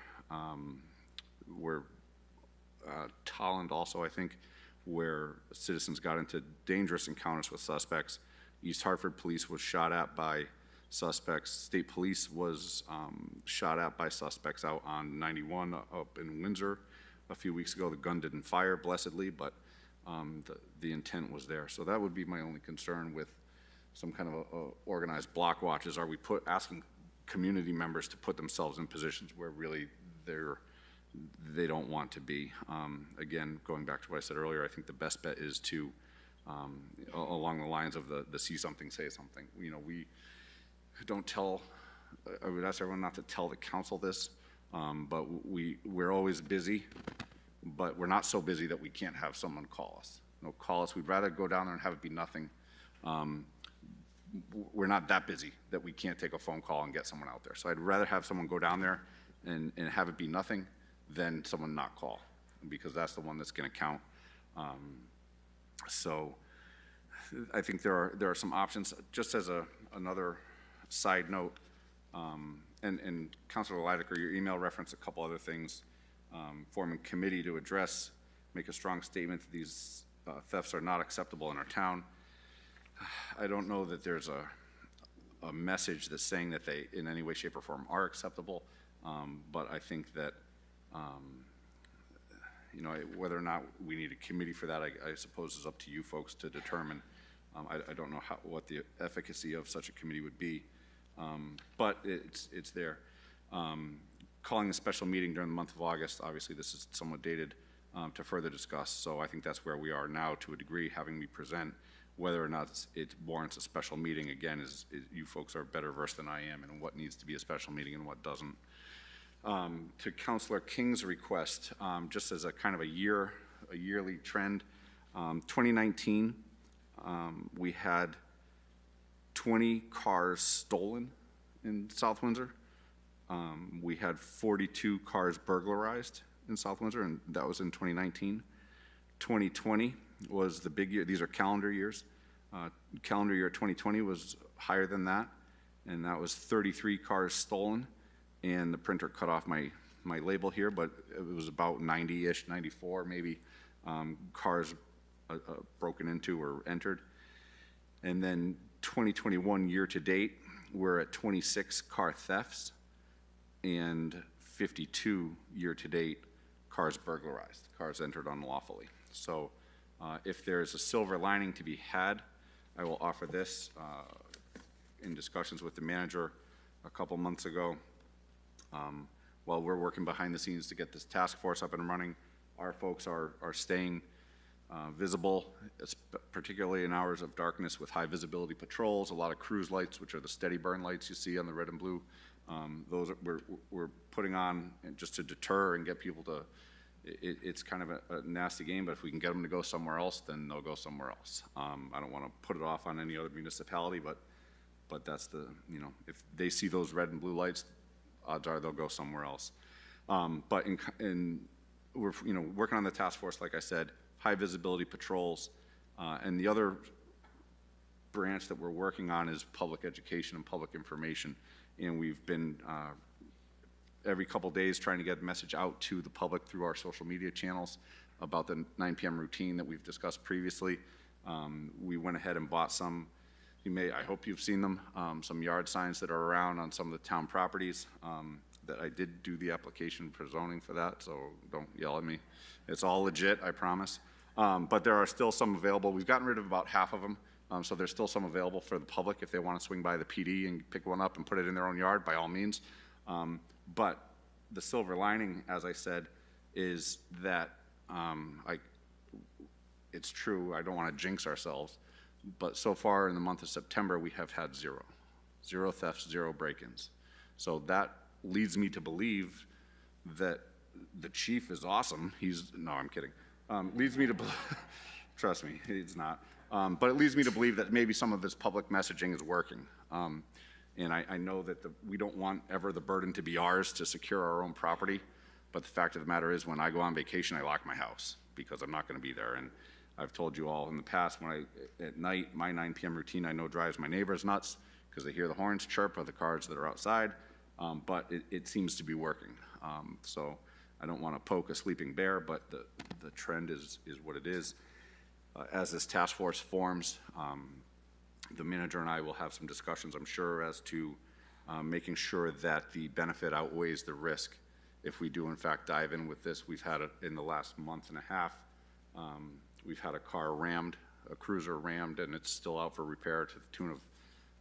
Speaker 12: where Tolland also, I think, where citizens got into dangerous encounters with suspects. East Hartford police was shot at by suspects. State police was shot at by suspects out on 91 up in Windsor a few weeks ago. The gun didn't fire, blessedly, but the intent was there. So that would be my only concern with some kind of a organized block watches. Are we asking community members to put themselves in positions where really they don't want to be? Again, going back to what I said earlier, I think the best bet is to, along the lines of the see something, say something. You know, we don't tell, I would ask everyone not to tell the council this, but we're always busy, but we're not so busy that we can't have someone call us. No, call us. We'd rather go down there and have it be nothing. We're not that busy that we can't take a phone call and get someone out there. So I'd rather have someone go down there and have it be nothing than someone not call, because that's the one that's going to count. So I think there are some options. Just as another side note, and Councilor Leidecker, your email referenced a couple other things. Forming committee to address, make a strong statement that these thefts are not acceptable in our town. I don't know that there's a message that's saying that they in any way, shape, or form are acceptable, but I think that you know, whether or not we need a committee for that, I suppose is up to you folks to determine. I don't know what the efficacy of such a committee would be, but it's there. Calling a special meeting during the month of August, obviously this is somewhat dated, to further discuss, so I think that's where we are now to a degree, having me present. Whether or not it warrants a special meeting, again, is you folks are better versed than I am in what needs to be a special meeting and what doesn't. To Councilor King's request, just as a kind of a yearly trend, 2019, we had 20 cars stolen in South Windsor. We had 42 cars burglarized in South Windsor, and that was in 2019. 2020 was the big year. These are calendar years. Calendar year 2020 was higher than that, and that was 33 cars stolen. And the printer cut off my label here, but it was about 90-ish, 94 maybe, cars broken into or entered. And then 2021 year to date, we're at 26 car thefts and 52 year to date cars burglarized, cars entered unlawfully. So if there's a silver lining to be had, I will offer this in discussions with the manager a couple months ago. While we're working behind the scenes to get this task force up and running, our folks are staying visible, particularly in hours of darkness with high visibility patrols, a lot of cruise lights, which are the steady burn lights you see on the red and blue. Those we're putting on just to deter and get people to, it's kind of a nasty game, but if we can get them to go somewhere else, then they'll go somewhere else. I don't want to put it off on any other municipality, but that's the, you know, if they see those red and blue lights, odds are they'll go somewhere else. But we're, you know, working on the task force, like I said, high visibility patrols, and the other branch that we're working on is public education and public information. And we've been every couple days trying to get a message out to the public through our social media channels about the 9 p.m. routine that we've discussed previously. We went ahead and bought some, I hope you've seen them, some yard signs that are around on some of the town properties. That I did do the application for zoning for that, so don't yell at me. It's all legit, I promise. But there are still some available. We've gotten rid of about half of them, so there's still some available for the public if they want to swing by the PD and pick one up and put it in their own yard, by all means. But the silver lining, as I said, is that it's true, I don't want to jinx ourselves, but so far in the month of September, we have had zero thefts, 0 break-ins. So that leads me to believe that the chief is awesome. No, I'm kidding. Leads me to, trust me, he's not. But it leads me to believe that maybe some of this public messaging is working. And I know that we don't want ever the burden to be ours to secure our own property. But the fact of the matter is, when I go on vacation, I lock my house because I'm not going to be there. And I've told you all in the past, at night, my 9 p.m. routine I know drives my neighbors nuts because they hear the horns chirp of the cars that are outside, but it seems to be working. So I don't want to poke a sleeping bear, but the trend is what it is. As this task force forms, the manager and I will have some discussions, I'm sure, as to making sure that the benefit outweighs the risk. If we do in fact dive in with this, we've had it in the last month and a half. We've had a car rammed, a cruiser rammed, and it's still out for repair to the tune of,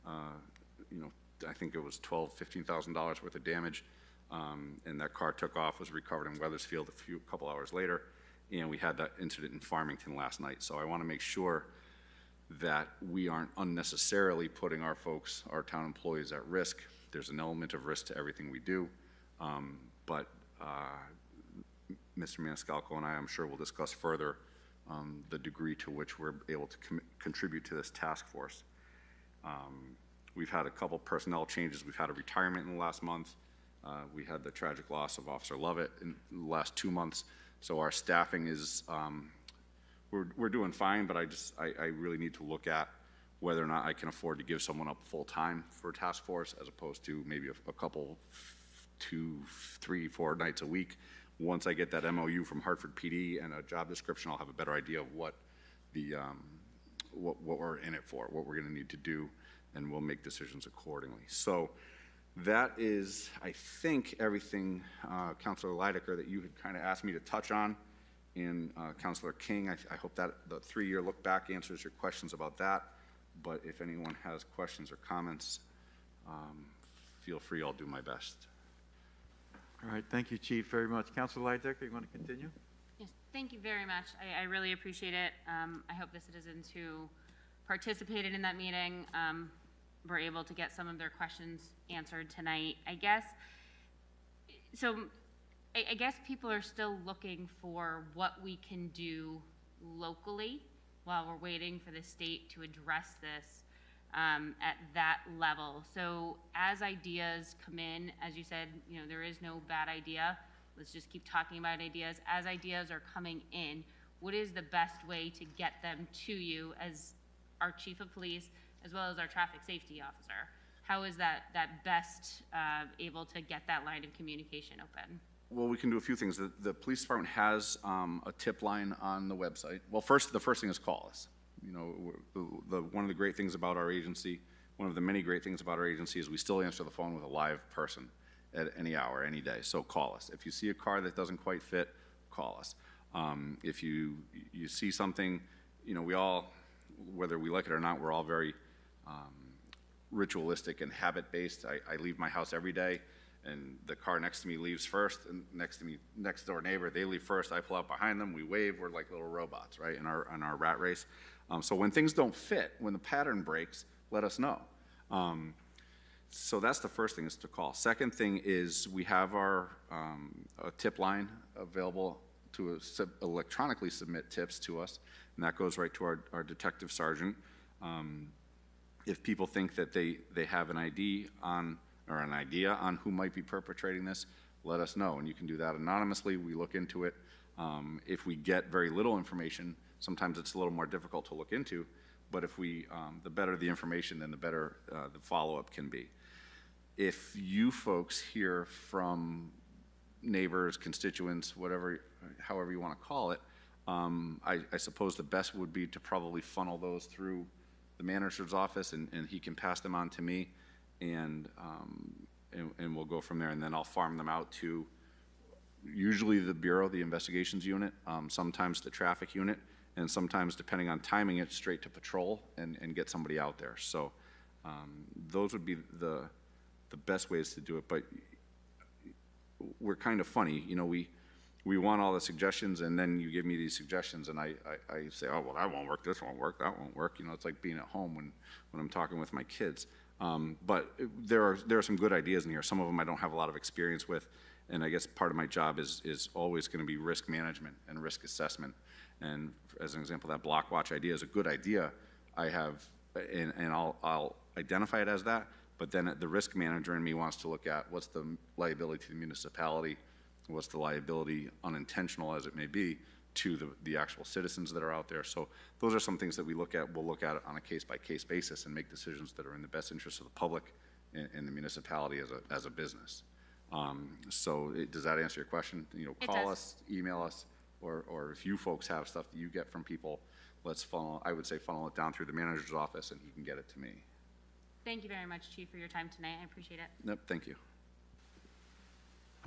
Speaker 12: I think it was $12,000–$15,000 worth of damage. And that car took off, was recovered in Wethersfield a couple hours later, and we had that incident in Farmington last night. So I want to make sure that we aren't unnecessarily putting our folks, our town employees, at risk. There's an element of risk to everything we do, but Mr. Maniscalco and I'm sure will discuss further the degree to which we're able to contribute to this task force. We've had a couple personnel changes. We've had a retirement in the last month. We had the tragic loss of Officer Lovett in the last 2 months. So our staffing is, we're doing fine, but I really need to look at whether or not I can afford to give someone up full time for a task force as opposed to maybe a couple, 2, 3, 4 nights a week. Once I get that MOU from Hartford PD and a job description, I'll have a better idea of what we're in it for, what we're going to need to do, and we'll make decisions accordingly. So that is, I think, everything, Councilor Leidecker, that you had kind of asked me to touch on. And Councilor King, I hope that the 3-year look back answers your questions about that. But if anyone has questions or comments, feel free, I'll do my best.
Speaker 1: All right, thank you, Chief, very much. Councilor Leidecker, you want to continue?
Speaker 2: Yes, thank you very much. I really appreciate it. I hope the citizens who participated in that meeting were able to get some of their questions answered tonight. I guess people are still looking for what we can do locally while we're waiting for the state to address this at that level. So as ideas come in, as you said, there is no bad idea. Let's just keep talking about ideas. As ideas are coming in, what is the best way to get them to you as our chief of police, as well as our traffic safety officer? How is that best able to get that line of communication open?
Speaker 12: Well, we can do a few things. The police department has a tip line on the website. Well, the first thing is call us. One of the great things about our agency, one of the many great things about our agency is we still answer the phone with a live person at any hour, any day. So call us. If you see a car that doesn't quite fit, call us. If you see something, we all, whether we like it or not, we're all very ritualistic and habit-based. I leave my house every day, and the car next to me leaves first, and next door neighbor, they leave first. I pull out behind them, we wave, we're like little robots, right, in our rat race. So when things don't fit, when the pattern breaks, let us know. So that's the first thing, is to call. Second thing is we have our a tip line available to electronically submit tips to us, and that goes right to our detective sergeant. If people think that they have an idea on who might be perpetrating this, let us know, and you can do that anonymously. We look into it. If we get very little information, sometimes it's a little more difficult to look into, but if the better the information, then the better the follow-up can be. If you folks hear from neighbors, constituents, however you want to call it, I suppose the best would be to probably funnel those through the manager's office, and he can pass them on to me, and we'll go from there, and then I'll farm them out to usually the bureau, the investigations unit, sometimes the traffic unit, and sometimes, depending on timing, it's straight to patrol and get somebody out there. So those would be the best ways to do it. But we're kind of funny, we want all the suggestions, and then you give me these suggestions, and I say, oh, well, that won't work, this won't work, that won't work. It's like being at home when I'm talking with my kids. But there are some good ideas in here. Some of them I don't have a lot of experience with, and I guess part of my job is always going to be risk management and risk assessment. And as an example, that block watch idea is a good idea. I have, and I'll identify it as that, but then the risk manager in me wants to look at what's the liability to the municipality, what's the liability, unintentional as it may be, to the actual citizens that are out there. So those are some things that we look at. We'll look at it on a case-by-case basis and make decisions that are in the best interest of the public and the municipality as a business. Does that answer your question? Call us, email us, or if you folks have stuff that you get from people, I would say funnel it down through the manager's office and he can get it to me.
Speaker 2: Thank you very much, Chief, for your time tonight. I appreciate it.
Speaker 12: Yep, thank you.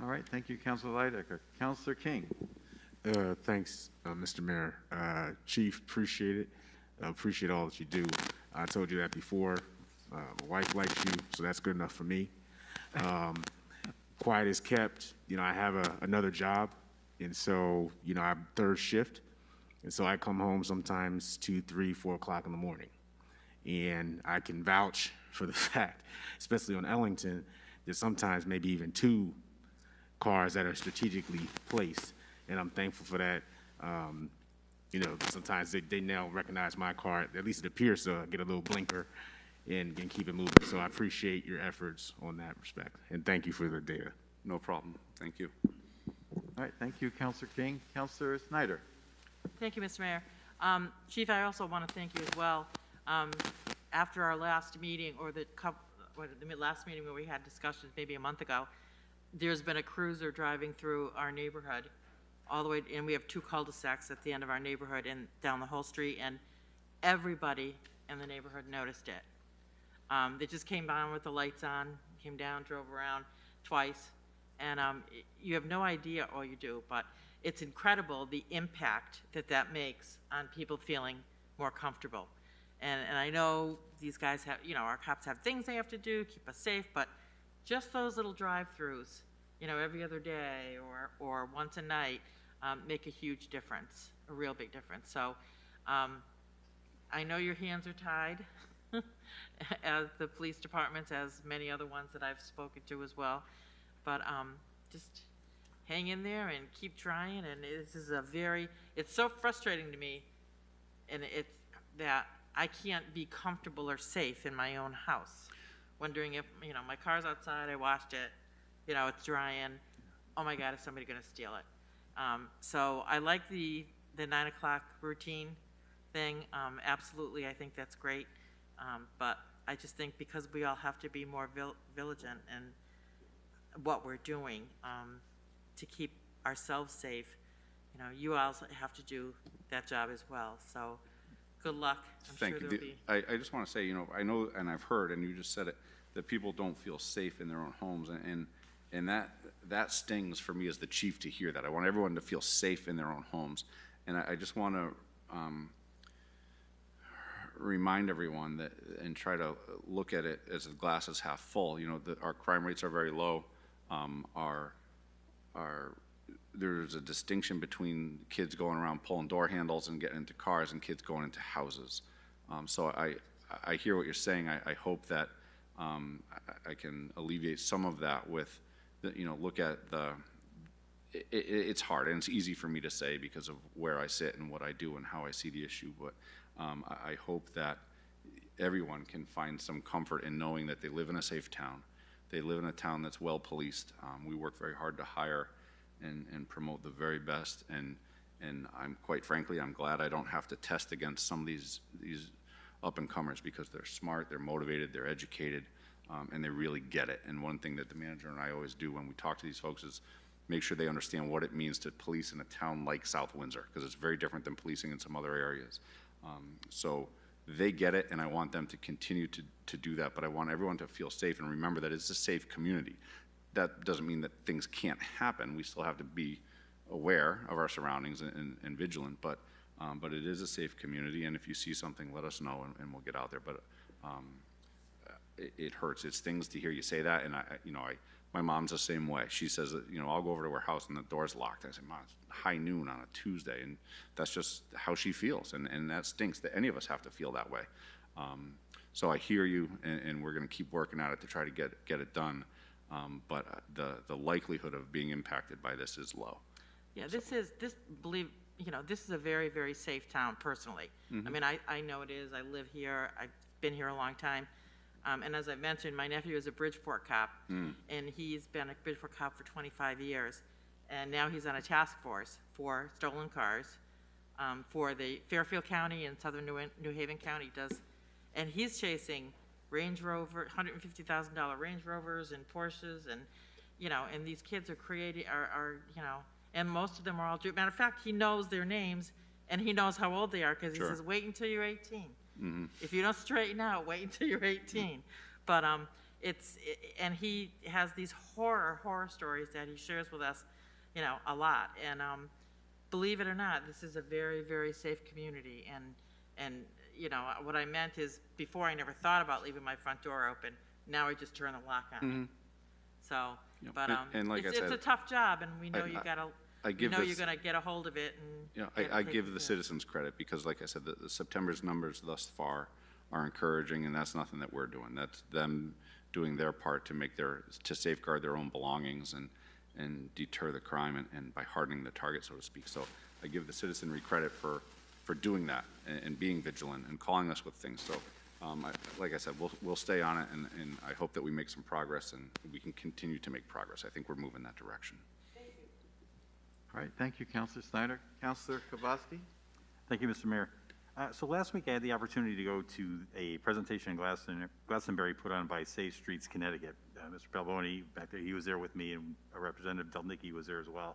Speaker 1: All right, thank you, Councilor Lydecker. Councilor King.
Speaker 9: Thanks, Mr. Mayor. Chief, appreciate it. Appreciate all that you do. I told you that before. My wife likes you, so that's good enough for me. Quiet is kept. I have another job, and so, I'm third shift, and so I come home sometimes 2, 3, 4 o'clock in the morning. And I can vouch for the fact, especially on Ellington, there's sometimes maybe even 2 cars that are strategically placed, and I'm thankful for that. Sometimes they now recognize my car, at least it appears so. I get a little blinker and keep it moving. So I appreciate your efforts on that respect, and thank you for the data.
Speaker 12: No problem. Thank you.
Speaker 1: All right, thank you, Councilor King. Councilor Snyder.
Speaker 4: Thank you, Mr. Mayor. Chief, I also want to thank you as well. After our last meeting, or the last meeting where we had discussions maybe a month ago, there's been a cruiser driving through our neighborhood all the way, and we have 2 cul-de-sacs at the end of our neighborhood and down the whole street, and everybody in the neighborhood noticed it. They just came down with the lights on, came down, drove around twice, and you have no idea all you do, but it's incredible the impact that makes on people feeling more comfortable. And I know these guys have, our cops have things they have to do, keep us safe, but just those little drive-throughs, every other day or once a night, make a huge difference, a real big difference. So I know your hands are tied as the police departments, as many other ones that I've spoken to as well, but just hang in there and keep trying. And this is it's so frustrating to me, and it's that I can't be comfortable or safe in my own house, wondering if, my car's outside, I washed it, it's drying, oh my God, is somebody gonna steal it? So I like the 9 o'clock routine thing, absolutely, I think that's great, but I just think because we all have to be more vigilant in what we're doing to keep ourselves safe, you also have to do that job as well, so good luck.
Speaker 12: Thank you. I just want to say, I know, and I've heard, and you just said it, that people don't feel safe in their own homes, and that stings for me as the chief to hear that. I want everyone to feel safe in their own homes, and I just want to remind everyone that, and try to look at it as the glass is half full. Our crime rates are very low. There's a distinction between kids going around pulling door handles and getting into cars and kids going into houses. So I hear what you're saying. I hope that I can alleviate some of that with, look at it's hard and it's easy for me to say because of where I sit and what I do and how I see the issue, but I hope that everyone can find some comfort in knowing that they live in a safe town. They live in a town that's well policed. We work very hard to hire and promote the very best, and I'm quite frankly, I'm glad I don't have to test against some of these up-and-comers because they're smart, they're motivated, they're educated, and they really get it. And one thing that the manager and I always do when we talk to these folks is make sure they understand what it means to police in a town like South Windsor, because it's very different than policing in some other areas. So they get it, and I want them to continue to do that, but I want everyone to feel safe and remember that it's a safe community. That doesn't mean that things can't happen. We still have to be aware of our surroundings and vigilant, but it is a safe community, and if you see something, let us know, and we'll get out there. But it hurts. It stings to hear you say that, and my mom's the same way. She says that, I'll go over to her house and the door's locked. I say, Mom, it's high noon on a Tuesday, and that's just how she feels, and that stinks that any of us have to feel that way. So I hear you, and we're going to keep working at it to try to get it done. But the likelihood of being impacted by this is low.
Speaker 4: Yeah, this is a very, very safe town personally.
Speaker 12: Mm-hmm.
Speaker 4: I mean, I know it is. I live here. I've been here a long time. And as I mentioned, my nephew is a Bridgeport cop, and he's been a Bridgeport cop for 25 years. and now he's on a task force for stolen cars, for the Fairfield County and Southern New Haven County does, and he's chasing Range Rover, $150,000 Range Rovers and Porsches, and, you know, and these kids are you know, and most of them are all, matter of fact, he knows their names, and he knows how old they are, because he says, wait until you're 18.
Speaker 12: Mm-hmm.
Speaker 4: If you don't straighten out, wait until you're 18. But and he has these horror stories that he shares with us, you know, a lot. And believe it or not, this is a very, very safe community. And you know, what I meant is, before I never thought about leaving my front door open. Now I just turn the lock on.
Speaker 12: Mm-hmm.
Speaker 4: So,
Speaker 12: Yep.
Speaker 4: but
Speaker 12: And like
Speaker 4: it's
Speaker 12: I said,
Speaker 4: a tough job, and we know you gotta.
Speaker 12: you're
Speaker 4: gonna get a hold of it, and
Speaker 12: You know,
Speaker 4: get it
Speaker 12: I
Speaker 4: taken
Speaker 12: give
Speaker 4: care
Speaker 12: the
Speaker 4: of.
Speaker 12: citizens credit, because like I said, the September's numbers thus far are encouraging, and that's nothing that we're doing. That's them doing their part to safeguard their own belongings and deter the crime, and by hardening the target, so to speak. So I give the citizenry credit for doing that and being vigilant and calling us with things. So like I said, we'll stay on it, and I hope that we make some progress, and we can continue to make progress. I think we're moving that direction.
Speaker 1: All right, thank you, Councilor Snyder. Councilor Kowalski?
Speaker 8: Thank you, Mr. Mayor. So last week I had the opportunity to go to a presentation in Glastonbury put on by Safe Streets Connecticut. Mr. Balboni back there, he was there with me, and Representative Delnicki was there as well.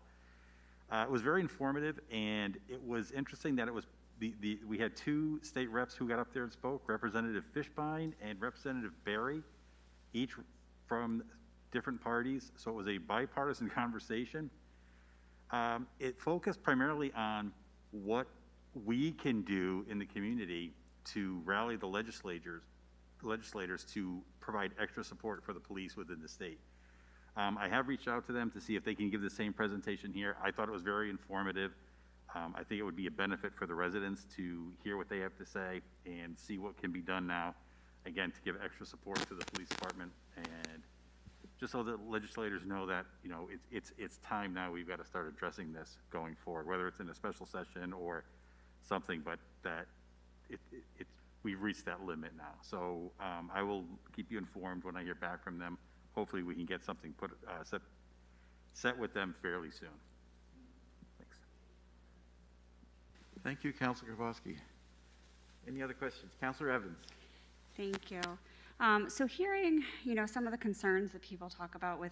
Speaker 8: It was very informative, and it was interesting that it was we had two state reps who got up there and spoke, Representative Fishbein and Representative Barry, each from different parties. So it was a bipartisan conversation. It focused primarily on what we can do in the community to rally the legislators to provide extra support for the police within the state. I have reached out to them to see if they can give the same presentation here. I thought it was very informative. I think it would be a benefit for the residents to hear what they have to say and see what can be done now, again, to give extra support to the police department, and just so the legislators know that, you know, it's time now. We've got to start addressing this going forward, whether it's in a special session or something, but that we've reached that limit now. So I will keep you informed when I hear back from them. Hopefully we can get something set with them fairly soon. Thanks.
Speaker 1: Thank you, Councilor Kowalski. Any other questions? Councilor Evans?
Speaker 23: Thank you. So hearing, you know, some of the concerns that people talk about with,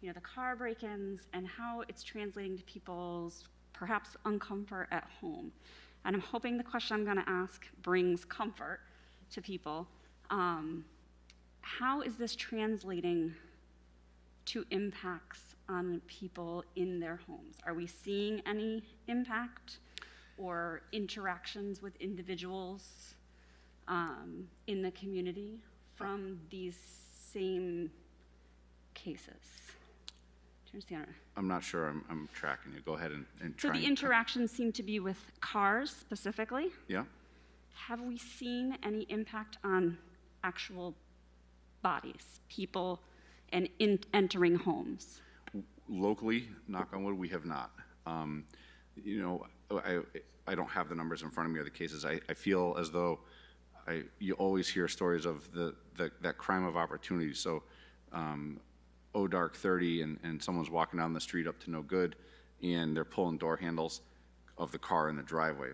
Speaker 23: you know, the car break-ins and how it's translating to people's perhaps uncomfort at home. And I'm hoping the question I'm going to ask brings comfort to people. How is this translating to impacts on people in their homes? Are we seeing any impact or interactions with individuals in the community from these same cases? Do you understand?
Speaker 12: I'm not sure I'm tracking you. Go ahead and
Speaker 23: So
Speaker 12: try.
Speaker 23: the interactions seem to be with cars specifically.
Speaker 12: Yeah.
Speaker 23: Have we seen any impact on actual bodies, people, and entering homes?
Speaker 12: Locally, knock on wood, we have not. You know, I don't have the numbers in front of me or the cases. I feel as though you always hear stories of that crime of opportunity. So, dark 30 and someone's walking down the street up to no good, and they're pulling door handles of the car in the driveway.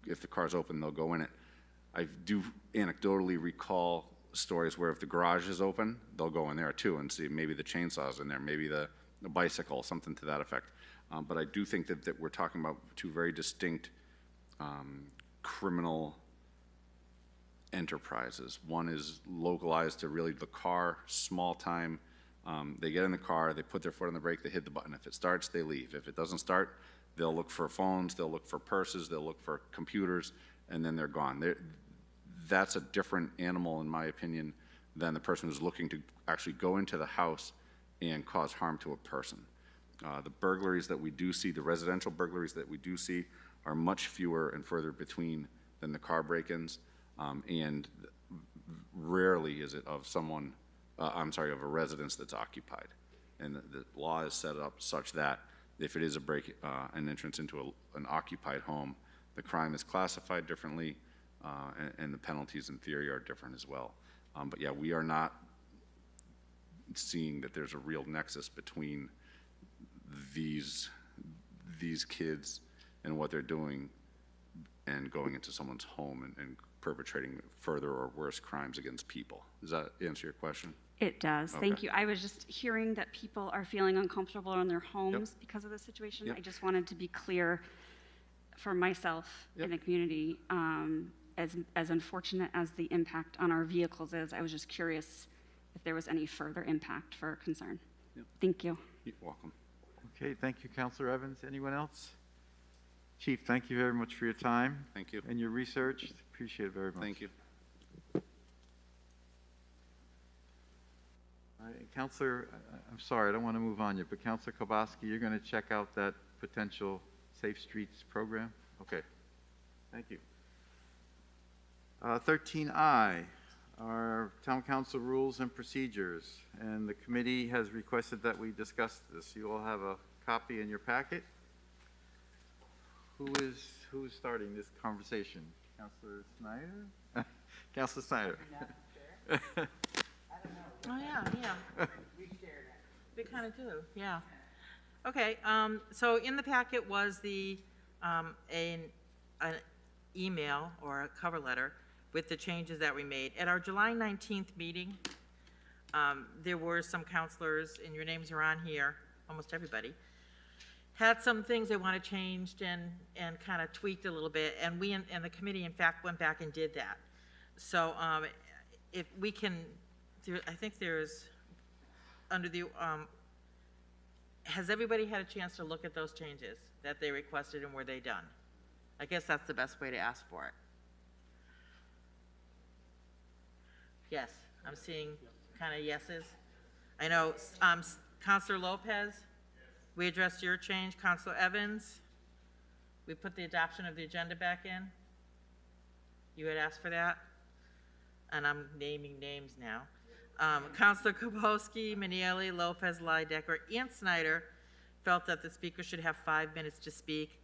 Speaker 12: If the car's open, they'll go in it. I do anecdotally recall stories where if the garage is open, they'll go in there too and see maybe the chainsaw's in there, maybe the bicycle, something to that effect. But I do think that we're talking about two very distinct criminal enterprises. One is localized to really the car, small time. They get in the car, they put their foot on the brake, they hit the button. If it starts, they leave. If it doesn't start, they'll look for phones, they'll look for purses, they'll look for computers, and then they're gone. That's a different animal, in my opinion, than the person who's looking to actually go into the house and cause harm to a person. The burglaries that we do see, the residential burglaries that we do see, are much fewer and further between than the car break-ins, and rarely is it of someone, of a residence that's occupied. And the law is set up such that if it is an entrance into an occupied home, the crime is classified differently, and the penalties in theory are different as well. But yeah, we are not seeing that there's a real nexus between these kids and what they're doing and going into someone's home and perpetrating further or worse crimes against people. Does that answer your question?
Speaker 23: It does.
Speaker 12: Okay.
Speaker 23: Thank you. I was just hearing that people are feeling uncomfortable in their homes because of the situation.
Speaker 12: Yep.
Speaker 23: I just wanted to be clear for myself and the community. As unfortunate as the impact on our vehicles is, I was just curious if there was any further impact for concern.
Speaker 12: Yep.
Speaker 23: Thank you.
Speaker 12: You're welcome.
Speaker 1: Okay, thank you, Councilor Evans. Anyone else? Chief, thank you very much for your time.
Speaker 12: Thank you.
Speaker 1: And your research. Appreciate it very much.
Speaker 12: Thank you.
Speaker 1: All right, Councilor, I'm sorry, I don't want to move on yet, but Councilor Kowalski, you're going to check out that potential Safe Streets program? Okay, thank you. 13I, our Town Council rules and procedures, and the committee has requested that we discuss this. You all have a copy in your packet. Who is starting this conversation? Councilor Snyder? Councilor Snyder.
Speaker 4: Oh, yeah. We kind of do, yeah. Okay, so in the packet was an email or a cover letter with the changes that we made. At our July 19th meeting, there were some counselors, and your names are on here, almost everybody, had some things they wanted changed and kind of tweaked a little bit, and we and the committee, in fact, went back and did that. So if we can, I think there's, under the, has everybody had a chance to look at those changes that they requested, and were they done? I guess that's the best way to ask for it. Yes, I'm seeing kind of yeses. I know, Councilor Lopez, we addressed your change. Councilor Evans, we put the adoption of the agenda back in. You had asked for that, and I'm naming names now. Councilor Kubowski, Manieli, Lopez, Lydecker, and Snyder felt that the speaker should have 5 minutes to speak.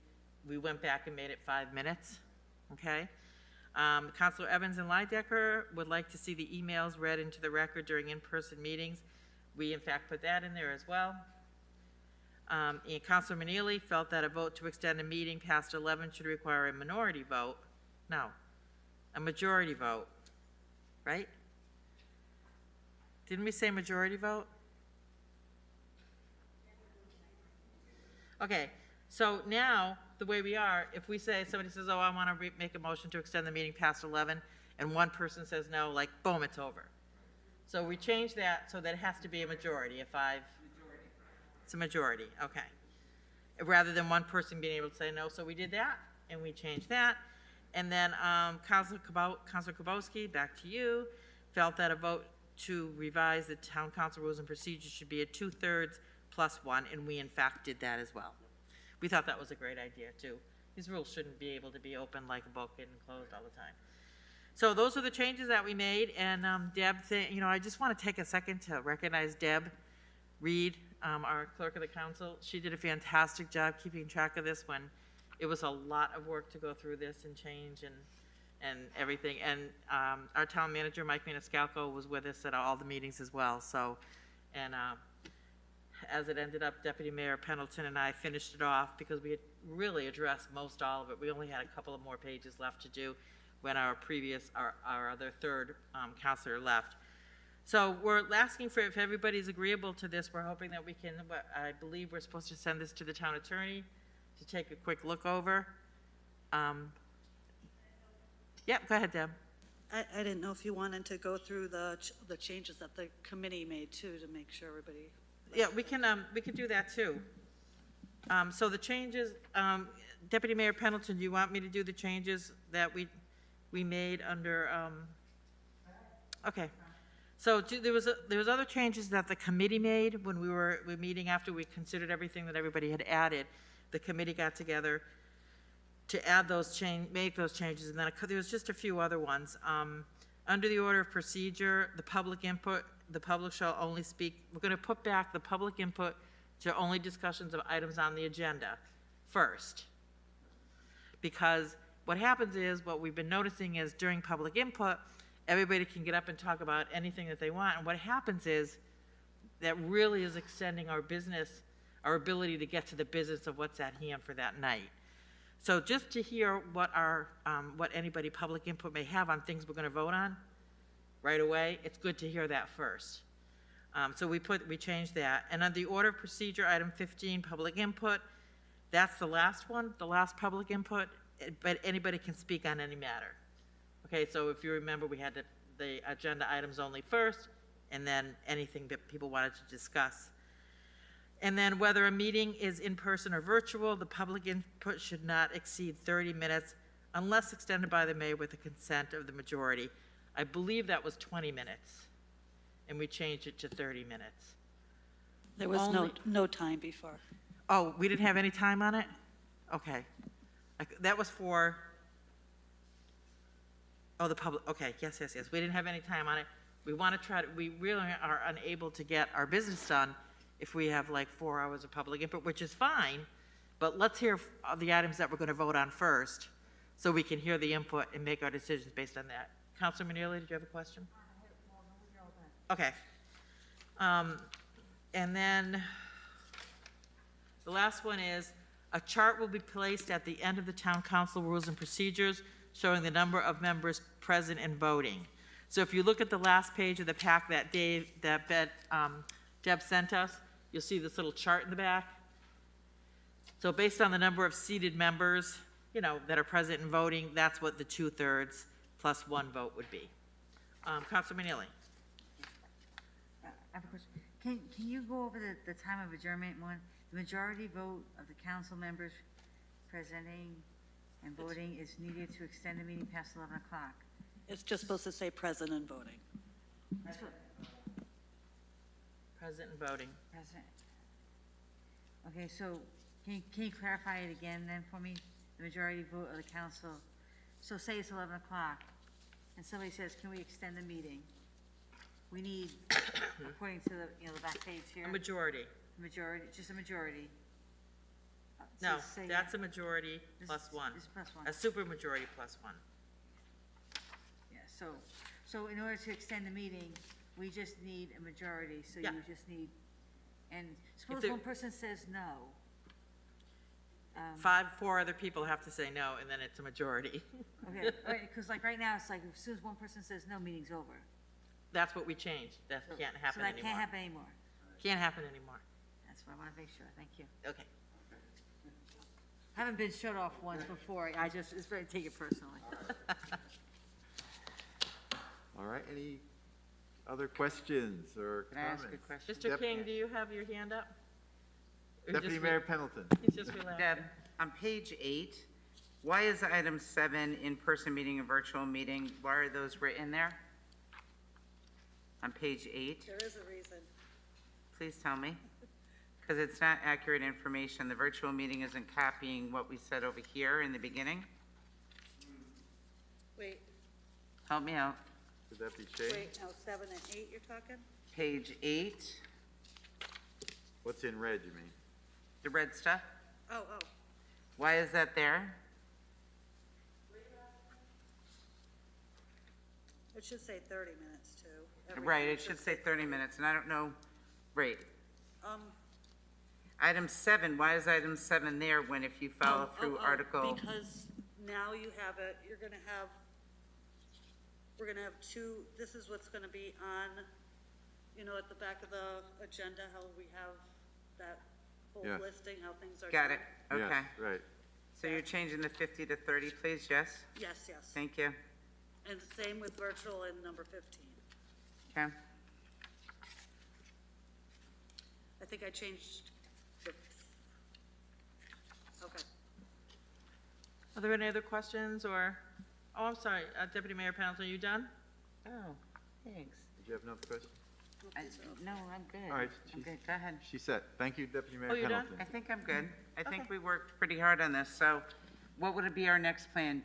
Speaker 4: We went back and made it 5 minutes, okay? Councilor Evans and Lydecker would like to see the emails read into the record during in-person meetings. We, in fact, put that in there as well. And Councilor Manieli felt that a vote to extend a meeting past 11 should require a minority vote. No, a majority vote, right? Didn't we say majority vote? Okay, so now, the way we are, if we say, somebody says, oh, I want to make a motion to extend the meeting past 11, and one person says no, like, boom, it's over. So we change that so that it has to be a majority, it's a majority, okay. Rather than one person being able to say no, so we did that, and we changed that. And then Councilor Kubowski, back to you, felt that a vote to revise the town council rules and procedures should be a 2/3 plus 1, and we in fact did that as well. We thought that was a great idea too. These rules shouldn't be able to be open like a book and closed all the time. So those are the changes that we made, and Deb, I just want to take a second to recognize Deb Reed, our clerk of the council. She did a fantastic job keeping track of this when it was a lot of work to go through this and change and everything. And our town manager, Mike Maniscalco, was with us at all the meetings as well. So, and as it ended up, Deputy Mayor Pendleton and I finished it off because we had really addressed most all of it. We only had a couple of more pages left to do when our other third counselor left. So we're asking for, if everybody's agreeable to this, we're hoping that we can, I believe we're supposed to send this to the town attorney to take a quick look over. Yep, go ahead, Deb.
Speaker 22: I didn't know if you wanted to go through the changes that the committee made too, to make sure everybody.
Speaker 4: Yeah, we can do that too. So the changes, Deputy Mayor Pendleton, do you want me to do the changes that we made under, okay. So there was other changes that the committee made when we were meeting after we considered everything that everybody had added. The committee got together to add those make those changes, and then there was just a few other ones. Under the order of procedure, the public input, the public shall only speak. We're going to put back the public input to only discussions of items on the agenda first. Because what happens is, what we've been noticing is during public input, everybody can get up and talk about anything that they want. And what happens is, that really is extending our business our ability to get to the business of what's at hand for that night. So just to hear what what anybody public input may have on things we're gonna vote on right away, it's good to hear that first. So we changed that. And on the order of procedure, item 15, public input, that's the last one, the last public input, but anybody can speak on any matter. Okay, so if you remember, we had the agenda items only first, and then anything that people wanted to discuss. And then whether a meeting is in person or virtual, the public input should not exceed 30 minutes unless extended by the mayor with the consent of the majority. I believe that was 20 minutes, and we changed it to 30 minutes.
Speaker 22: There was no time before.
Speaker 4: Oh, we didn't have any time on it? Okay. That was for, the public, okay, yes. We didn't have any time on it. We want to we really are unable to get our business done if we have like 4 hours of public input, which is fine, but let's hear the items that we're going to vote on first so we can hear the input and make our decisions based on that. Councilor Manili, did you have a question? Okay. And then the last one is, a chart will be placed at the end of the town council rules and procedures showing the number of members present and voting. So if you look at the last page of the pack that Deb sent us, you'll see this little chart in the back. So based on the number of seated members, that are present and voting, that's what the 2/3 plus 1 vote would be. Councilor Manili.
Speaker 16: I have a question. Can you go over the time of adjournment one? The majority vote of the council members presenting and voting is needed to extend the meeting past 11 o'clock.
Speaker 22: It's just supposed to say present and voting.
Speaker 16: That's what.
Speaker 4: Present and voting.
Speaker 16: Present. Okay, so can you clarify it again then for me? The majority vote of the council. So say it's 11 o'clock and somebody says, can we extend the meeting? We need, according to the back page here.
Speaker 4: A majority.
Speaker 16: Majority, just a majority.
Speaker 4: No,
Speaker 16: say
Speaker 4: that's a majority plus 1.
Speaker 16: This plus 1.
Speaker 4: A super majority plus 1.
Speaker 16: Yeah, so in order to extend the meeting, we just need a majority, so
Speaker 4: Yeah.
Speaker 16: you just need, and suppose
Speaker 4: there-
Speaker 16: one person says no.
Speaker 4: 4 other people have to say no, and then it's a majority.
Speaker 16: Okay, because like right now, it's like as soon as one person says no, meeting's over.
Speaker 4: That's what we changed. That can't happen
Speaker 16: So that
Speaker 4: anymore.
Speaker 16: can't happen anymore.
Speaker 4: Can't happen anymore.
Speaker 16: That's what I want to make sure, thank you.
Speaker 4: Okay.
Speaker 16: Haven't been shut off once before, it's very, take it personally.
Speaker 1: All right, any other questions or
Speaker 5: Can I ask
Speaker 1: comments?
Speaker 5: a question?
Speaker 4: Mr. King, do you have your hand up? Or
Speaker 1: Deputy
Speaker 4: just
Speaker 1: Mayor Pendleton.
Speaker 4: He's just relaxing.
Speaker 5: Deb, on page 8, why is item 7, in-person meeting and virtual meeting, why are those written there? On page 8?
Speaker 22: There is a reason.
Speaker 5: Please tell me. Because it's not accurate information. The virtual meeting isn't copying what we said over here in the beginning.
Speaker 22: Wait,
Speaker 5: Help me out.
Speaker 1: Could that be changed?
Speaker 22: wait, now 7 and 8 you're talking?
Speaker 5: Page 8,
Speaker 1: What's in red, you mean?
Speaker 5: the red stuff.
Speaker 22: Oh,
Speaker 5: Why is that there?
Speaker 22: it should say 30 minutes too.
Speaker 5: Right,
Speaker 22: Everything
Speaker 5: it should say 30 minutes, and I don't know, right.
Speaker 22: Um,
Speaker 5: Item 7, why is item 7 there when if you follow through article?
Speaker 22: Because now you have it, we're gonna have 2, this is what's gonna be on, at the back of the agenda, how we have that whole
Speaker 1: Yeah.
Speaker 22: listing, how things are.
Speaker 5: Got
Speaker 22: done.
Speaker 5: it, okay.
Speaker 1: Yes, right.
Speaker 5: So you're changing the 50 to 30, please, yes?
Speaker 22: Yes, yes.
Speaker 5: Thank you.
Speaker 22: And same with virtual and number 15.
Speaker 5: Okay.
Speaker 22: I think I changed the, okay.
Speaker 4: Are there any other questions or, I'm sorry, Deputy Mayor Pendleton, are you done?
Speaker 5: Oh, thanks.
Speaker 1: Did you have another question?
Speaker 5: No, I'm good.
Speaker 1: All right,
Speaker 5: I'm good, go ahead.
Speaker 1: She's set. Thank you, Deputy Mayor
Speaker 4: you're done?
Speaker 1: Pendleton.
Speaker 5: I think I'm good. I think
Speaker 4: Okay.
Speaker 5: we worked pretty hard on this, so what would it be our next plan,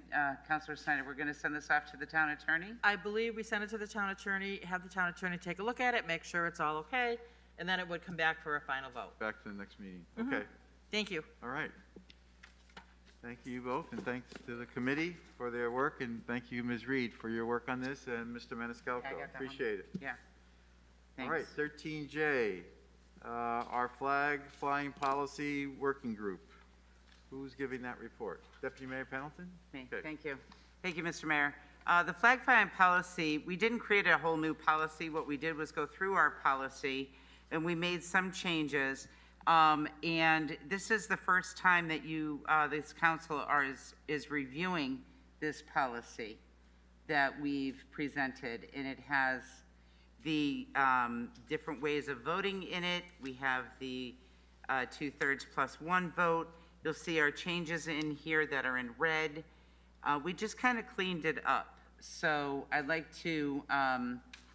Speaker 5: Councilor Snyder? We're gonna send this off to the town attorney?
Speaker 4: I believe we send it to the town attorney, have the town attorney take a look at it, make sure it's all okay, and then it would come back for a final vote.
Speaker 1: Back to the next meeting.
Speaker 4: Mhm.
Speaker 1: Okay,
Speaker 4: Thank you.
Speaker 1: all right. Thank you both, and thanks to the committee for their work, and thank you, Ms. Reed, for your work on this, and Mr. Maniscalco.
Speaker 5: that one.
Speaker 1: Appreciate it.
Speaker 5: Yeah.
Speaker 1: All right,
Speaker 5: Thanks.
Speaker 1: 13J, our flag Flag Flying Policy Working Group. Who's giving that report? Deputy Mayor Pendleton?
Speaker 5: Me.
Speaker 1: Okay.
Speaker 5: Thank you. Thank you, Mr. Mayor. The flag flying policy, we didn't create a whole new policy. What we did was go through our policy and we made some changes. And this is the first time that this council is reviewing this policy that we've presented. And it has the different ways of voting in it. We have the 2/3 plus 1 vote. You'll see our changes in here that are in red. We just kind of cleaned it up. So I'd like to,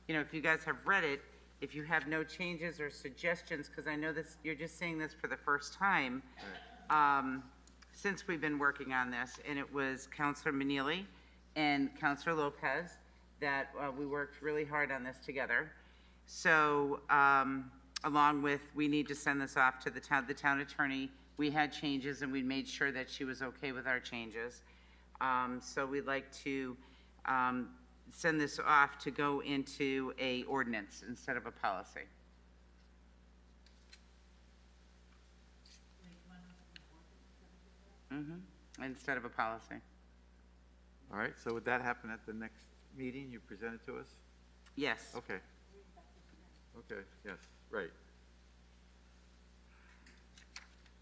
Speaker 5: if you guys have read it, if you have no changes or suggestions, because I know this, you're just seeing this for the first time, since we've been working on this, and it was Councilor Manili and Councilor Lopez that we worked really hard on this together. So along with, we need to send this off to the town attorney. We had changes and we made sure that she was okay with our changes. So we'd like to send this off to go into a ordinance instead of a policy. Instead of a policy.
Speaker 1: All right, so would that happen at the next meeting you present it to us?
Speaker 5: Yes.
Speaker 1: Okay. Okay, yes, right.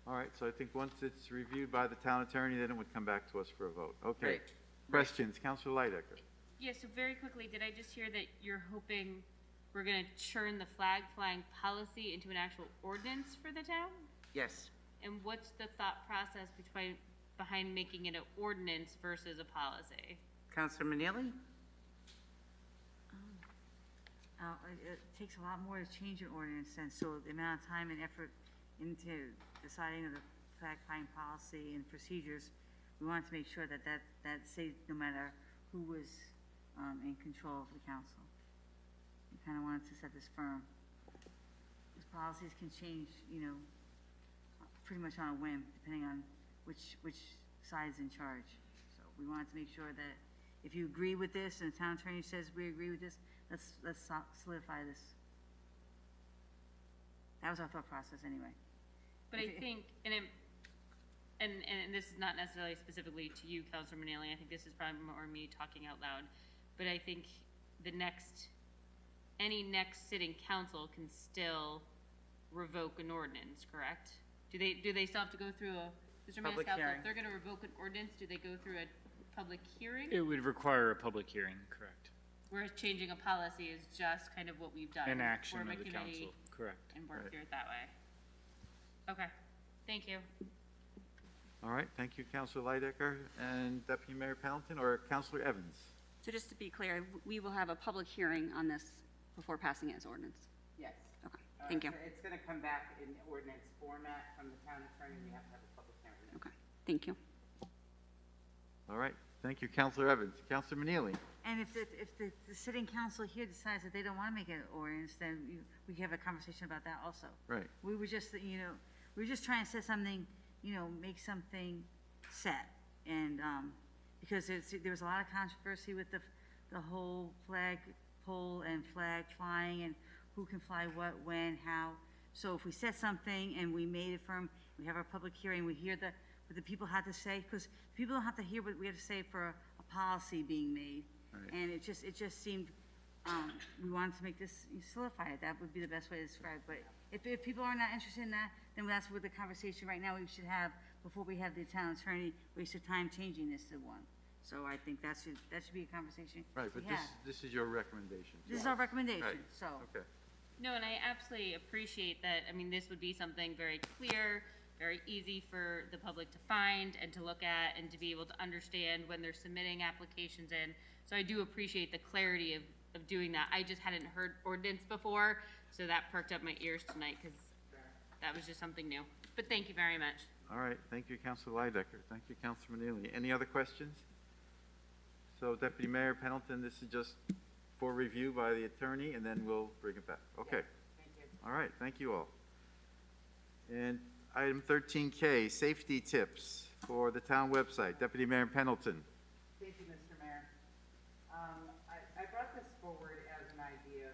Speaker 1: All right, so I think once it's reviewed by the town attorney, then it would come back to us for a vote. Okay.
Speaker 5: Right.
Speaker 1: Questions? Councilor Leidecker?
Speaker 2: Yeah, so very quickly, did I just hear that you're hoping we're gonna churn the flag flying policy into an actual ordinance for the town?
Speaker 5: Yes.
Speaker 2: And what's the thought process behind making it an ordinance versus a policy?
Speaker 5: Councilor Manili?
Speaker 16: It takes a lot more to change an ordinance, and so the amount of time and effort into deciding on the flag flying policy and procedures, we wanted to make sure that stays no matter who was in control of the council. We kind of wanted to set this firm. These policies can change, pretty much on a whim, depending on which side's in charge. So we wanted to make sure that if you agree with this and the town attorney says we agree with this, let's solidify this. That was our thought process anyway.
Speaker 2: But I think, and this is not necessarily specifically to you, Councilor Manili, I think this is probably more me talking out loud, but I think any next sitting council can still revoke an ordinance, correct? Do they still have to go through Mr.
Speaker 5: Public
Speaker 2: Maniscalco,
Speaker 5: hearing.
Speaker 2: if they're gonna revoke an ordinance, do they go through a public hearing?
Speaker 3: It would require a public hearing, correct?
Speaker 2: Whereas changing a policy is just kind of what we've done.
Speaker 3: An action
Speaker 2: Form a
Speaker 3: of the
Speaker 2: committee
Speaker 3: council, correct.
Speaker 2: And work
Speaker 1: Right.
Speaker 2: through it that way. Okay, thank you.
Speaker 1: All right, thank you, Councilor Leidecker. And Deputy Mayor Pendleton or Councilor Evans?
Speaker 23: So just to be clear, we will have a public hearing on this before passing it as ordinance.
Speaker 5: Yes.
Speaker 23: Okay, thank you.
Speaker 5: So it's going to come back in ordinance format from the town attorney. We have to have a public hearing.
Speaker 23: Okay, thank you.
Speaker 1: All right, thank you, Councilor Evans. Councilor Manili?
Speaker 16: And if the sitting council here decides that they don't want to make an ordinance, then we can have a conversation about that also.
Speaker 1: Right.
Speaker 16: We were just, we were just trying to set something, make something set. And, because there was a lot of controversy with the whole flag pole and flag flying and who can fly what, when, how. So if we set something and we made it firm, we have our public hearing, we hear what the people had to say, because people don't have to hear what we have to say for a policy being made.
Speaker 1: Right.
Speaker 16: And it just seemed, we wanted to make this, solidify it, that would be the best way to describe it. But if people are not interested in that, then that's what the conversation right now we should have before we have the town attorney waste of time changing this to one. So I think that should be a conversation
Speaker 1: Right, but
Speaker 16: we have.
Speaker 1: this is your recommendation.
Speaker 16: This is our recommendation,
Speaker 1: Right.
Speaker 16: so.
Speaker 1: Okay.
Speaker 2: No, and I absolutely appreciate that. I mean, this would be something very clear, very easy for the public to find and to look at and to be able to understand when they're submitting applications in. So I do appreciate the clarity of doing that. I just hadn't heard ordinance before, so that perked up my ears tonight because that was just something new. But thank you very much.
Speaker 1: All right, thank you, Councilor Leidecker. Thank you, Councilor Manili. Any other questions? So Deputy Mayor Pendleton, this is just for review by the attorney, and then we'll bring it back. Okay.
Speaker 5: Thank you.
Speaker 1: All right, thank you all. And item 13K, safety tips for the town website. Deputy Mayor Pendleton.
Speaker 5: Thank you, Mr. Mayor. I brought this forward as an idea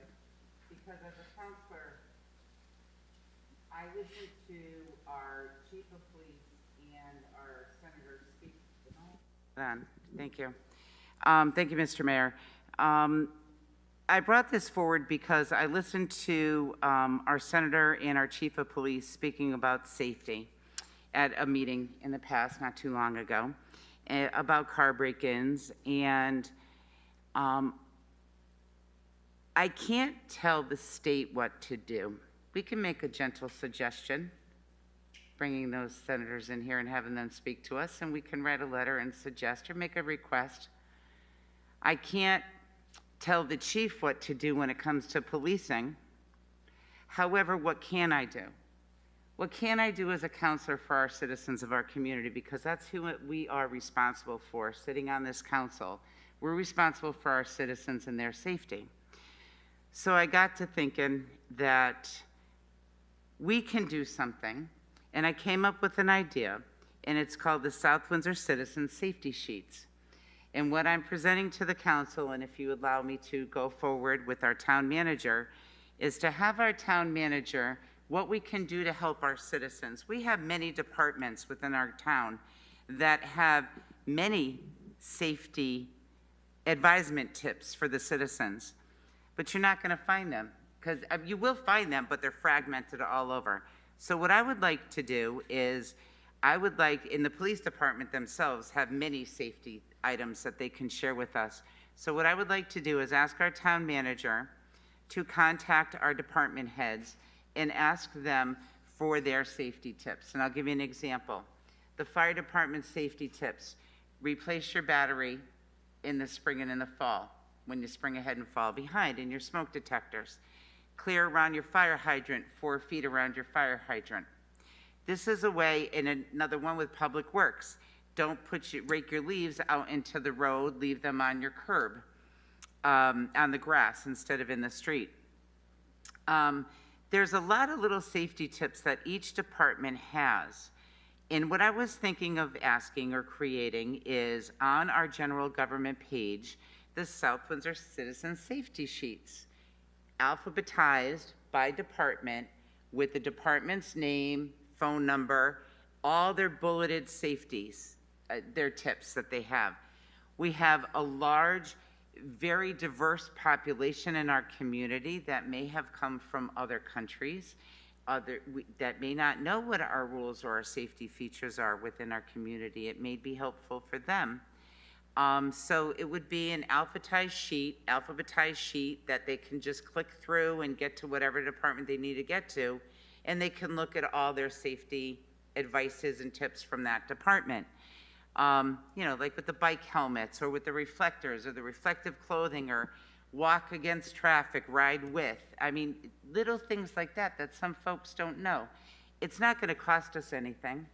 Speaker 5: because as a counselor, I listened to our chief of police and our senator speak. Thank you. Thank you, Mr. Mayor. I brought this forward because I listened to our senator and our chief of police speaking about safety at a meeting in the past, not too long ago, about car break-ins, and I can't tell the state what to do. We can make a gentle suggestion, bringing those senators in here and having them speak to us, and we can write a letter and suggest or make a request. I can't tell the chief what to do when it comes to policing. However, what can I do? What can I do as a counselor for our citizens of our community? Because that's who we are responsible for, sitting on this council. We're responsible for our citizens and their safety. So I got to thinking that we can do something, and I came up with an idea, and it's called the South Windsor Citizen Safety Sheets. And what I'm presenting to the council, and if you allow me to go forward with our town manager, is to have our town manager, what we can do to help our citizens. We have many departments within our town that have many safety advisement tips for the citizens, but you're not going to find them, because you will find them, but they're fragmented all over. So what I would like to do is, I would like, in the police department themselves, have many safety items that they can share with us. So what I would like to do is ask our town manager to contact our department heads and ask them for their safety tips. And I'll give you an example. The fire department safety tips: replace your battery in the spring and in the fall, when you spring ahead and fall behind, in your smoke detectors. Clear around your fire hydrant, 4 feet around your fire hydrant. This is a way, and another one with public works. Don't rake your leaves out into the road, leave them on your curb, on the grass instead of in the street. There's a lot of little safety tips that each department has. And what I was thinking of asking or creating is, on our general government page, the South Windsor Citizen Safety Sheets, alphabetized by department with the department's name, phone number, all their bulleted safeties, their tips that they have. We have a large, very diverse population in our community that may have come from other countries, that may not know what our rules or our safety features are within our community. It may be helpful for them. So it would be an alphabetized sheet that they can just click through and get to whatever department they need to get to, and they can look at all their safety advices and tips from that department. Like with the bike helmets, or with the reflectors, or the reflective clothing, or walk against traffic, ride with. I mean, little things like that some folks don't know. It's not going to cost us anything.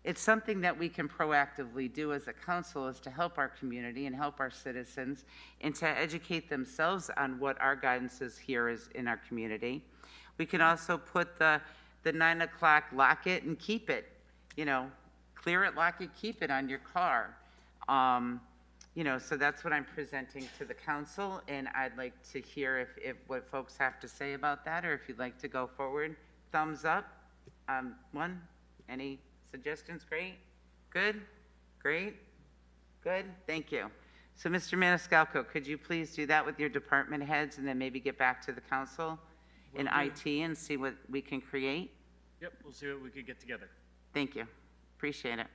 Speaker 5: It's something that we can proactively do as a council, is to help our community and help our citizens, and to educate themselves on what our guidance is here is in our community. We can also put the 9 o'clock lock it and keep it, clear it, lock it, keep it on your car. So that's what I'm presenting to the council, and I'd like to hear if what folks have to say about that, or if you'd like to go forward. Thumbs up. One. Any suggestions? Great. Good. Great. Good. Thank you. So, Mr. Maniscalco, could you please do that with your department heads, and then maybe get back to the council in IT and see what we can create?
Speaker 3: Yep, we'll see what we could get together.
Speaker 5: Thank you. Appreciate it.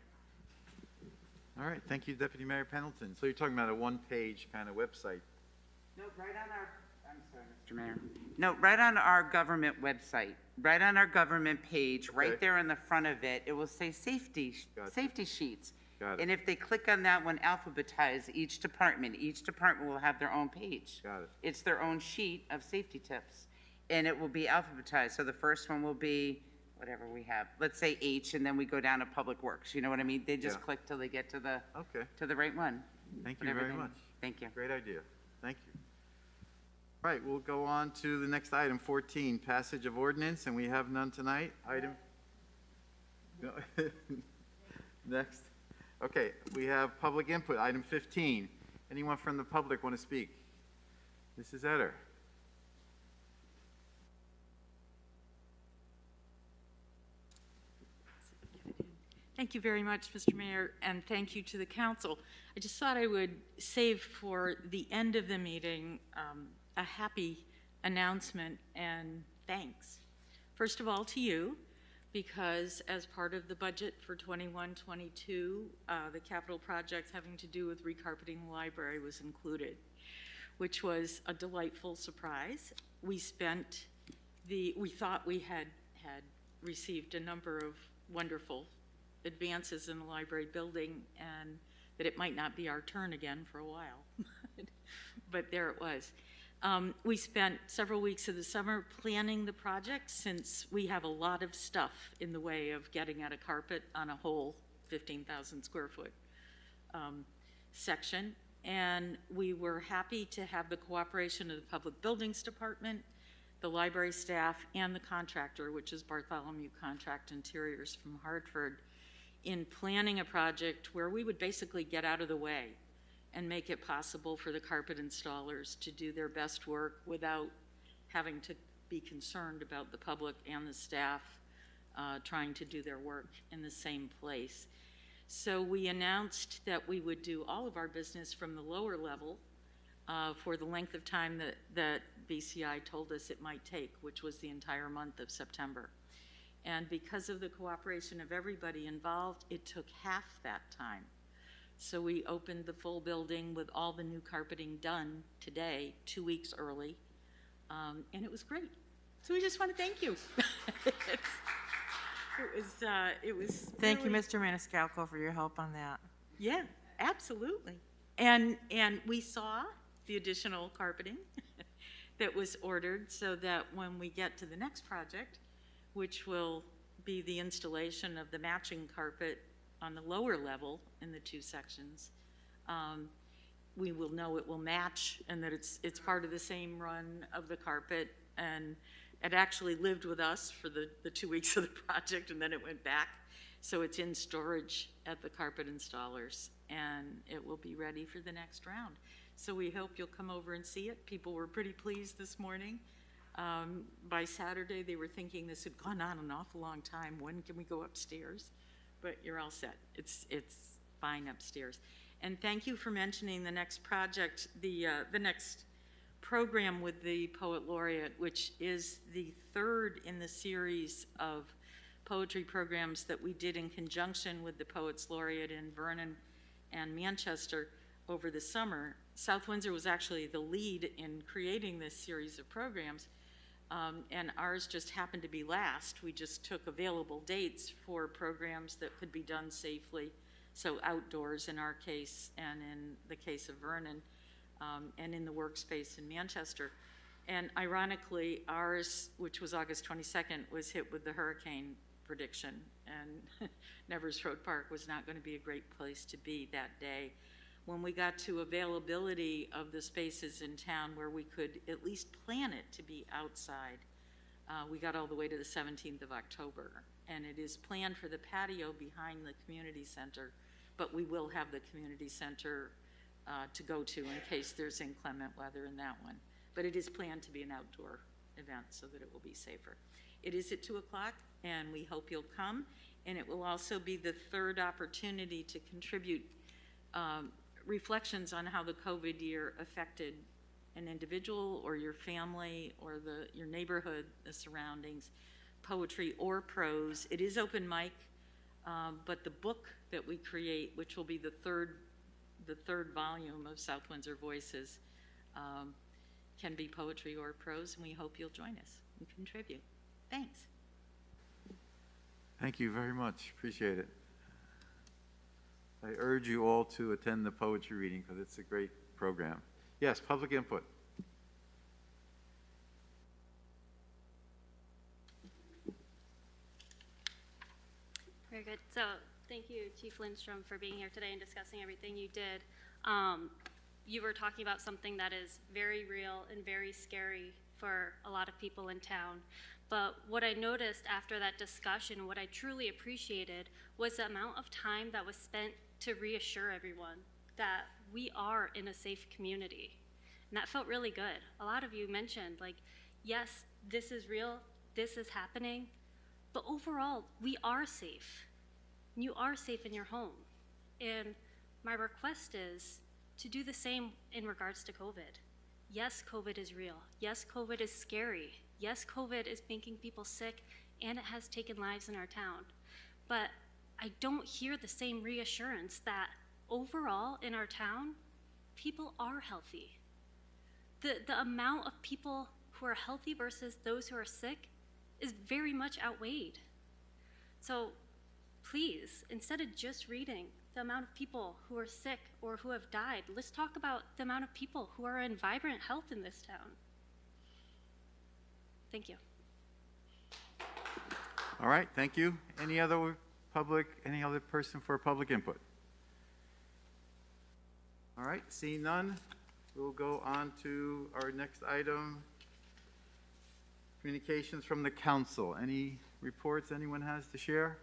Speaker 1: All right, thank you, Deputy Mayor Pendleton. So you're talking about a one-page kind of website?
Speaker 5: No, right on our, I'm sorry, Mr. Mayor. No, right on our government website, right on our government page, right there in the front of it, it will say safety sheets.
Speaker 1: Got it.
Speaker 5: And if they click on that one, alphabetize each department will have their own page.
Speaker 1: Got it.
Speaker 5: It's their own sheet of safety tips, and it will be alphabetized. So the first one will be whatever we have. Let's say H, and then we go down to Public Works. You know what I mean? They just click till they get to the right one.
Speaker 1: Thank you very much.
Speaker 5: Thank you.
Speaker 1: Great idea. Thank you. All right, we'll go on to the next item, 14, passage of ordinance, and we have none tonight. Item. No. Next. Okay, we have public input, item 15. Anyone from the public want to speak? Mrs. Etter.
Speaker 4: Thank you very much, Mr. Mayor, and thank you to the council. I just thought I would save for the end of the meeting a happy announcement and thanks. First of all, to you, because as part of the budget for 21-22, the capital project having to do with recarpeting the library was included, which was a delightful surprise. We thought we had received a number of wonderful advances in the library building and that it might not be our turn again for a while, but there it was. We spent several weeks of the summer planning the project since we have a lot of stuff in the way of getting out a carpet on a whole 15,000 square foot section. And we were happy to have the cooperation of the Public Buildings Department, the library staff, and the contractor, which is Bartholomew Contract Interiors from Hartford, in planning a project where we would basically get out of the way and make it possible for the carpet installers to do their best work without having to be concerned about the public and the staff trying to do their work in the same place. So we announced that we would do all of our business from the lower level for the length of time that BCI told us it might take, which was the entire month of September. And because of the cooperation of everybody involved, it took half that time. So we opened the full building with all the new carpeting done today, 2 weeks early, and it was great. So we just want to thank you. It was Thank you, really, Mr. Maniscalco, for your help on that.
Speaker 6: Yeah, absolutely.
Speaker 4: And we saw the additional carpeting that was ordered so that when we get to the next project, which will be the installation of the matching carpet on the lower level in the two sections, we will know it will match and that it's part of the same run of the carpet. And it actually lived with us for the 2 weeks of the project, and then it went back. So it's in storage at the carpet installers, and it will be ready for the next round. So we hope you'll come over and see it. People were pretty pleased this morning. By Saturday, they were thinking this had gone on an awful long time. When can we go upstairs? But you're all set. It's fine upstairs. And thank you for mentioning the next project, the next program with the Poet Laureate, which is the third in the series of poetry programs that we did in conjunction with the Poets Laureate in Vernon and Manchester over the summer. South Windsor was actually the lead in creating this series of programs, and ours just happened to be last. We just took available dates for programs that could be done safely, so outdoors in our case, and in the case of Vernon, and in the workspace in Manchester. And ironically, ours, which was August 22nd, was hit with the hurricane prediction, and Nevers Road Park was not going to be a great place to be that day. When we got to availability of the spaces in town where we could at least plan it to be outside, we got all the way to the 17th of October. And it is planned for the patio behind the community center, but we will have the community center to go to in case there's inclement weather in that one. But it is planned to be an outdoor event so that it will be safer. It is at 2 o'clock, and we hope you'll come. And it will also be the third opportunity to contribute reflections on how the COVID year affected an individual or your family or your neighborhood, the surroundings, poetry or prose. It is open mic, but the book that we create, which will be the third volume of South Windsor Voices, can be poetry or prose, and we hope you'll join us and contribute. Thanks.
Speaker 1: Thank you very much. Appreciate it. I urge you all to attend the poetry reading because it's a great program. Yes, public input.
Speaker 23: Very good. So thank you, Chief Lindstrom, for being here today and discussing everything you did. You were talking about something that is very real and very scary for a lot of people in town. But what I noticed after that discussion, what I truly appreciated, was the amount of time that was spent to reassure everyone that we are in a safe community. And that felt really good. A lot of you mentioned, like, yes, this is real, this is happening, but overall, we are safe.
Speaker 13: you are safe in your home. And my request is to do the same in regards to COVID. Yes, COVID is real. Yes, COVID is scary. Yes, COVID is making people sick, and it has taken lives in our town. But I don't hear the same reassurance that overall in our town, people are healthy. The amount of people who are healthy versus those who are sick is very much outweighed. So please, instead of just reading the amount of people who are sick or who have died, let's talk about the amount of people who are in vibrant health in this town. Thank you.
Speaker 1: All right, thank you. Any other person for public input? All right, seeing none, we'll go on to our next item. Communications from the council. Any reports anyone has to share?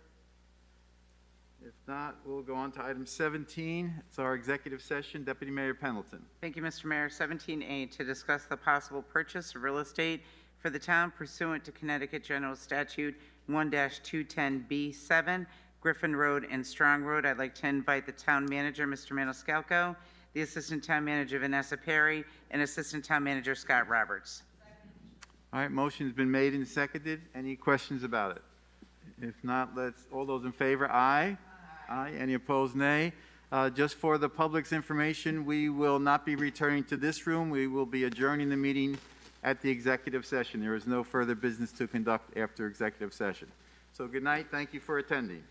Speaker 1: If not, we'll go on to item 17. It's our executive session. Deputy Mayor Pendleton.
Speaker 5: Thank you, Mr. Mayor. 17A, to discuss the possible purchase of real estate for the town pursuant to Connecticut General Statute 1-210B7, Griffin Road and Strong Road. I'd like to invite the town manager, Mr. Maniscalco, the assistant town manager, Vanessa Perry, and assistant town manager, Scott Roberts.
Speaker 1: All right, motion's been made and seconded. Any questions about it? If not, all those in favor, aye. Aye. Any opposed, nay. Just for the public's information, we will not be returning to this room. We will be adjourning the meeting at the executive session. There is no further business to conduct after executive session. So good night. Thank you for attending.